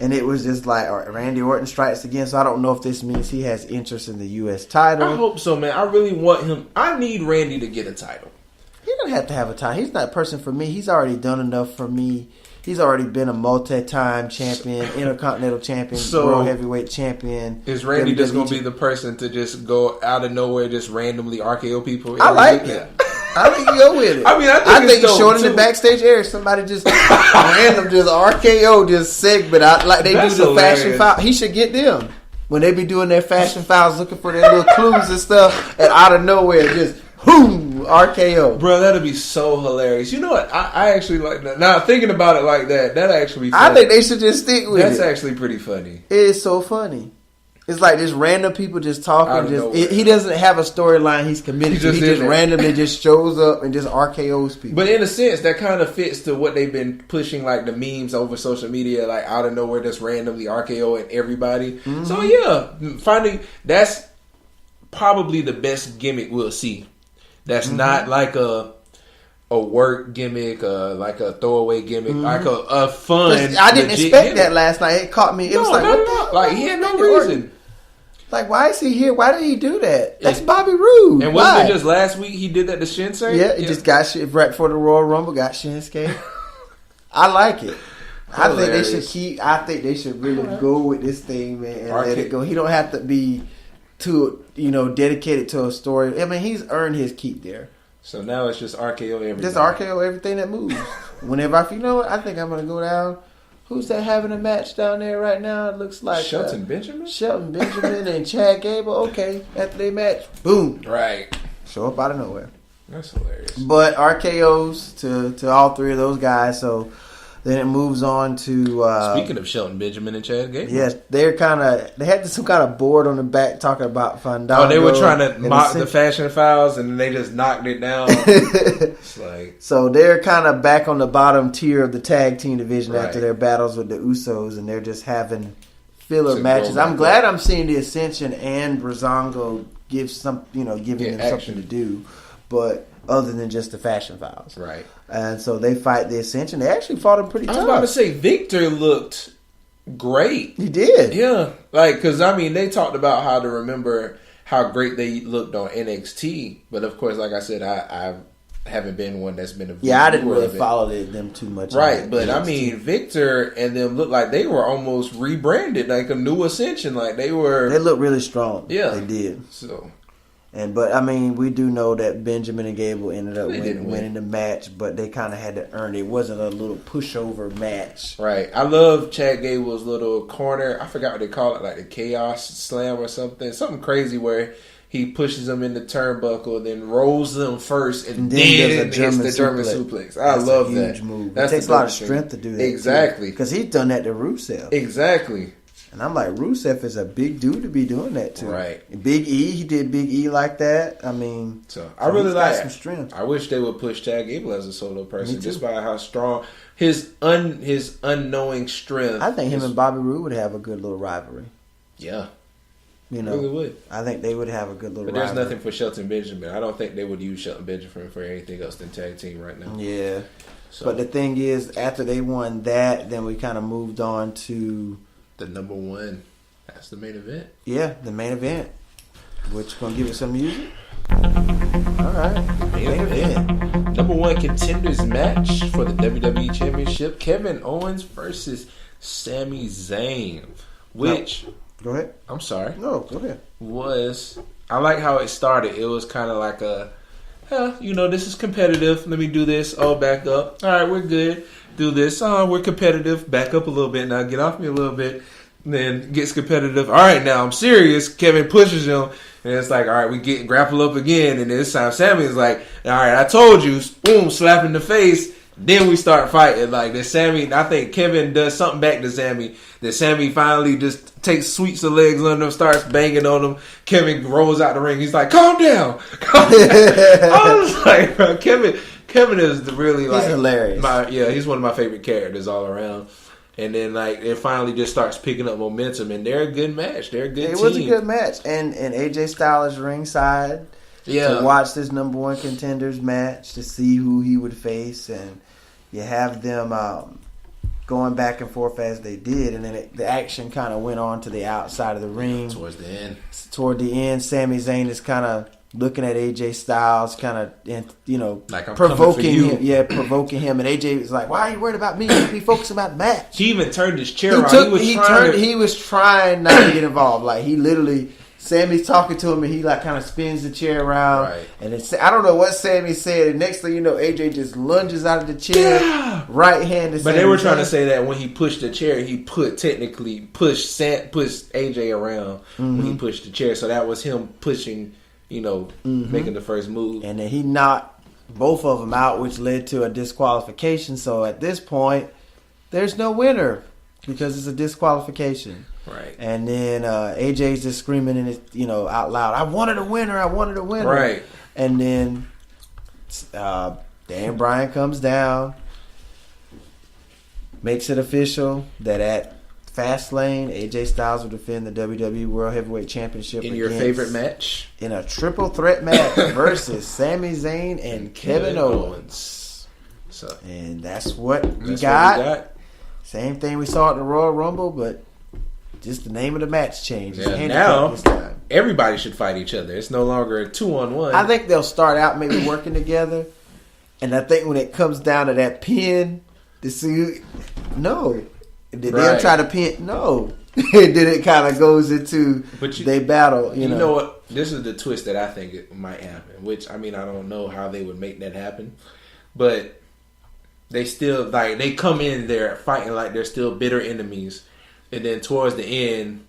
Speaker 2: And it was just like, Randy Orton strikes again. So I don't know if this means he has interest in the U.S. title.
Speaker 1: I hope so, man. I really want him. I need Randy to get a title.
Speaker 2: He don't have to have a title. He's not a person for me. He's already done enough for me. He's already been a multi-time champion, intercontinental champion, world heavyweight champion.
Speaker 1: Is Randy just going to be the person to just go out of nowhere, just randomly RKO people?
Speaker 2: I like it. I think you go with it.
Speaker 1: I mean, I think
Speaker 2: it's short in the backstage area. Somebody just random, just RKO, just segment out like they do the fashion foul. He should get them when they be doing their fashion fouls, looking for their little clues and stuff, and out of nowhere, just boom, RKO.
Speaker 1: Bro, that'd be so hilarious. You know what? I actually like that. Now thinking about it like that actually.
Speaker 2: I think they should just stick with it.
Speaker 1: That's actually pretty funny.
Speaker 2: It is so funny. It's like just random people just talking. He doesn't have a storyline he's committed to. He just randomly just shows up and just RKOs people.
Speaker 1: But in a sense, that kind of fits to what they've been pushing, like the memes over social media, like out of nowhere, just randomly RKOing everybody. Mm-hmm. So yeah, finally, that's probably the best gimmick we'll see. That's not like a work gimmick, like a throwaway gimmick, like a fun.
Speaker 2: I didn't expect that last night. It caught me. It was like, what the?
Speaker 1: Like he had no reason.
Speaker 2: Like, why is he here? Why did he do that? That's Bobby Roode.
Speaker 1: And wasn't it just last week he did that to Shinsuke?
Speaker 2: Yeah, he just got shit right before the Royal Rumble, got Shinsuke. I like it. I think they should they should really go with this thing, man, and let it go. He don't have to be too, dedicated to a story. I mean, he's earned his keep there.
Speaker 1: So now it's just RKO everything.
Speaker 2: Just RKO everything that moves. Whenever I think I'm going to go down. Who's that having a match down there right now? It looks like
Speaker 1: Shelton Benjamin?
Speaker 2: Shelton Benjamin and Chad Gable. Okay, after they match, boom.
Speaker 1: Right.
Speaker 2: Show up out of nowhere.
Speaker 1: That's hilarious.
Speaker 2: But RKOs to all three of those guys. So then it moves on to...
Speaker 1: Speaking of Shelton Benjamin and Chad Gable.
Speaker 2: Yes, they had some kind of board on the back talking about Fandango.
Speaker 1: Oh, they were trying to mock the fashion files and they just knocked it down. It's like...
Speaker 2: So they're kind of back on the bottom tier of the tag team division after their battles with the Usos, and they're just having filler matches. I'm glad I'm seeing the Ascension and Breezango giving them something to do, but other than just the fashion files. Right. And so they fight the Ascension. They actually fought them pretty tough.
Speaker 1: I was about to say, Victor looked great.
Speaker 2: He did.
Speaker 1: Yeah. Because, they talked about how to remember how great they looked on NXT. But, of course, like I said, I haven't been one that's been a
Speaker 2: viewer. Yeah, I didn't really follow them too much.
Speaker 1: Right. But, NXT. Victor and them looked like they were almost rebranded, like a new Ascension. Like, they
Speaker 2: looked really strong.
Speaker 1: Yeah.
Speaker 2: They did.
Speaker 1: So...
Speaker 2: But we do know that Benjamin and Gable ended up winning the match, but they kind of had to earn it. It wasn't a little pushover match.
Speaker 1: Right. I love Chad Gable's little corner. I forgot what they call it, like the Chaos Slam or something. Something crazy where he pushes them in the turnbuckle, then rolls them first, and then hits the German suplex. I love that.
Speaker 2: Huge move. It takes a lot of strength to do that.
Speaker 1: Exactly.
Speaker 2: Because he's done that to Rusev.
Speaker 1: Exactly.
Speaker 2: And I'm like, Rusev is a big dude to be doing that to.
Speaker 1: Right.
Speaker 2: Big E, he did Big E like that.
Speaker 1: So I really like
Speaker 2: some strength.
Speaker 1: I wish they would push Chad Gable as a solo person, just by how strong his unknowing strength.
Speaker 2: I think him and Bobby Roode would have a good little rivalry.
Speaker 1: Yeah. Really would.
Speaker 2: I think they would have a good little rivalry.
Speaker 1: But there's nothing for Shelton Benjamin. I don't think they would use Shelton Benjamin for anything else than tag team right now.
Speaker 2: Yeah. So. But the thing is, after they won that, then we kind of moved on to...
Speaker 1: the number one. That's the main event.
Speaker 2: Yeah, the main event. Which gonna give it some music? Alright. Main event.
Speaker 1: Number one contenders match for the WWE Championship. Kevin Owens versus Sami Zayn. Which
Speaker 2: go ahead.
Speaker 1: I'm sorry.
Speaker 2: No, go ahead.
Speaker 1: I like how it started. It was kinda like this is competitive. Let me do this. Oh, back up. Alright, we're good. Do this. Oh, we're competitive. Back up a little bit now. Get off me a little bit. Then gets competitive. All right, now I'm serious. Kevin pushes him. And it's like, all right, we grapple up again. And this time Sammy is like, all right, I told you. Boom, slap in the face. Then we start fighting. Like, then Sammy, I think Kevin does something back to Sammy. Then Sammy finally just sweeps the legs under him, starts banging on him. Kevin rolls out the ring. He's like, calm down. Calm down. I was like, bro, Kevin is really like...
Speaker 2: He's hilarious.
Speaker 1: He's one of my favorite characters all around. And then, like, it finally just starts picking up momentum. And they're a good match. They're a good team.
Speaker 2: It was a good match. And AJ Styles ringside to watch this number one contenders match to see who he would face. And you have them going back and forth as they did, and then the action kind of went on to the outside of the ring.
Speaker 1: Towards the end.
Speaker 2: Toward the end, Sami Zayn is kind of looking at AJ Styles, kind of,
Speaker 1: like I'm
Speaker 2: provoking him. Yeah, provoking him. And AJ was like, "Why are you worried about me? You be focused about the match."
Speaker 1: He even turned his chair around.
Speaker 2: He was trying not to get involved. Like, he literally... Sammy's talking to him, and he like kind of spins the chair around. Right. And I don't know what Sammy said. And next thing you know, AJ just lunges out of the chair, right hand.
Speaker 1: But they were trying to say that when he pushed the chair, he pushed AJ around when he pushed the chair. So that was him pushing, making the first move.
Speaker 2: And then he knocked both of them out, which led to a disqualification. So at this point, there's no winner because it's a disqualification.
Speaker 1: Right.
Speaker 2: And then AJ's just screaming in his, out loud, I wanted a winner.
Speaker 1: Right.
Speaker 2: And then Dan Bryan comes down, makes it official that at Fastlane, AJ Styles will defend the WWE World Heavyweight Championship
Speaker 1: in your favorite match,
Speaker 2: in a triple threat match versus Sami Zayn and Kevin Owens. And that's what we got. Same thing we saw at the Royal Rumble, but just the name of the match changed.
Speaker 1: Yeah, now everybody should fight each other. It's no longer a 2-on-1.
Speaker 2: I think they'll start out maybe working together, and I think when it comes down to that pin, they'll try to pin. No, then it kind of goes into they battle. You know
Speaker 1: what? This is the twist that I think it might happen. Which I don't know how they would make that happen, but they still they come in there fighting like they're still bitter enemies. And then towards the end,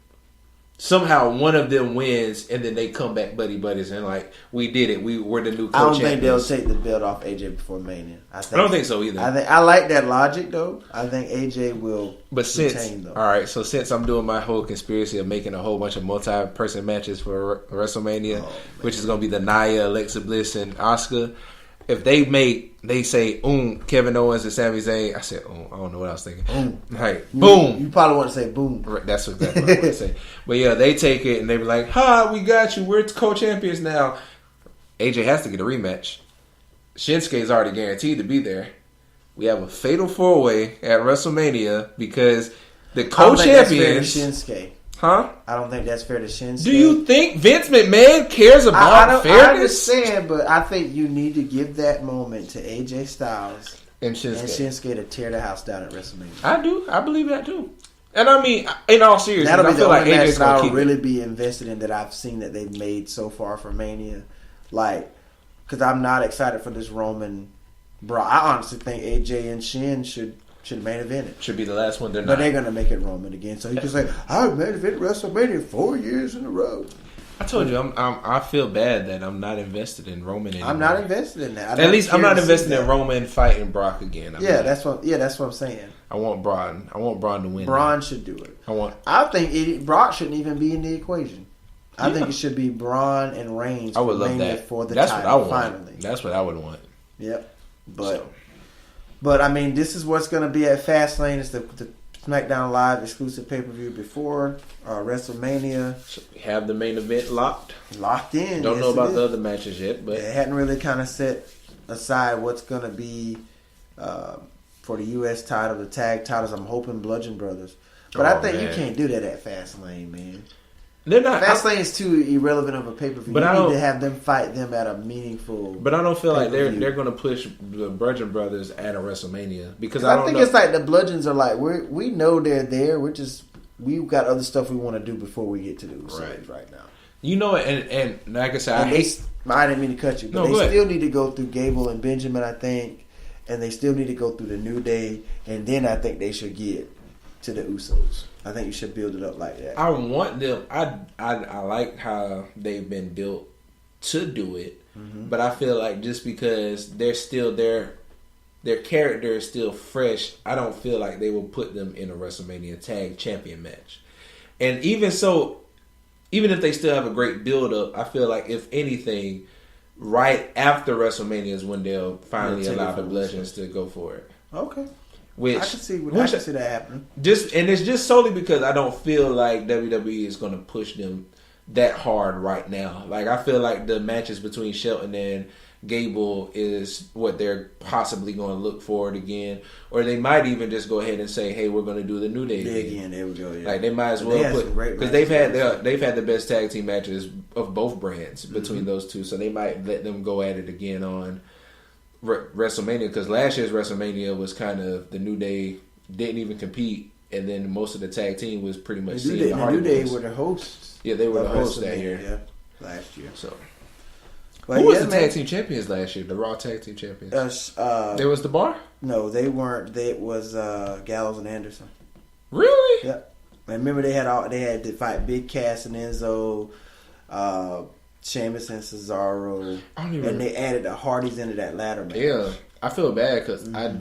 Speaker 1: somehow one of them wins, and then they come back buddies and we did it. We're the new co-champions.
Speaker 2: I don't think they'll take the belt off AJ before Mania.
Speaker 1: I don't think so either.
Speaker 2: I like that logic though. I think AJ will retain though.
Speaker 1: All right, so since I'm doing my whole conspiracy of making a whole bunch of multi-person matches for WrestleMania, which is going to be the Nia, Alexa Bliss, and Asuka. If they say, Kevin Owens and Sami Zayn, I said, I don't know what I was thinking. Boom.
Speaker 2: You probably want to say boom.
Speaker 1: That's exactly what I want to say. But yeah, they take it and they be like, we got you. We're co-champions now. AJ has to get a rematch. Shinsuke's already guaranteed to be there. We have a fatal 4-way at WrestleMania because the co-champions...
Speaker 2: Shinsuke.
Speaker 1: Huh?
Speaker 2: I don't think that's fair to Shinsuke.
Speaker 1: Do you think Vince McMahon cares about fairness?
Speaker 2: I understand, but I think you need to give that moment to AJ Styles
Speaker 1: and Shinsuke
Speaker 2: to tear the house down at WrestleMania.
Speaker 1: I do. I believe that too. And in all seriousness,
Speaker 2: that'll be the only match that I'll
Speaker 1: really
Speaker 2: be invested in that I've seen that they've made so far for Mania. Because I'm not excited for this Roman brawl. I honestly think AJ and Shin should main event it.
Speaker 1: Should be the last one.
Speaker 2: But they're going to make it Roman again. So he can say, I've main evented WrestleMania 4 years in a row.
Speaker 1: I told you, I feel bad that I'm not invested in Roman anymore.
Speaker 2: I'm not invested in that.
Speaker 1: At least I'm not invested in Roman fighting Brock again.
Speaker 2: That's what I'm saying.
Speaker 1: I want Braun. I want Braun to win.
Speaker 2: Braun should do it.
Speaker 1: I
Speaker 2: think Brock shouldn't even be in the equation. I think it should be Braun and Reigns.
Speaker 1: I would love that
Speaker 2: for the
Speaker 1: That's
Speaker 2: title.
Speaker 1: What I want.
Speaker 2: Finally,
Speaker 1: that's what I would want.
Speaker 2: Yep. But this is what's going to be at Fastlane. It's the SmackDown Live exclusive pay-per-view before WrestleMania.
Speaker 1: So we have the main event locked
Speaker 2: in.
Speaker 1: Don't know about the other matches yet, but
Speaker 2: they hadn't really kind of set aside what's going to be for the U.S. title, the tag titles. I'm hoping Bludgeon Brothers, but I think you can't do that at Fastlane, man.
Speaker 1: They're not.
Speaker 2: Fastlane is too irrelevant of a pay-per-view.
Speaker 1: But
Speaker 2: you need to have them fight them at a meaningful.
Speaker 1: But I don't feel like they're going to push the Bludgeon Brothers at a WrestleMania because
Speaker 2: I think it's like the Bludgeons are like we know they're there. We've got other stuff we want to do before we get to the series right now.
Speaker 1: You know, and like I said,
Speaker 2: I didn't mean to cut you, but they still need to go through Gable and Benjamin, I think, and they still need to go through the New Day, and then I think they should get to the Usos. I think you should build it up like that.
Speaker 1: I want them. I like how they've been built to do it, but I feel like just because they're still there their character is still fresh, I don't feel like they will put them in a WrestleMania Tag Champion match. And even so, even if they still have a great build-up, I feel like, if anything, right after WrestleMania is when they'll finally allow the Bludgeons to go for it.
Speaker 2: Okay.
Speaker 1: Which
Speaker 2: I can see that happening.
Speaker 1: It's just solely because I don't feel like WWE is going to push them that hard right now. Like, I feel like the matches between Shelton and Gable is what they're possibly going to look forward again, or they might even just go ahead and say, "Hey, we're going to do the New Day again."
Speaker 2: There we go. Yeah.
Speaker 1: Like, they might as well put, because they've had the best tag team matches of both brands between those two, so they might let them go at it again on WrestleMania. Because last year's WrestleMania was kind of, the New Day didn't even compete, and then most of the tag team was pretty much
Speaker 2: the New Day were the hosts.
Speaker 1: Yeah, they were the hosts that year.
Speaker 2: Yeah, last year.
Speaker 1: So.
Speaker 2: But
Speaker 1: who was the tag team champions last year? The Raw tag team champions. There was the Bar?
Speaker 2: No, they weren't. It was Gallows and Anderson.
Speaker 1: Really?
Speaker 2: Yeah. I remember they had to fight Big Cass and Enzo, Sheamus and Cesaro, and they added the Hardys into that ladder match.
Speaker 1: Yeah, I feel bad because I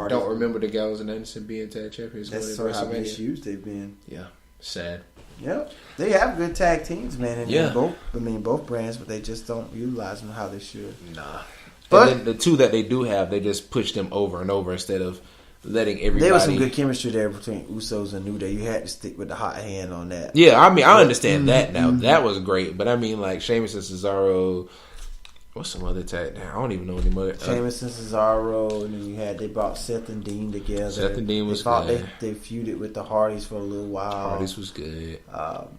Speaker 1: don't remember the Gallows and Anderson being tag champions.
Speaker 2: That's sort of how misused they've been.
Speaker 1: Yeah, sad.
Speaker 2: Yep, they have good tag teams, man. And both brands, but they just don't utilize them how they should.
Speaker 1: Nah, but and then the two that they do have, they just push them over and over instead of letting everybody.
Speaker 2: There was some good chemistry there between Usos and New Day. You had to stick with the hot hand on that.
Speaker 1: Yeah, I mean, I understand that now. That was great, but I mean, like Sheamus and Cesaro. What's some other tag? I don't even know anymore.
Speaker 2: Sheamus and Cesaro, and then they brought Seth and Dean together.
Speaker 1: Seth and Dean was good.
Speaker 2: They feuded with the Hardys for a little while.
Speaker 1: Hardys was good.
Speaker 2: And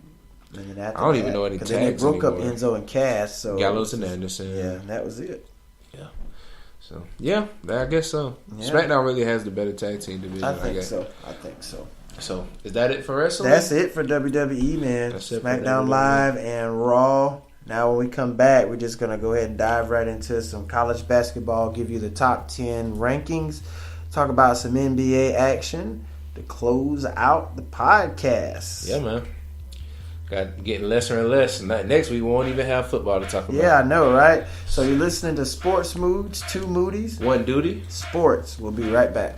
Speaker 2: then after
Speaker 1: I don't even know any tags anymore.
Speaker 2: They broke up Enzo and Cass. So
Speaker 1: Gallows and Anderson.
Speaker 2: Yeah, and that was it.
Speaker 1: Yeah. So yeah, I guess so. Yeah. SmackDown really has the better tag team division.
Speaker 2: I think so.
Speaker 1: So is that it for wrestling?
Speaker 2: That's it for WWE, man.
Speaker 1: That's it
Speaker 2: SmackDown Live and Raw. Now, when we come back, we're just going to go ahead and dive right into some college basketball, give you the top 10 rankings, talk about some NBA action to close out the podcast.
Speaker 1: Yeah, man. Getting lesser and less. Next week, we won't even have football to talk about.
Speaker 2: Yeah, I know, right? So you're listening to Sports Moods, 2 Moodies.
Speaker 1: 1 Duty.
Speaker 2: Sports. We'll be right back.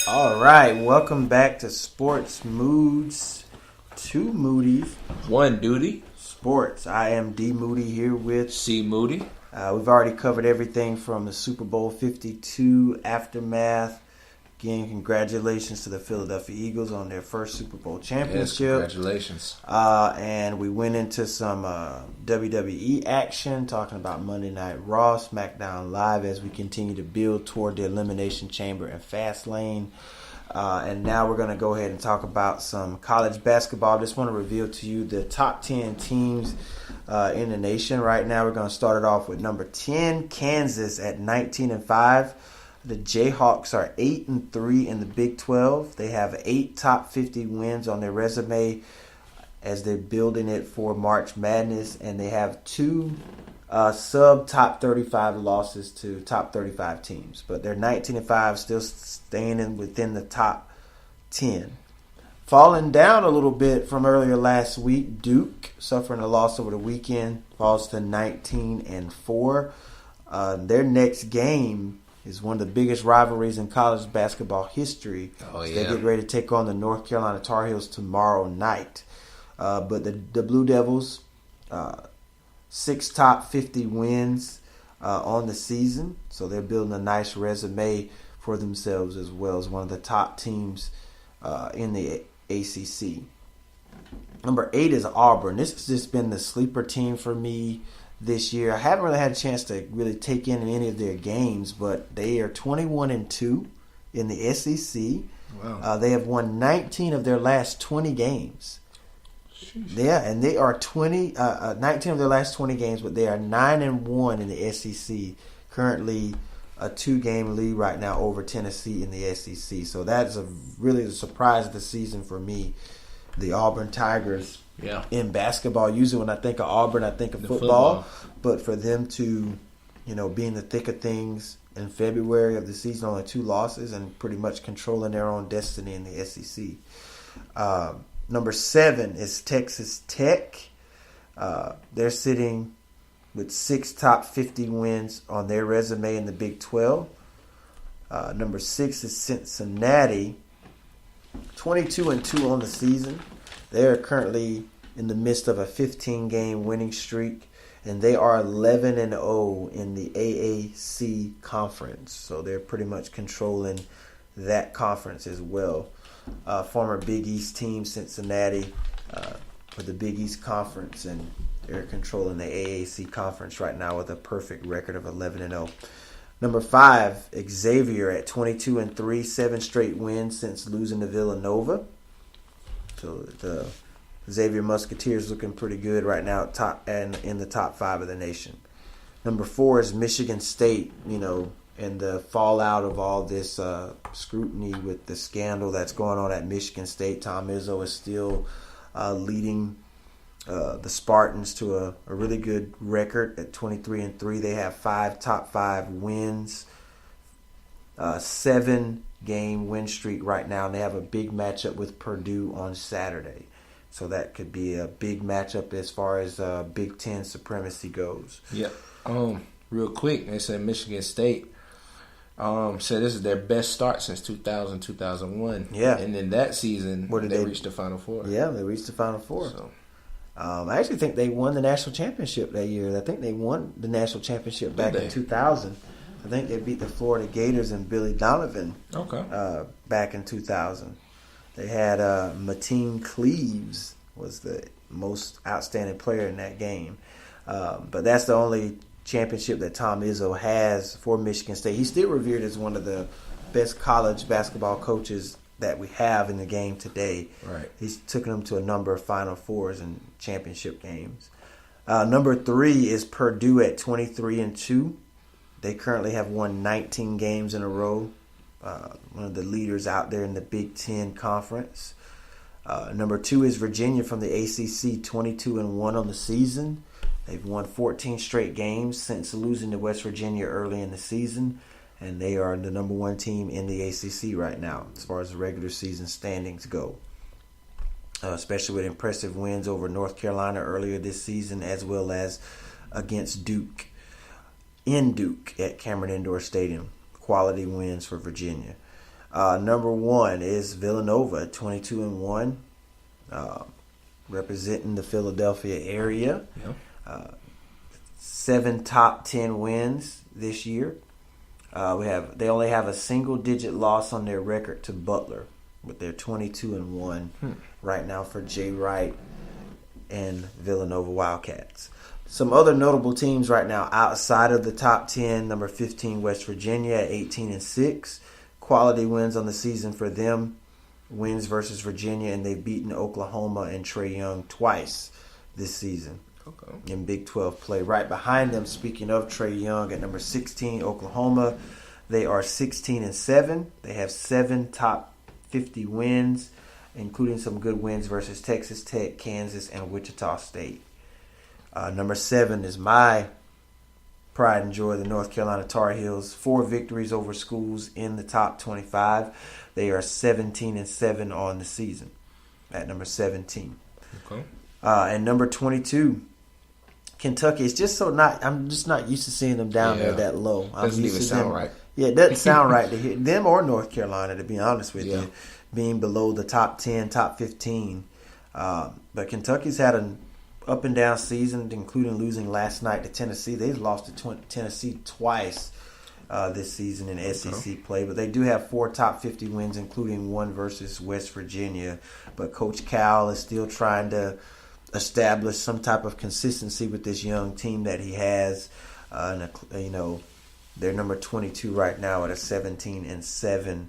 Speaker 2: All right, welcome back to Sports Moods, 2 Moodies.
Speaker 1: 1 Duty.
Speaker 2: Sports. I am D Moody here with
Speaker 1: C Moody.
Speaker 2: We've already covered everything from the Super Bowl 52 aftermath. Again, congratulations to the Philadelphia Eagles on their first Super Bowl championship.
Speaker 1: Yes, congratulations.
Speaker 2: And we went into some WWE action, talking about Monday Night Raw, SmackDown Live, as we continue to build toward the Elimination Chamber and Fastlane. And now we're going to go ahead and talk about some college basketball. I just want to reveal to you the top 10 teams in the nation. Right now, we're going to start it off with number 10, Kansas at 19-5. The Jayhawks are 8-3 in the Big 12. They have 8 top 50 wins on their resume as they're building it for March Madness, and they have 2 sub top 35 losses to top 35 teams. But they're 19-5, still staying within the top 10. Falling down a little bit from earlier last week, Duke, suffering a loss over the weekend, falls to 19-4. Their next game is one of the biggest rivalries in college basketball history.
Speaker 1: Oh, yeah.
Speaker 2: They get ready to take on the North Carolina Tar Heels tomorrow night. But the Blue Devils, 6 top 50 wins on the season. So they're building a nice resume for themselves as well as one of the top teams in the ACC. Number 8 is Auburn. This has just been the sleeper team for me this year. I haven't really had a chance to really take in any of their games, but they are 21-2 in the SEC.
Speaker 1: Wow.
Speaker 2: They have won 19 of their last 20 games.
Speaker 1: Sheesh.
Speaker 2: Yeah, and they are 19 of their last 20 games, but they are 9-1 in the SEC. Currently a 2-game lead right now over Tennessee in the SEC. So that's really the surprise of the season for me. The Auburn Tigers in basketball. Usually when I think of Auburn, I think of football. But for them to, be in the thick of things in February of the season, only 2 losses and pretty much controlling their own destiny in the SEC. Number 7 is Texas Tech. They're sitting with 6 top 50 wins on their resume in the Big 12. Number 6 is Cincinnati. 22-2 on the season. They are currently in the midst of a 15-game winning streak, and they are 11-0 in the AAC conference. So they're pretty much controlling that conference as well. Former Big East team, Cincinnati, for the Big East conference, and they're controlling the AAC conference right now with a perfect record of 11-0. Number 5, Xavier at 22-3, 7 straight wins since losing to Villanova. So the Xavier Musketeers looking pretty good right now, in the top 5 of the nation. Number 4 is Michigan State. And the fallout of all this scrutiny with the scandal that's going on at Michigan State. Tom Izzo is still leading the Spartans to a really good record at 23-3. They have 5 top 5 wins, 7-game win streak right now, and they have a big matchup with Purdue on Saturday. So that could be a big matchup as far as Big Ten supremacy goes.
Speaker 1: Yeah. Real quick, they said Michigan State said this is their best start since 2000, 2001.
Speaker 2: Yeah.
Speaker 1: And in that season, they reached the Final Four.
Speaker 2: Yeah, they reached the Final Four.
Speaker 1: So.
Speaker 2: I actually think they won the national championship that year. I think they won the national championship back in 2000. I think they beat the Florida Gators and Billy Donovan back in 2000. They had Mateen Cleaves was the most outstanding player in that game. But that's the only championship that Tom Izzo has for Michigan State. He's still revered as one of the best college basketball coaches that we have in the game today.
Speaker 1: Right.
Speaker 2: He's taken them to a number of Final Fours and championship games. Number 3 is Purdue at 23-2. They currently have won 19 games in a row. One of the leaders out there in the Big Ten Conference. Number 2 is Virginia from the ACC, 22-1 on the season. They've won 14 straight games since losing to West Virginia early in the season. And they are the number 1 team in the ACC right now as far as the regular season standings go. Especially with impressive wins over North Carolina earlier this season, as well as against Duke at Cameron Indoor Stadium. Quality wins for Virginia. Number 1 is Villanova, 22-1, representing the Philadelphia area.
Speaker 1: Yeah.
Speaker 2: 7 top 10 wins this year. They only have a single-digit loss on their record to Butler, but they're 22-1 right now for Jay Wright and Villanova Wildcats. Some other notable teams right now outside of the top 10, number 15, West Virginia at 18-6. Quality wins on the season for them. Wins versus Virginia, and they've beaten Oklahoma and Trae Young twice this season in Big 12 play. Right behind them, speaking of Trae Young, at number 16, Oklahoma, they are 16-7. They have 7 top 50 wins, including some good wins versus Texas Tech, Kansas, and Wichita State. Number 7 is my pride and joy, the North Carolina Tar Heels. 4 victories over schools in the top 25. They are 17-7 on the season at number 17.
Speaker 1: Okay.
Speaker 2: And number 22, Kentucky. It's just I'm just not used to seeing them down there that low.
Speaker 1: Doesn't even sound right.
Speaker 2: Yeah, it doesn't sound right to hear them or North Carolina, to be honest with you, being below the top 10, top 15. But Kentucky's had an up and down season, including losing last night to Tennessee. They've lost to Tennessee twice this season in SEC play. But they do have 4 top 50 wins, including 1 versus West Virginia. But Coach Cal is still trying to establish some type of consistency with this young team that he has. They're number 22 right now at a 17-7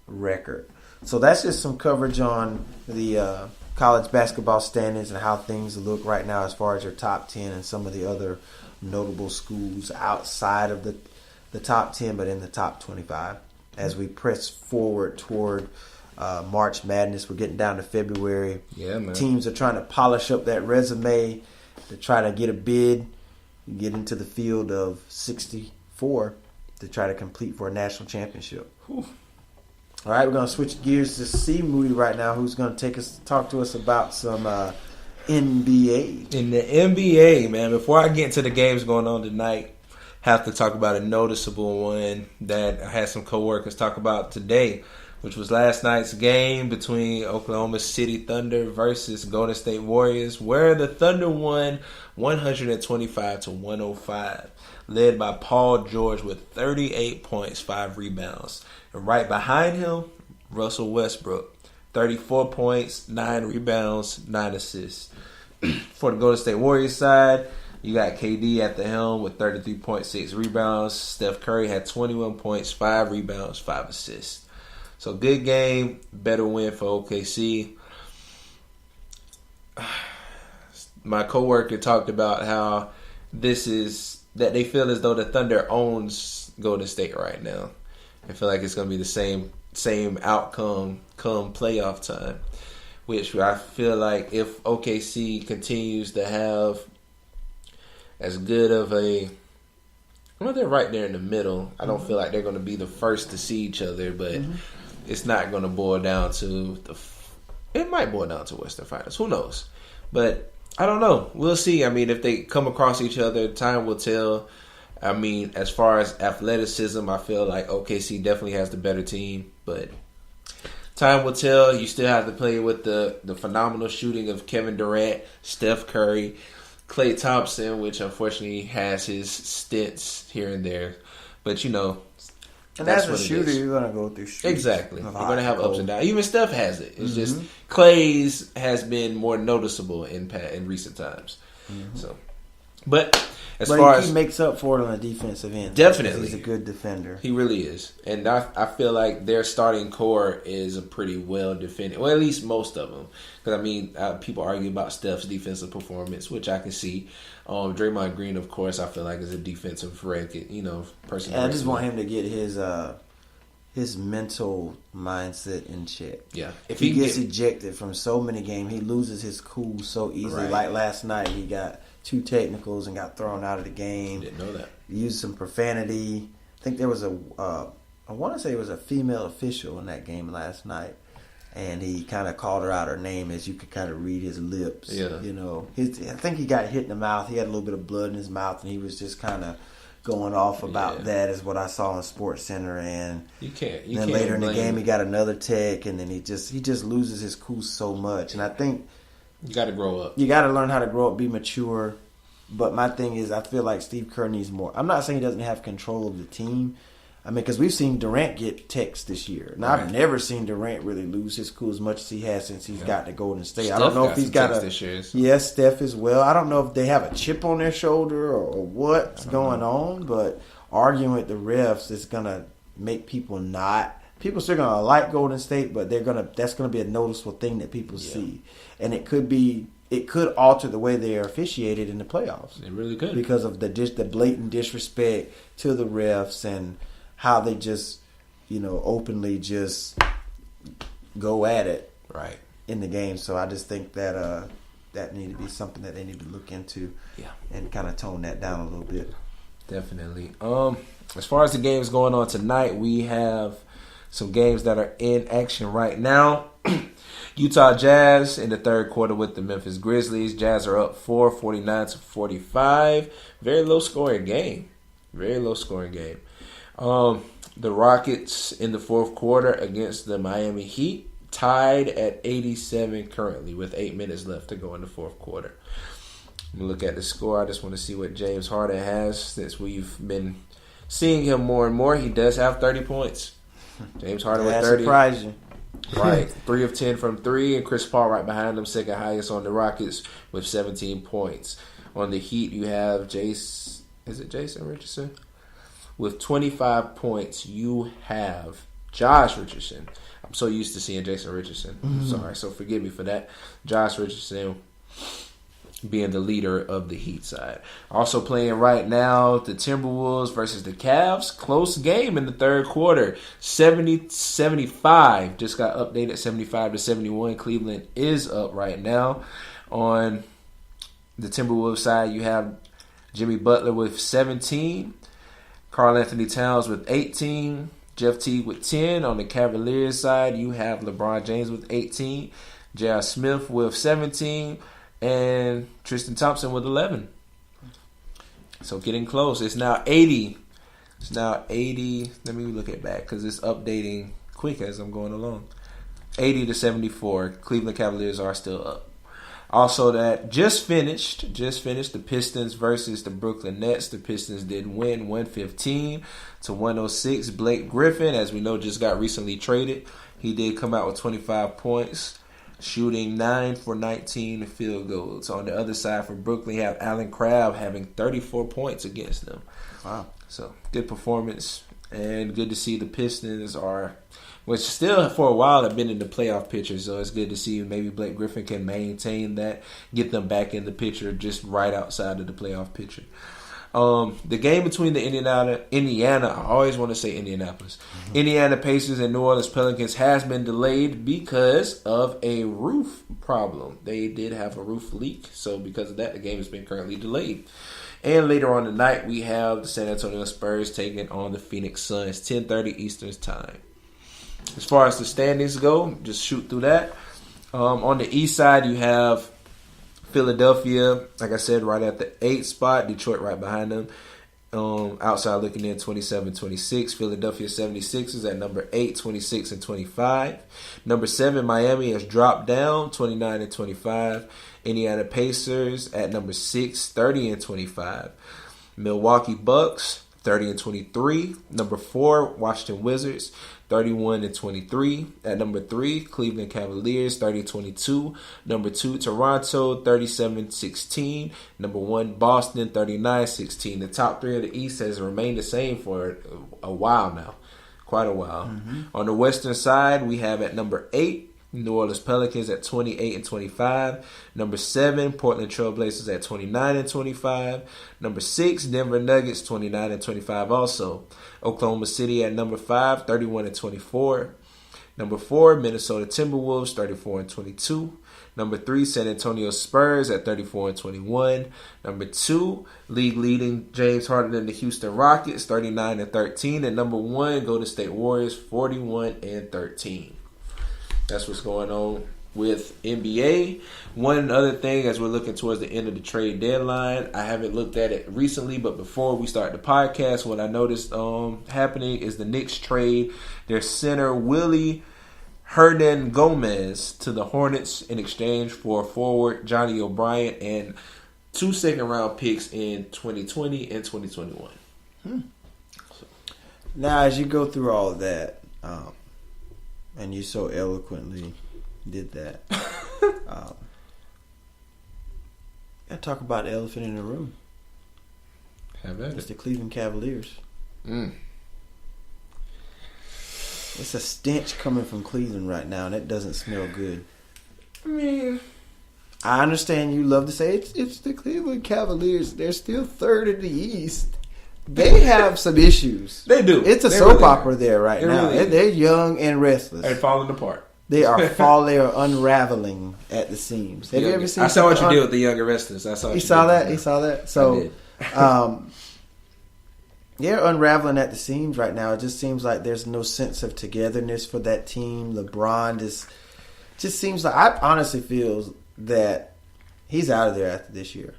Speaker 2: record. So that's just some coverage on the college basketball standings and how things look right now as far as your top 10 and some of the other notable schools outside of the top 10 but in the top 25. As we press forward toward March Madness, we're getting down to February.
Speaker 1: Yeah, man.
Speaker 2: Teams are trying to polish up that resume to try to get a bid, get into the field of 64 to try to compete for a national championship. Whew. All right, we're going to switch gears to C Moody right now, who's going to talk to us about some NBA.
Speaker 1: In the NBA, man, before I get into the games going on tonight, have to talk about a noticeable one that I had some coworkers talk about today, which was last night's game between Oklahoma City Thunder versus Golden State Warriors, where the Thunder won 125-105, led by Paul George with 38 points, 5 rebounds. And right behind him, Russell Westbrook, 34 points, 9 rebounds, 9 assists. For the Golden State Warriors side, you got KD at the helm with 33.6 rebounds. Steph Curry had 21 points, 5 rebounds, 5 assists. So good game, better win for OKC. My coworker talked about how that they feel as though the Thunder owns Golden State right now. I feel like it's going to be the same outcome come playoff time, which I feel like if OKC continues to have as good of a... Well, they're right there in the middle. I don't feel like they're going to be the first to see each other, but it's not going to boil down to it might boil down to Western Finals. Who knows? But I don't know. We'll see. I mean, if they come across each other, time will tell. I mean, as far as athleticism, I feel like OKC definitely has the better team, but time will tell. You still have to play with the phenomenal shooting of Kevin Durant, Steph Curry, Klay Thompson, which unfortunately has his stints here and there. But,
Speaker 2: and as a shooter, you're going to go through streaks.
Speaker 1: Exactly. You're going to have ups and downs. Even Steph has it. It's just Klay's has been more noticeable in recent times. So, but
Speaker 2: he makes up for it on the defensive end.
Speaker 1: Definitely.
Speaker 2: He's a good defender.
Speaker 1: He really is. And I feel like their starting core is a pretty well defended. Well, at least most of them. Because, people argue about Steph's defensive performance, which I can see. Draymond Green, of course, I feel like is a defensive person.
Speaker 2: I just want him to get his mental mindset in check.
Speaker 1: Yeah.
Speaker 2: If he gets ejected from so many games, he loses his cool so easily.
Speaker 1: Right.
Speaker 2: Like last night, he got 2 technicals and got thrown out of the game.
Speaker 1: Didn't know that.
Speaker 2: He used some profanity. I think there was I want to say it was a female official in that game last night. And he kind of called her out her name, as you could kind of read his lips.
Speaker 1: Yeah.
Speaker 2: I think he got hit in the mouth. He had a little bit of blood in his mouth, and he was just kind of going off about that, is what I saw on Sports Center. And then later in the game, he got another tech, and then he just loses his cool so much. And I think
Speaker 1: you got to grow up.
Speaker 2: You got to learn how to grow up, be mature. But my thing is, I feel like Steve Kerr needs more. I'm not saying he doesn't have control of the team. Because we've seen Durant get techs this year. Now, I've never seen Durant really lose his cool as much as he has since he's got to Golden State.
Speaker 1: Steph
Speaker 2: I don't know if he's got
Speaker 1: this year.
Speaker 2: Yes, Steph as well. I don't know if they have a chip on their shoulder or what's going on, but arguing with the refs is going to make people not. People still going to like Golden State, but that's going to be a noticeable thing that people see. And it could alter the way they are officiated in the playoffs.
Speaker 1: It really could.
Speaker 2: Because of the blatant disrespect to the refs and how they just, openly just go at it in the game. So I just think that that need to be something that they need to look into and kind of tone that down a little bit.
Speaker 1: Definitely. As far as the games going on tonight, we have some games that are in action right now. Utah Jazz in the third quarter with the Memphis Grizzlies. Jazz are up 49-45. Very low scoring game. The Rockets in the fourth quarter against the Miami Heat, tied at 87 currently with 8 minutes left to go in the fourth quarter. Let me look at the score. I just want to see what James Harden has, since we've been seeing him more and more. He does have 30 points. James Harden with
Speaker 2: That
Speaker 1: 30.
Speaker 2: surprised you.
Speaker 1: Right. 3 of 10 from 3, and Chris Paul right behind him, second highest on the Rockets with 17 points. On the Heat, you have Jason Richardson? With 25 points, you have Josh Richardson. I'm so used to seeing Jason Richardson. Sorry, so forgive me for that. Josh Richardson being the leader of the Heat side. Also playing right now, the Timberwolves versus the Cavs. Close game in the third quarter. 70-75. Just got updated 75-71. Cleveland is up right now. On the Timberwolves side, you have Jimmy Butler with 17. Karl Anthony Towns with 18. Jeff Teague with 10. On the Cavaliers side, you have LeBron James with 18. J.R. Smith with 17. And Tristan Thompson with 11. So getting close. It's now 80. Let me look at back because it's updating quick as I'm going along. 80-74. Cleveland Cavaliers are still up. Also, that just finished the Pistons versus the Brooklyn Nets. The Pistons did win 115-106. Blake Griffin, as we know, just got recently traded. He did come out with 25 points. Shooting 9 for 19 field goals. On the other side for Brooklyn, you have Allen Crabbe having 34 points against them.
Speaker 2: Wow.
Speaker 1: So, good performance. And good to see the Pistons are, which still for a while have been in the playoff picture. So, it's good to see maybe Blake Griffin can maintain that, get them back in the picture just right outside of the playoff picture. The game between the Indiana, I always want to say Indianapolis, Indiana Pacers and New Orleans Pelicans has been delayed because of a roof problem. They did have a roof leak, so because of that, the game has been currently delayed. And later on tonight, we have the San Antonio Spurs taking on the Phoenix Suns, 10:30 Eastern Time. As far as the standings go, just shoot through that. On the east side, you have Philadelphia, like I said, right at the 8th spot. Detroit right behind them. Outside looking in, 27-26. Philadelphia 76ers at number 8, 26-25. Number 7, Miami has dropped down, 29-25. Indiana Pacers at number 6, 30-25. Milwaukee Bucks, 30-23. Number 4, Washington Wizards, 31-23. At number 3, Cleveland Cavaliers, 30-22. Number 2, Toronto, 37-16. Number 1, Boston, 39-16. The top 3 of the East has remained the same for a while now. Quite a while. On the Western side, we have at number 8, New Orleans Pelicans at 28-25. Number 7, Portland Trailblazers at 29-25. Number 6, Denver Nuggets 29-25 also. Oklahoma City at number 5, 31-24. Number 4, Minnesota Timberwolves 34-22. Number 3, San Antonio Spurs at 34-21. Number 2, league leading James Harden and the Houston Rockets 39-13. And number 1, Golden State Warriors 41-13. That's what's going on with NBA. One other thing, as we're looking towards the end of the trade deadline, I haven't looked at it recently, but before we start the podcast, what I noticed happening is the Knicks trade their center Willie Hernan-Gomez to the Hornets in exchange for forward Johnny O'Brien and 2 second-round picks in 2020 and 2021.
Speaker 2: Now, as you go through all of that, and you so eloquently did that, I talk about the elephant in the room.
Speaker 1: Have at
Speaker 2: It's
Speaker 1: it.
Speaker 2: the Cleveland Cavaliers. It's a stench coming from Cleveland right now, and it doesn't smell good.
Speaker 1: I mean,
Speaker 2: I understand you love to say it's the Cleveland Cavaliers. They're still third in the East. They have some issues.
Speaker 1: They do.
Speaker 2: It's a
Speaker 1: They
Speaker 2: soap
Speaker 1: really
Speaker 2: opera there right now.
Speaker 1: really
Speaker 2: They're young and restless.
Speaker 1: and falling apart.
Speaker 2: They are unraveling at the seams. Have you ever seen?
Speaker 1: I saw what you did with the younger wrestlers. I saw.
Speaker 2: You saw that? You saw that? So, they're unraveling at the seams right now. It just seems like there's no sense of togetherness for that team. LeBron just seems like, I honestly feel that he's out of there after this year.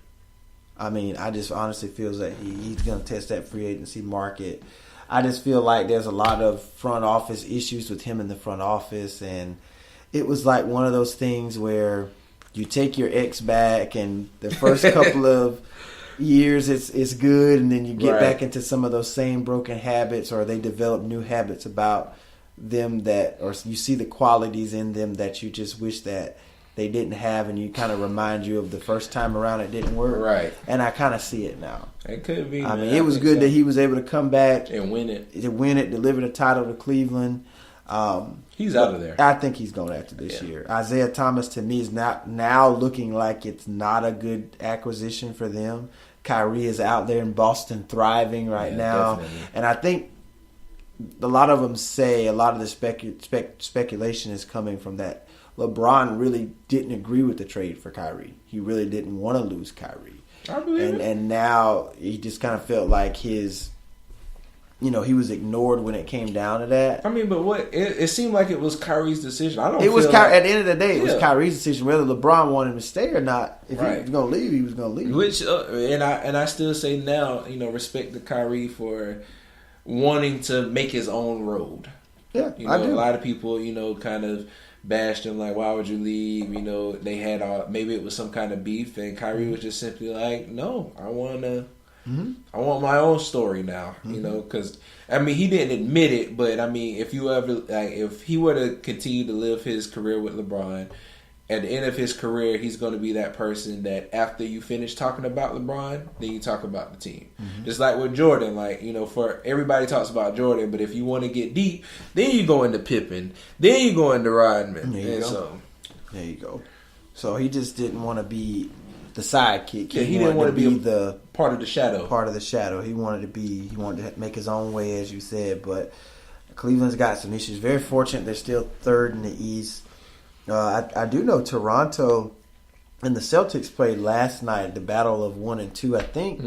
Speaker 2: I mean, I just honestly feel that he's going to test that free agency market. I just feel like there's a lot of front office issues with him in the front office, and it was like one of those things where you take your ex back, and the first couple of years it's good, and then you get
Speaker 1: Right.
Speaker 2: back into some of those same broken habits, or they develop new habits about them or you see the qualities in them that you just wish that they didn't have, and you kind of remind you of the first time around it didn't work.
Speaker 1: Right.
Speaker 2: And I kind of see it now.
Speaker 1: It could be.
Speaker 2: I
Speaker 1: man.
Speaker 2: mean, it was
Speaker 1: think
Speaker 2: good
Speaker 1: so.
Speaker 2: that he was able to come back
Speaker 1: and win it.
Speaker 2: deliver the title to Cleveland.
Speaker 1: He's out of there.
Speaker 2: I think he's going after this year. Isaiah Thomas, to me, is now looking like it's not a good acquisition for them. Kyrie is out there in Boston thriving right now.
Speaker 1: Definitely.
Speaker 2: And I think a lot of them say a lot of the speculation is coming from that LeBron really didn't agree with the trade for Kyrie. He really didn't want to lose Kyrie.
Speaker 1: I believe it.
Speaker 2: And now he just kind of felt like he was ignored when it came down to that.
Speaker 1: I mean, but it seemed like it was Kyrie's decision. I don't.
Speaker 2: It was
Speaker 1: feel like,
Speaker 2: at the end of the day, it was
Speaker 1: Yeah.
Speaker 2: Kyrie's decision whether LeBron wanted him to stay or not. If
Speaker 1: Right.
Speaker 2: he was going to leave, he was going to leave.
Speaker 1: Which and I still say now, respect to Kyrie for wanting to make his own road.
Speaker 2: Yeah,
Speaker 1: You
Speaker 2: I
Speaker 1: know,
Speaker 2: do.
Speaker 1: a lot of people, kind of bashed him like, "Why would you leave?" They had maybe it was some kind of beef, and Kyrie was just simply like, "No, I want my own story now." Because he didn't admit it, but if he were to continue to live his career with LeBron, at the end of his career, he's going to be that person that after you finish talking about LeBron, then you talk about the team. Just like with Jordan, for everybody talks about Jordan, but if you want to get deep, then you go into Pippen, then you go into Rodman.
Speaker 2: There you go. So he just didn't want to be the sidekick.
Speaker 1: Yeah, he didn't want to be
Speaker 2: the
Speaker 1: part of the shadow.
Speaker 2: Part of the shadow. He wanted to make his own way, as you said. But Cleveland's got some issues. Very fortunate they're still third in the East. I do know Toronto and the Celtics played last night, the battle of 1 and 2. I think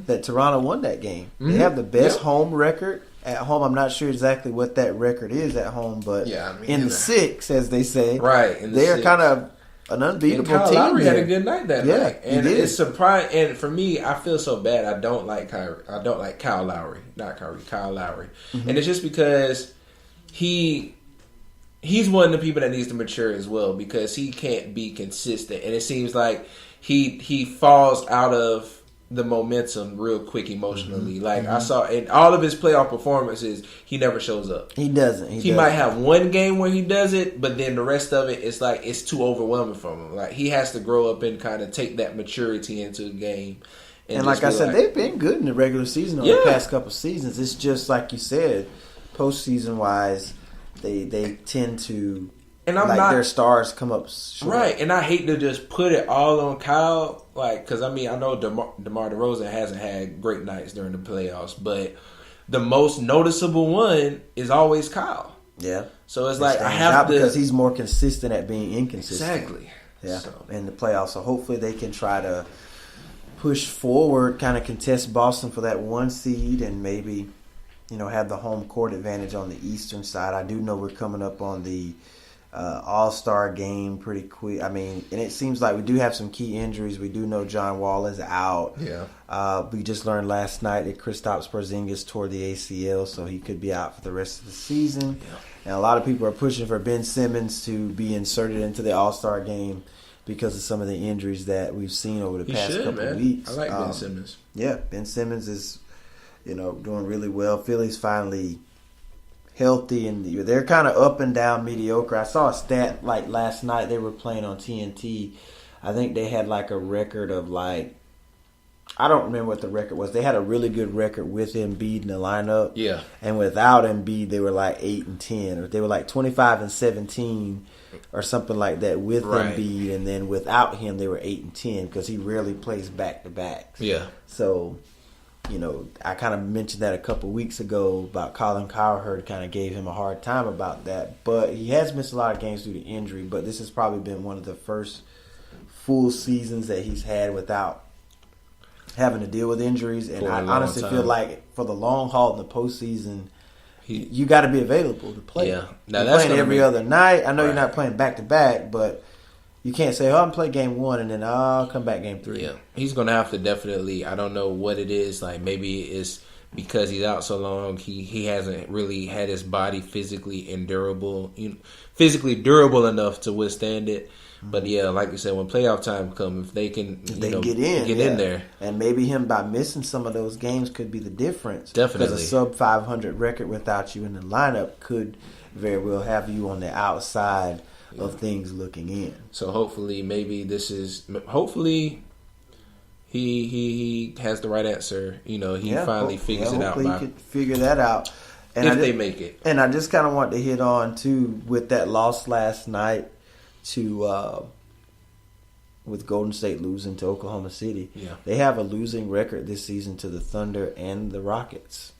Speaker 2: that Toronto won that game. They have the best home record at home. I'm not sure exactly what that record is at home, but in the 6, as they say,
Speaker 1: right?
Speaker 2: They are kind of an unbeatable
Speaker 1: Kyle
Speaker 2: team.
Speaker 1: Lowry
Speaker 2: there.
Speaker 1: had a good night that night, and it's surprising. And for me, I feel so bad. I don't like Kyrie. I don't like Kyle Lowry, not Kyrie. Kyle Lowry, and it's just because he's one of the people that needs to mature as well, because he can't be consistent, and it seems like he falls out of the momentum real quick emotionally. I saw in all of his playoff performances, he never shows up.
Speaker 2: He doesn't.
Speaker 1: He might have one game where he does it, but then the rest of it, it's like it's too overwhelming for him. Like he has to grow up and kind of take that maturity into the game.
Speaker 2: And like I said, they've been good in the regular season over the past couple seasons. It's just like you said, postseason wise, they tend to their stars come up short.
Speaker 1: Right, and I hate to just put it all on Kyle, because I know DeMar DeRozan hasn't had great nights during the playoffs, but the most noticeable one is always Kyle.
Speaker 2: Yeah.
Speaker 1: So it's like I have to,
Speaker 2: because he's more consistent at being inconsistent.
Speaker 1: Exactly.
Speaker 2: Yeah. In the playoffs, so hopefully they can try to push forward, kind of contest Boston for that 1 seed, and maybe have the home court advantage on the eastern side. I do know we're coming up on the All-Star game pretty quick. And it seems like we do have some key injuries. We do know John Wall is out.
Speaker 1: Yeah.
Speaker 2: We just learned last night that Kristaps Porzingis tore the ACL, so he could be out for the rest of the season.
Speaker 1: Yeah.
Speaker 2: And a lot of people are pushing for Ben Simmons to be inserted into the All-Star game because of some of the injuries that we've seen over the past couple of weeks.
Speaker 1: I like Ben Simmons.
Speaker 2: Yeah, Ben Simmons is, doing really well. Philly's finally healthy, and they're kind of up and down mediocre. I saw a stat last night. They were playing on TNT. I think they had a record of I don't remember what the record was. They had a really good record with Embiid in the lineup.
Speaker 1: Yeah.
Speaker 2: And without Embiid, they were 8-10, or they were 25-17 or something like that with Embiid, and then without him, they were 8-10 because he rarely plays back to backs.
Speaker 1: Yeah.
Speaker 2: So, I kind of mentioned that a couple weeks ago about Colin Cowherd, kind of gave him a hard time about that. But he has missed a lot of games due to injury, but this has probably been one of the first full seasons that he's had without having to deal with injuries. And I honestly feel like for the long haul in the postseason, you got to be available to play.
Speaker 1: Yeah.
Speaker 2: Now, you're playing every other night. I know you're not playing back-to-back, but you can't say, I'm playing game 1 and then I'll come back game 3.
Speaker 1: Yeah. He's going to have to definitely, I don't know what it is. Maybe it's because he's out so long, he hasn't really had his body physically durable enough to withstand it. But yeah, like you said, when playoff time comes, if they can,
Speaker 2: get in there, and maybe him by missing some of those games could be the difference.
Speaker 1: Definitely,
Speaker 2: because a sub 500 record without you in the lineup could very well have you on the outside of things looking in.
Speaker 1: So hopefully, hopefully he has the right answer. He finally figures it out.
Speaker 2: Hopefully he could figure that out. And
Speaker 1: if they make it.
Speaker 2: And I just kind of want to hit on too with that loss last night to with Golden State losing to Oklahoma City.
Speaker 1: Yeah.
Speaker 2: They have a losing record this season to the Thunder and the Rockets.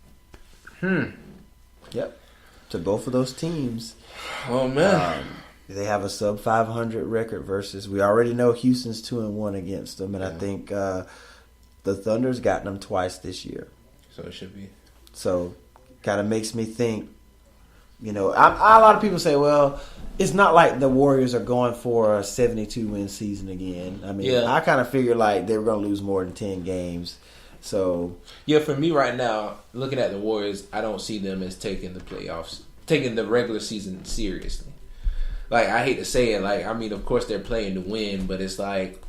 Speaker 2: Yep. To both of those teams.
Speaker 1: Oh man.
Speaker 2: They have a sub 500 record versus we already know Houston's 2-1 against them, and I think the Thunder's gotten them twice this year.
Speaker 1: So it should be.
Speaker 2: So kind of makes me think. A lot of people say, well, it's not like the Warriors are going for a 72-win season again. I mean, I kind of figured like they were going to lose more than 10 games. So
Speaker 1: yeah, for me right now, looking at the Warriors, I don't see them as taking the regular season seriously. Like, I hate to say it, like, I mean, of course they're playing to win, but it's like,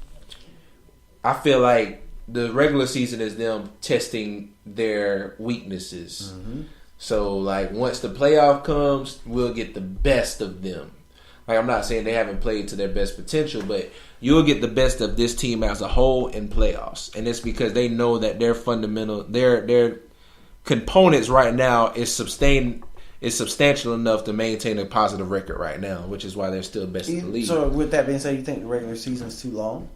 Speaker 1: I feel like the regular season is them testing their weaknesses. Mm-hmm. So, like, once the playoff comes, we'll get the best of them. Like, I'm not saying they haven't played to their best potential, but you'll get the best of this team as a whole in playoffs. And it's because they know that their fundamental, their components right now is substantial enough to maintain a positive record right now, which is why they're still best in the league.
Speaker 2: So, with that being said, you think the regular season is too long?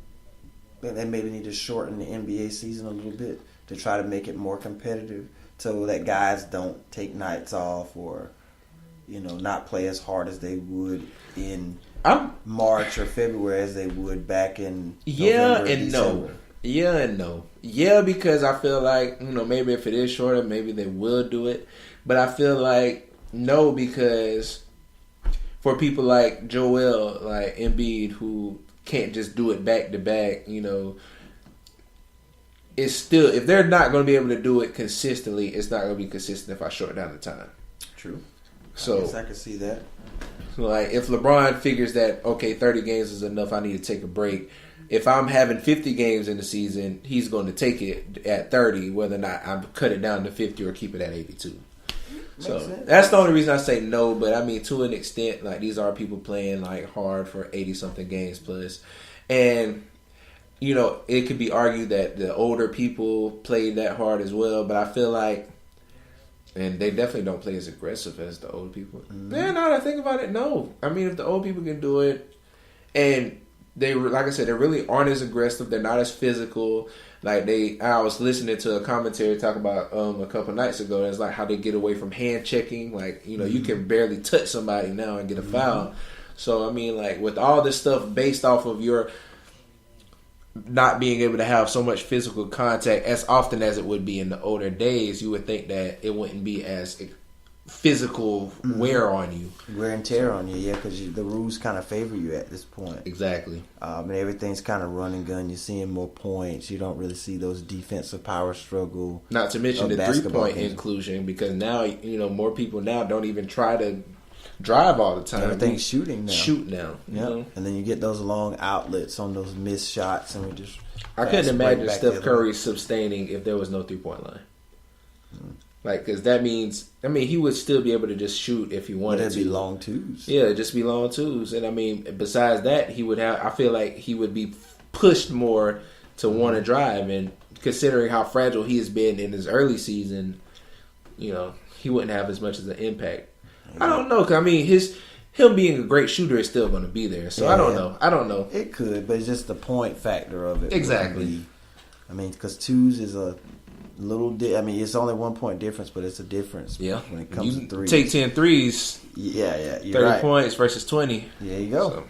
Speaker 2: They maybe need to shorten the NBA season a little bit to try to make it more competitive, so that guys don't take nights off or, not play as hard as they would in March or February as they would back in November and December.
Speaker 1: No. Yeah and no. Yeah, because I feel like, maybe if it is shorter, maybe they will do it. But I feel like no, because for people like Joel, like Embiid, who can't just do it back to back, it's still, if they're not going to be able to do it consistently, it's not going to be consistent if I short down the time.
Speaker 2: True.
Speaker 1: So
Speaker 2: I guess I can see that.
Speaker 1: Like, if LeBron figures that, okay, 30 games is enough, I need to take a break. If I'm having 50 games in the season, he's going to take it at 30, whether or not I cut it down to 50 or keep it at 82. So that's the only reason I say no. But I mean, to an extent, like, these are people playing like hard for 80-something games plus, and it could be argued that the older people played that hard as well. But I feel like, and they definitely don't play as aggressive as the old people. Yeah, now that I think about it, no. I mean, if the old people can do it, and they, like I said, they really aren't as aggressive. They're not as physical. Like, I was listening to a commentary talk about a couple nights ago. And it's like how they get away from hand checking. Like, you can barely touch somebody now and get a foul. So I mean, like, with all this stuff based off of your not being able to have so much physical contact as often as it would be in the older days, you would think that it wouldn't be as physical wear on you.
Speaker 2: Wear and tear on you, yeah, because the rules kind of favor you at this point.
Speaker 1: Exactly.
Speaker 2: And everything's kind of run and gun. You're seeing more points. You don't really see those defensive power struggle.
Speaker 1: Not to mention the 3-point inclusion, because now, more people now don't even try to drive all the time.
Speaker 2: Everything's shooting now.
Speaker 1: Shoot now.
Speaker 2: And then you get those long outlets on those missed shots, and we just.
Speaker 1: I couldn't imagine Steph Curry sustaining if there was no 3-point line. Like, because that means, he would still be able to just shoot if he wanted to.
Speaker 2: It'd be long twos.
Speaker 1: Yeah, just be long twos. And I mean, besides that, I feel like he would be pushed more to want to drive. And considering how fragile he has been in his early season, he wouldn't have as much of an impact. I don't know, because him being a great shooter is still going to be there. So I don't know.
Speaker 2: It could, but it's just the point factor of it.
Speaker 1: Exactly.
Speaker 2: Because twos is a little it's only 1 point difference, but it's a difference when it comes to threes.
Speaker 1: Take 10 threes.
Speaker 2: Yeah,
Speaker 1: 30 points versus 20.
Speaker 2: There you go. So.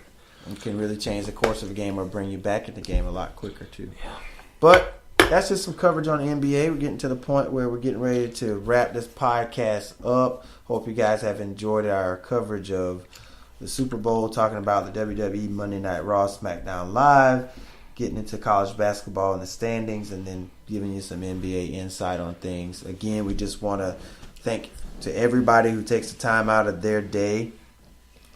Speaker 2: It can really change the course of a game or bring you back in the game a lot quicker, too.
Speaker 1: Yeah.
Speaker 2: But that's just some coverage on the NBA. We're getting to the point where we're getting ready to wrap this podcast up. Hope you guys have enjoyed our coverage of the Super Bowl, talking about the WWE Monday Night Raw, SmackDown Live, getting into college basketball and the standings, and then giving you some NBA insight on things. Again, we just want to thank to everybody who takes the time out of their day,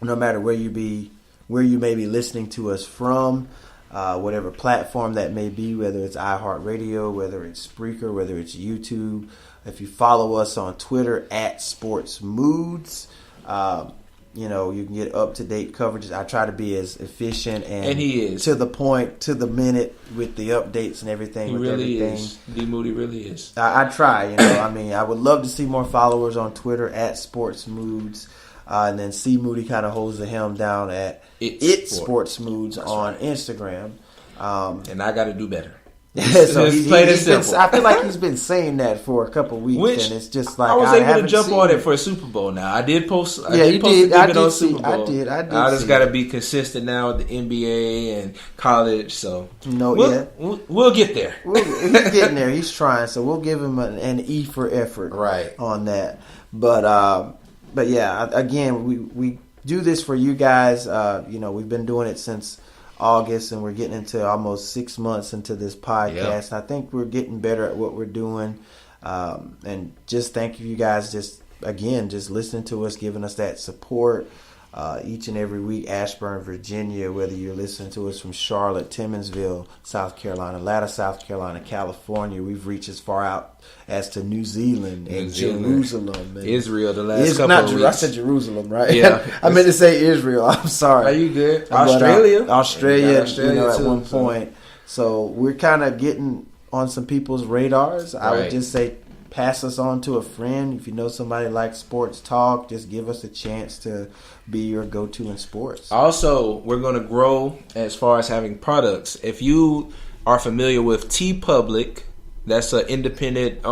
Speaker 2: no matter where you be where you may be listening to us from, whatever platform that may be, whether it's iHeartRadio, whether it's Spreaker, whether it's YouTube. If you follow us on Twitter at Sports Moods, you can get up-to-date coverage. I try to be as efficient and
Speaker 1: he is
Speaker 2: to the point, to the minute with the updates and everything.
Speaker 1: He really is. D Moody really is.
Speaker 2: I try, I would love to see more followers on Twitter at Sports Moods. And then C Moody kind of holds the helm down at It's Sports Moods on Instagram.
Speaker 1: And I got to do better.
Speaker 2: So I feel like he's been saying that for a couple weeks, and it's just like
Speaker 1: I was able to jump on it for a Super Bowl. Now I did post. I did post a bit on Super Bowl.
Speaker 2: I did.
Speaker 1: I just got to be consistent now with the NBA and college. So we'll get there.
Speaker 2: He's getting there. He's trying. So we'll give him an E for effort on that. But yeah, again, we do this for you guys. We've been doing it since August, and we're getting into almost 6 months into this podcast. I think we're getting better at what we're doing. And just thank you guys just listening to us, giving us that support each and every week. Ashburn, Virginia, whether you're listening to us from Charlotte, Timmonsville, South Carolina, Atlanta, South Carolina, California. We've reached as far out as to New Zealand and Jerusalem. And
Speaker 1: Israel the last couple of weeks.
Speaker 2: I said Jerusalem, right?
Speaker 1: Yeah.
Speaker 2: I meant to say Israel. I'm sorry.
Speaker 1: Are you good? Australia,
Speaker 2: at one point. So we're kind of getting on some people's radars. I would just say pass us on to a friend. If you know somebody likes sports talk, just give us a chance to be your go-to in sports.
Speaker 1: Also, we're going to grow as far as having products. If you are familiar with TeePublic, that's an independent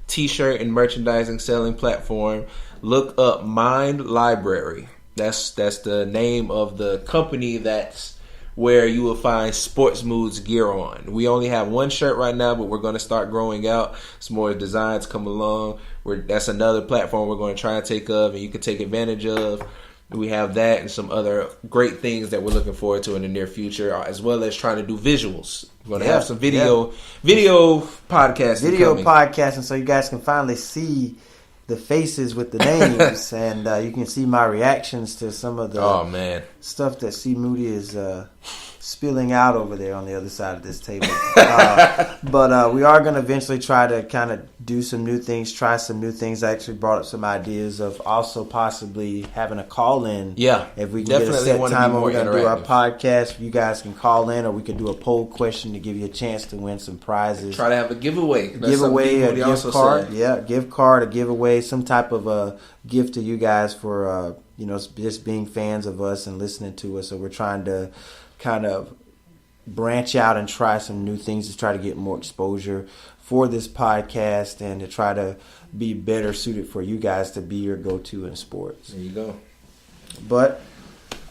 Speaker 1: t-shirt and merchandising selling platform. Look up Mind Library. That's the name of the company that's where you will find Sports Moods gear on. We only have one shirt right now, but we're going to start growing out. Some more designs come along. That's another platform we're going to try and take of, and you can take advantage of. We have that and some other great things that we're looking forward to in the near future, as well as trying to do visuals. We're going to have some video podcasting.
Speaker 2: So you guys can finally see the faces with the names, and you can see my reactions to some of the stuff that C. Moody is spilling out over there on the other side of this table. But we are going to eventually try to kind of do some new things, try some new things. I actually brought up some ideas of also possibly having a call-in.
Speaker 1: Yeah,
Speaker 2: if we can get a set time when we're going to do our podcast, you guys can call in, or we can do a poll question to give you a chance to win some prizes.
Speaker 1: Try to have a giveaway.
Speaker 2: A gift card. Yeah, gift card, a giveaway, some type of a gift to you guys for just being fans of us and listening to us. So we're trying to kind of branch out and try some new things to try to get more exposure for this podcast and to try to be better suited for you guys to be your go-to in sports.
Speaker 1: There you go.
Speaker 2: But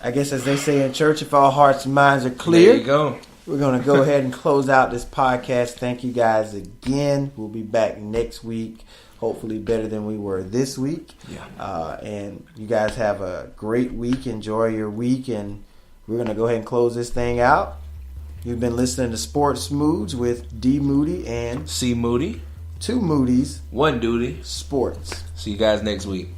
Speaker 2: I guess as they say in church, if all hearts and minds are clear,
Speaker 1: there you go.
Speaker 2: We're going to go ahead and close out this podcast. Thank you guys again. We'll be back next week. Hopefully better than we were this week.
Speaker 1: Yeah.
Speaker 2: And you guys have a great week. Enjoy your week. And we're going to go ahead and close this thing out. You've been listening to Sports Moods with D. Moody and
Speaker 1: C. Moody.
Speaker 2: 2 Moodies.
Speaker 1: 1 Duty.
Speaker 2: Sports.
Speaker 1: See you guys next week.